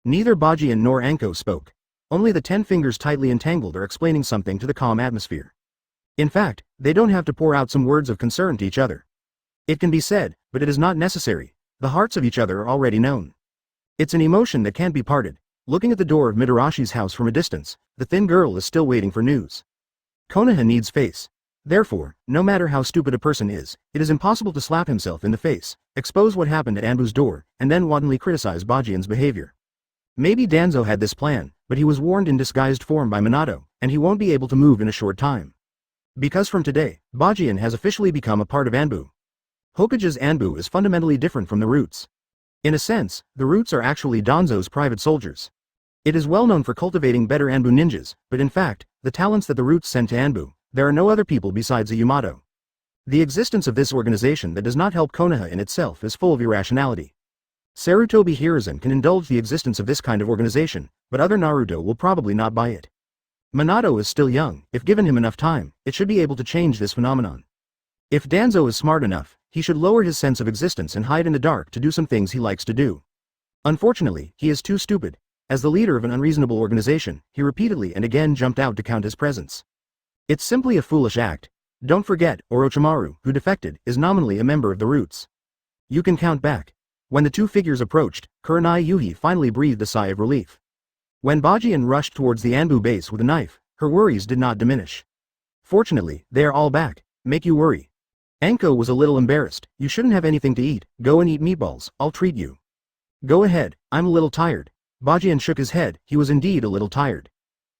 Neither Bajan nor Anko spoke. Only the 10 fingers tightly entangled are explaining something to the calm atmosphere. In fact, they don't have to pour out some words of concern to each other. It can be said, but it is not necessary. The hearts of each other are already known. It's an emotion that can't be parted. Looking at the door of Midarashi's house from a distance, the thin girl is still waiting for news. Konoha needs face. Therefore, no matter how stupid a person is, it is impossible to slap himself in the face, expose what happened at Anbu's door, and then wantonly criticize Bajan's behavior. Maybe Danzo had this plan, but he was warned in disguised form by Minato, and he won't be able to move in a short time. Because from today, Bajan has officially become a part of Anbu. Hokage's Anbu is fundamentally different from the roots. In a sense, the roots are actually Danzo's private soldiers. It is well known for cultivating better Anbu ninjas, but in fact, the talents that the roots send to Anbu, there are no other people besides a Yamato. The existence of this organization that does not help Konoha in itself is full of irrationality. Sarutobi Hiruzen can indulge the existence of this kind of organization, but other Naruto will probably not buy it. Minato is still young. If given him enough time, it should be able to change this phenomenon. If Danzo is smart enough, he should lower his sense of existence and hide in the dark to do some things he likes to do. Unfortunately, he is too stupid. As the leader of an unreasonable organization, he repeatedly and again jumped out to count his presence. It's simply a foolish act. Don't forget, Orochimaru, who defected, is nominally a member of the Roots. You can count back. When the two figures approached, Kurenai Yuhi finally breathed a sigh of relief. When Bajan rushed towards the Anbu base with a knife, her worries did not diminish. Fortunately, they are all back. Make you worry. Anko was a little embarrassed. You shouldn't have anything to eat. Go and eat meatballs. I'll treat you. Go ahead. I'm a little tired. Bajan shook his head. He was indeed a little tired.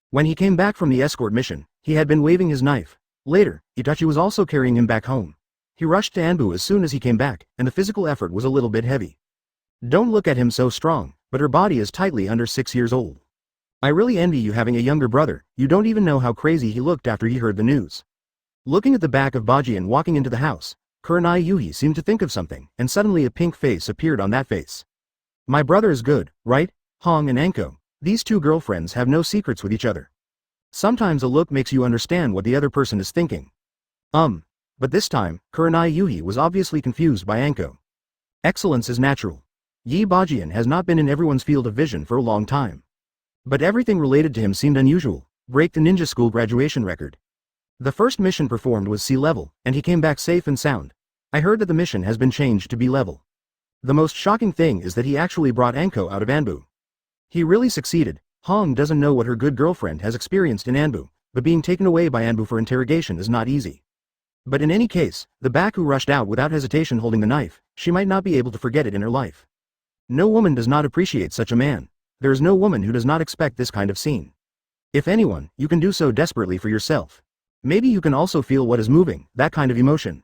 When he came back from the escort mission, he had been waving his knife. Later, Itachi was also carrying him back home. He rushed to Anbu as soon as he came back, and the physical effort was a little bit heavy. Don't look at him so strong, but her body is tightly under 6 years old. I really envy you having a younger brother. You don't even know how crazy he looked after he heard the news. Looking at the back of Bajan walking into the house, Kurenai Yuhi seemed to think of something, and suddenly a pink face appeared on that face. My brother is good, right? Hong and Anko. These two girlfriends have no secrets with each other. Sometimes a look makes you understand what the other person is thinking. But this time, Kurenai Yuhi was obviously confused by Anko. Excellence is natural. Yi Bajan has not been in everyone's field of vision for a long time. But everything related to him seemed unusual. Break the ninja school graduation record. The first mission performed was C level, and he came back safe and sound. I heard that the mission has been changed to B level. The most shocking thing is that he actually brought Anko out of Anbu. He really succeeded. Hong doesn't know what her good girlfriend has experienced in Anbu, but being taken away by Anbu for interrogation is not easy. But in any case, the Baku rushed out without hesitation holding the knife. She might not be able to forget it in her life. No woman does not appreciate such a man. There is no woman who does not expect this kind of scene. If anyone, you can do so desperately for yourself. Maybe you can also feel what is moving, that kind of emotion.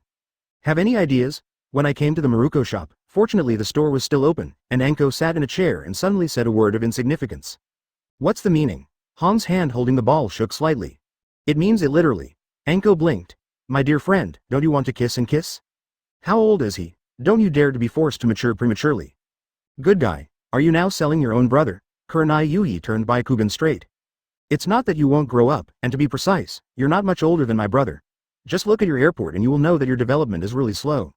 Have any ideas? When I came to the Maruko shop, fortunately the store was still open, and Anko sat in a chair and suddenly said a word of insignificance. What's the meaning? Hong's hand holding the ball shook slightly. It means it literally. Anko blinked. My dear friend, don't you want to kiss and kiss? How old is he? Don't you dare to be forced to mature prematurely. Good guy, are you now selling your own brother? Kurenai Yuhi turned Baikugan straight. It's not that you won't grow up, and to be precise, you're not much older than my brother. Just look at your airport and you will know that your development is really slow.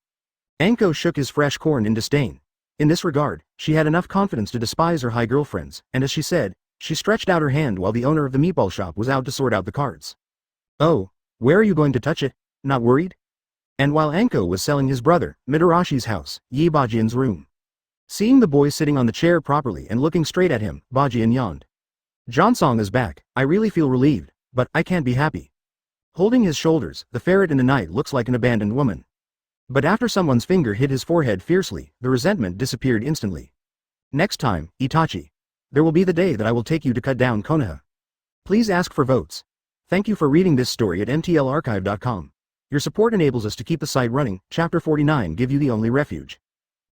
Anko shook his fresh corn in disdain. In this regard, she had enough confidence to despise her high girlfriends, and as she said, she stretched out her hand while the owner of the meatball shop was out to sort out the cards. Oh, where are you going to touch it? Not worried? And while Anko was selling his brother, Midarashi's house, Yi Bajan's room. Seeing the boy sitting on the chair properly and looking straight at him, Bajan yawned. Jansong is back. I really feel relieved, but I can't be happy. Holding his shoulders, the ferret in the night looks like an abandoned woman. But after someone's finger hit his forehead fiercely, the resentment disappeared instantly. Next time, Itachi. There will be the day that I will take you to cut down Konaha. Please ask for votes. Thank you for reading this story at mtlarchive.com. Your support enables us to keep the site running. Chapter 49 Give You the Only Refuge.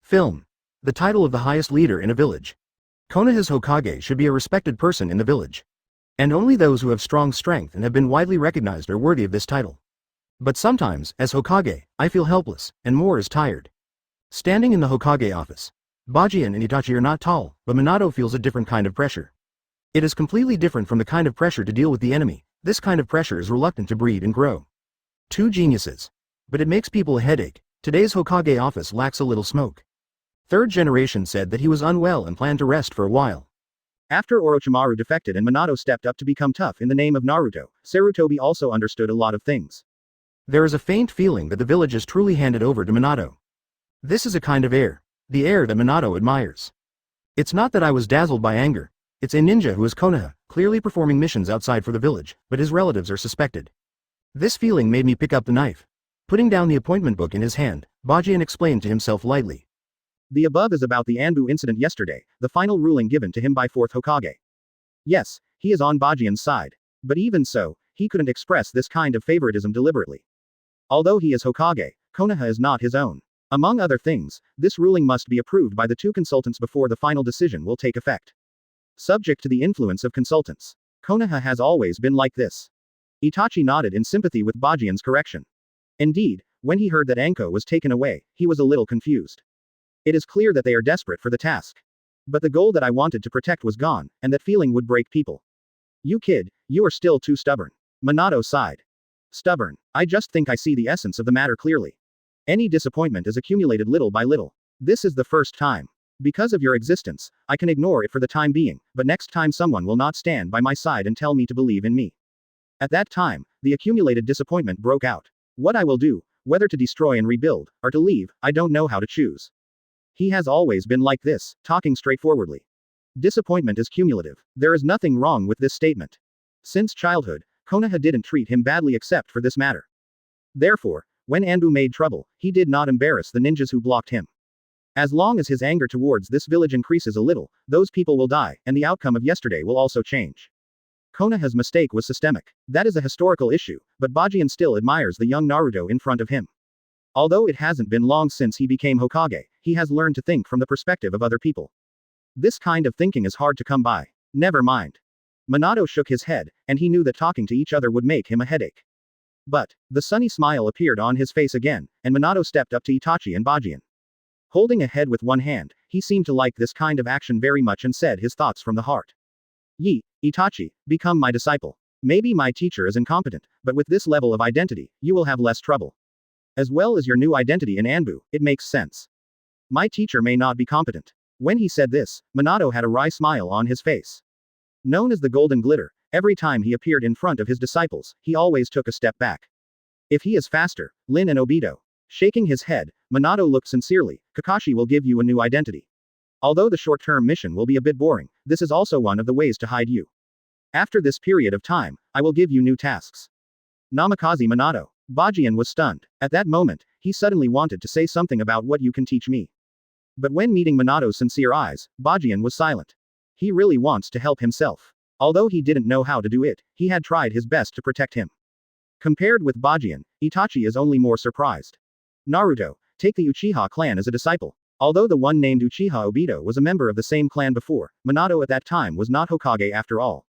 Film. The title of the highest leader in a village. Konaha's Hokage should be a respected person in the village. And only those who have strong strength and have been widely recognized are worthy of this title. But sometimes, as Hokage, I feel helpless, and more is tired. Standing in the Hokage office. Bajan and Itachi are not tall, but Minato feels a different kind of pressure. It is completely different from the kind of pressure to deal with the enemy. This kind of pressure is reluctant to breed and grow. Two geniuses. But it makes people a headache. Today's Hokage office lacks a little smoke. Third generation said that he was unwell and planned to rest for a while. After Orochimaru defected and Minato stepped up to become tough in the name of Naruto, Sarutobi also understood a lot of things. There is a faint feeling that the village is truly handed over to Minato. This is a kind of air. The air that Minato admires. It's not that I was dazzled by anger. It's a ninja who is Konaha, clearly performing missions outside for the village, but his relatives are suspected. This feeling made me pick up the knife. Putting down the appointment book in his hand, Bajan explained to himself lightly. The above is about the Anbu incident yesterday, the final ruling given to him by 4th Hokage. Yes, he is on Bajan's side. But even so, he couldn't express this kind of favoritism deliberately. Although he is Hokage, Konaha is not his own. Among other things, this ruling must be approved by the two consultants before the final decision will take effect. Subject to the influence of consultants. Konaha has always been like this. Itachi nodded in sympathy with Bajan's correction. Indeed, when he heard that Anko was taken away, he was a little confused. It is clear that they are desperate for the task. But the goal that I wanted to protect was gone, and that feeling would break people. You kid, you are still too stubborn. Minato sighed. Stubborn. I just think I see the essence of the matter clearly. Any disappointment is accumulated little by little. This is the first time. Because of your existence, I can ignore it for the time being, but next time someone will not stand by my side and tell me to believe in me. At that time, the accumulated disappointment broke out. What I will do, whether to destroy and rebuild, or to leave, I don't know how to choose. He has always been like this, talking straightforwardly. Disappointment is cumulative. There is nothing wrong with this statement. Since childhood, Konoha didn't treat him badly except for this matter. Therefore, when Anbu made trouble, he did not embarrass the ninjas who blocked him. As long as his anger towards this village increases a little, those people will die, and the outcome of yesterday will also change. Konoha's mistake was systemic. That is a historical issue, but Bajan still admires the young Naruto in front of him. Although it hasn't been long since he became Hokage, he has learned to think from the perspective of other people. This kind of thinking is hard to come by. Never mind. Minato shook his head, and he knew that talking to each other would make him a headache. But, the sunny smile appeared on his face again, and Minato stepped up to Itachi and Bajan. Holding a head with one hand, he seemed to like this kind of action very much and said his thoughts from the heart. Itachi, become my disciple. Maybe my teacher is incompetent, but with this level of identity, you will have less trouble. As well as your new identity in Anbu, it makes sense. My teacher may not be competent. When he said this, Minato had a wry smile on his face. Known as the Golden Glitter, every time he appeared in front of his disciples, he always took a step back. If he is faster, Lin and Obito. Shaking his head, Minato looked sincerely, Kakashi will give you a new identity. Although the short-term mission will be a bit boring, this is also one of the ways to hide you. After this period of time, I will give you new tasks. Namikaze Minato. Bajan was stunned. At that moment, he suddenly wanted to say something about what you can teach me. But when meeting Minato's sincere eyes, Bajan was silent. He really wants to help himself. Although he didn't know how to do it, he had tried his best to protect him. Compared with Bajan, Itachi is only more surprised. Naruto, take the Uchiha clan as a disciple. Although the one named Uchiha Obito was a member of the same clan before, Minato at that time was not Hokage after all.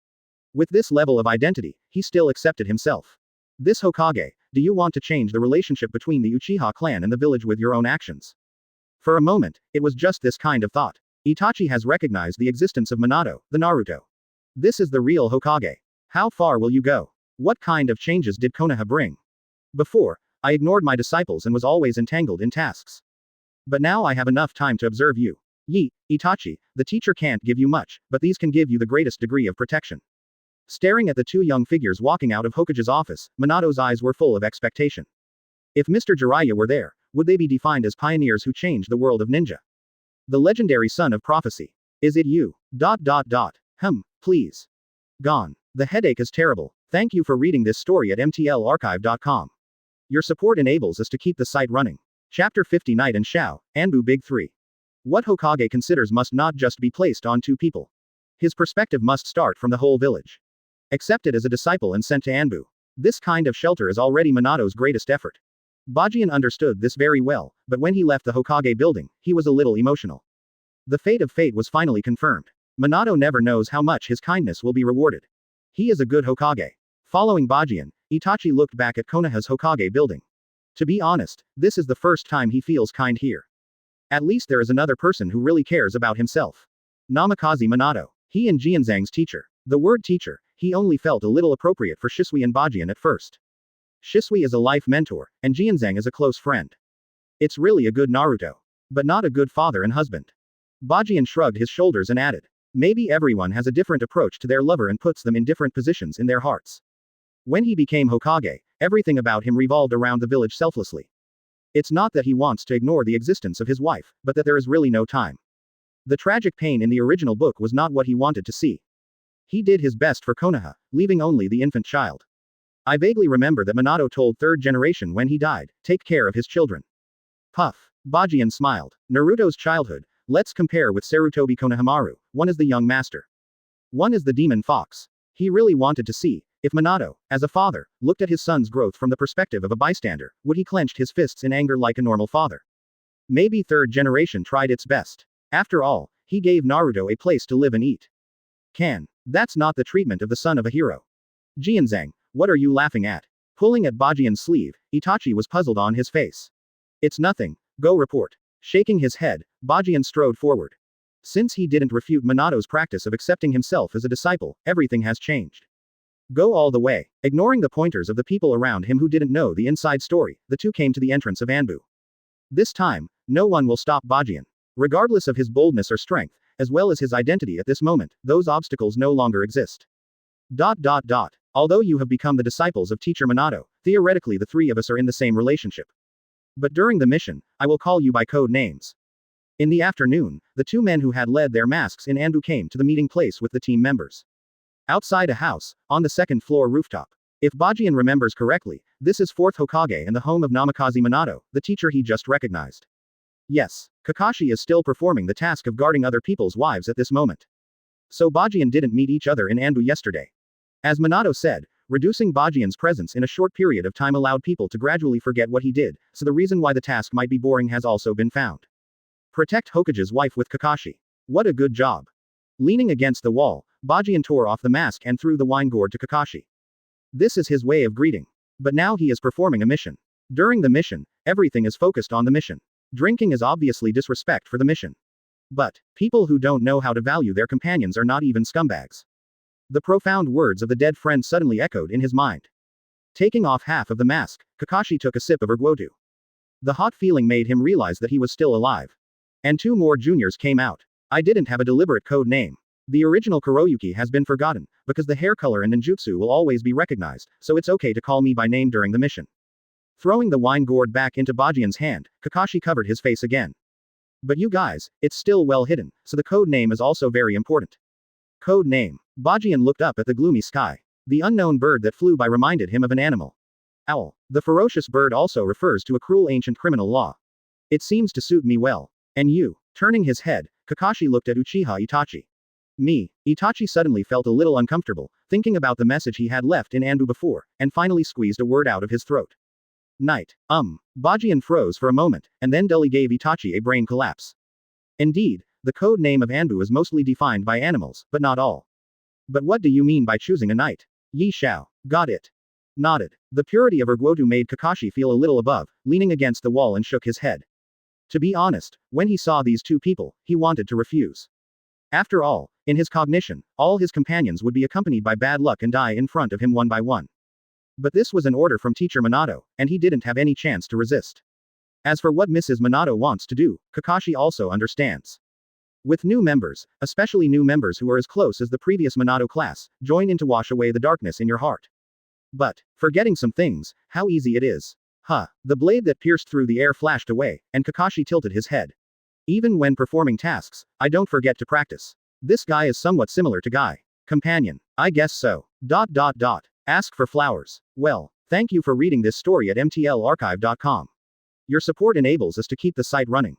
With this level of identity, he still accepted himself. This Hokage, do you want to change the relationship between the Uchiha clan and the village with your own actions? For a moment, it was just this kind of thought. Itachi has recognized the existence of Minato, the Naruto. This is the real Hokage. How far will you go? What kind of changes did Konoha bring? Before, I ignored my disciples and was always entangled in tasks. But now I have enough time to observe you. Itachi, the teacher can't give you much, but these can give you the greatest degree of protection. Staring at the two young figures walking out of Hokage's office, Minato's eyes were full of expectation. If Mr. Jiraiya were there, would they be defined as pioneers who changed the world of ninja? The legendary son of prophecy. Is it you? Please. Gone. The headache is terrible. Thank you for reading this story at mtlarchive.com. Your support enables us to keep the site running. Chapter 50 Night and Shao, Anbu Big 3. What Hokage considers must not just be placed on two people. His perspective must start from the whole village. Accepted as a disciple and sent to Anbu. This kind of shelter is already Minato's greatest effort. Bajan understood this very well, but when he left the Hokage building, he was a little emotional. The fate of fate was finally confirmed. Minato never knows how much his kindness will be rewarded. He is a good Hokage. Following Bajan, Itachi looked back at Konoha's Hokage building. To be honest, this is the first time he feels kind here. At least there is another person who really cares about himself. Namikaze Minato. He and Jianzhang's teacher. The word teacher, he only felt a little appropriate for Shisui and Bajan at first. Shisui is a life mentor, and Jianzhang is a close friend. It's really a good Naruto. But not a good father and husband. Bajan shrugged his shoulders and added. Maybe everyone has a different approach to their lover and puts them in different positions in their hearts. When he became Hokage, everything about him revolved around the village selflessly. It's not that he wants to ignore the existence of his wife, but that there is really no time. The tragic pain in the original book was not what he wanted to see. He did his best for Konoha, leaving only the infant child. I vaguely remember that Minato told third generation when he died, take care of his children. Puff. Bajan smiled. Naruto's childhood, let's compare with Sarutobi Konohamaru, one is the young master. One is the demon fox. He really wanted to see, if Minato, as a father, looked at his son's growth from the perspective of a bystander, would he clenched his fists in anger like a normal father? Maybe third generation tried its best. After all, he gave Naruto a place to live and eat. That's not the treatment of the son of a hero. Jianzhang, what are you laughing at? Pulling at Bajan's sleeve, Itachi was puzzled on his face. It's nothing, go report. Shaking his head, Bajan strode forward. Since he didn't refute Minato's practice of accepting himself as a disciple, everything has changed. Go all the way. Ignoring the pointers of the people around him who didn't know the inside story, the two came to the entrance of Anbu. This time, no one will stop Bajan. Regardless of his boldness or strength, as well as his identity at this moment, those obstacles no longer exist. Although you have become the disciples of Teacher Minato, theoretically the three of us are in the same relationship. But during the mission, I will call you by code names. In the afternoon, the two men who had led their masks in Anbu came to the meeting place with the team members. Outside a house, on the second floor rooftop. If Bajan remembers correctly, this is 4th Hokage and the home of Namikaze Minato, the teacher he just recognized. Yes, Kakashi is still performing the task of guarding other people's wives at this moment. So Bajan didn't meet each other in Anbu yesterday. As Minato said, reducing Bajan's presence in a short period of time allowed people to gradually forget what he did, so the reason why the task might be boring has also been found. Protect Hokage's wife with Kakashi. What a good job. Leaning against the wall, Bajan tore off the mask and threw the wine gourd to Kakashi. This is his way of greeting. But now he is performing a mission. During the mission, everything is focused on the mission. Drinking is obviously disrespect for the mission. But, people who don't know how to value their companions are not even scumbags. The profound words of the dead friend suddenly echoed in his mind. Taking off half of the mask, Kakashi took a sip of erguotu. The hot feeling made him realize that he was still alive. And two more juniors came out. I didn't have a deliberate code name. The original Kuroyuki has been forgotten, because the hair color and ninjutsu will always be recognized, so it's okay to call me by name during the mission. Throwing the wine gourd back into Bajan's hand, Kakashi covered his face again. But you guys, it's still well hidden, so the code name is also very important. Code name. Bajan looked up at the gloomy sky. The unknown bird that flew by reminded him of an animal. Owl. The ferocious bird also refers to a cruel ancient criminal law. It seems to suit me well. And you? Turning his head, Kakashi looked at Uchiha Itachi. Me. Itachi suddenly felt a little uncomfortable, thinking about the message he had left in Anbu before, and finally squeezed a word out of his throat. Night. Bajan froze for a moment, and then dully gave Itachi a brain collapse. Indeed, the code name of Anbu is mostly defined by animals, but not all. But what do you mean by choosing a knight? Yi Shao. Got it. Nodded. The purity of erguotu made Kakashi feel a little above, leaning against the wall and shook his head. To be honest, when he saw these two people, he wanted to refuse. After all, in his cognition, all his companions would be accompanied by bad luck and die in front of him one by one. But this was an order from Teacher Minato, and he didn't have any chance to resist. As for what Mrs. Minato wants to do, Kakashi also understands. With new members, especially new members who are as close as the previous Minato class, join in to wash away the darkness in your heart. But, forgetting some things, how easy it is. The blade that pierced through the air flashed away, and Kakashi tilted his head. Even when performing tasks, I don't forget to practice. This guy is somewhat similar to Guy. Companion. I guess so. Ask for flowers. Well, thank you for reading this story at mtlarchive.com. Your support enables us to keep the site running.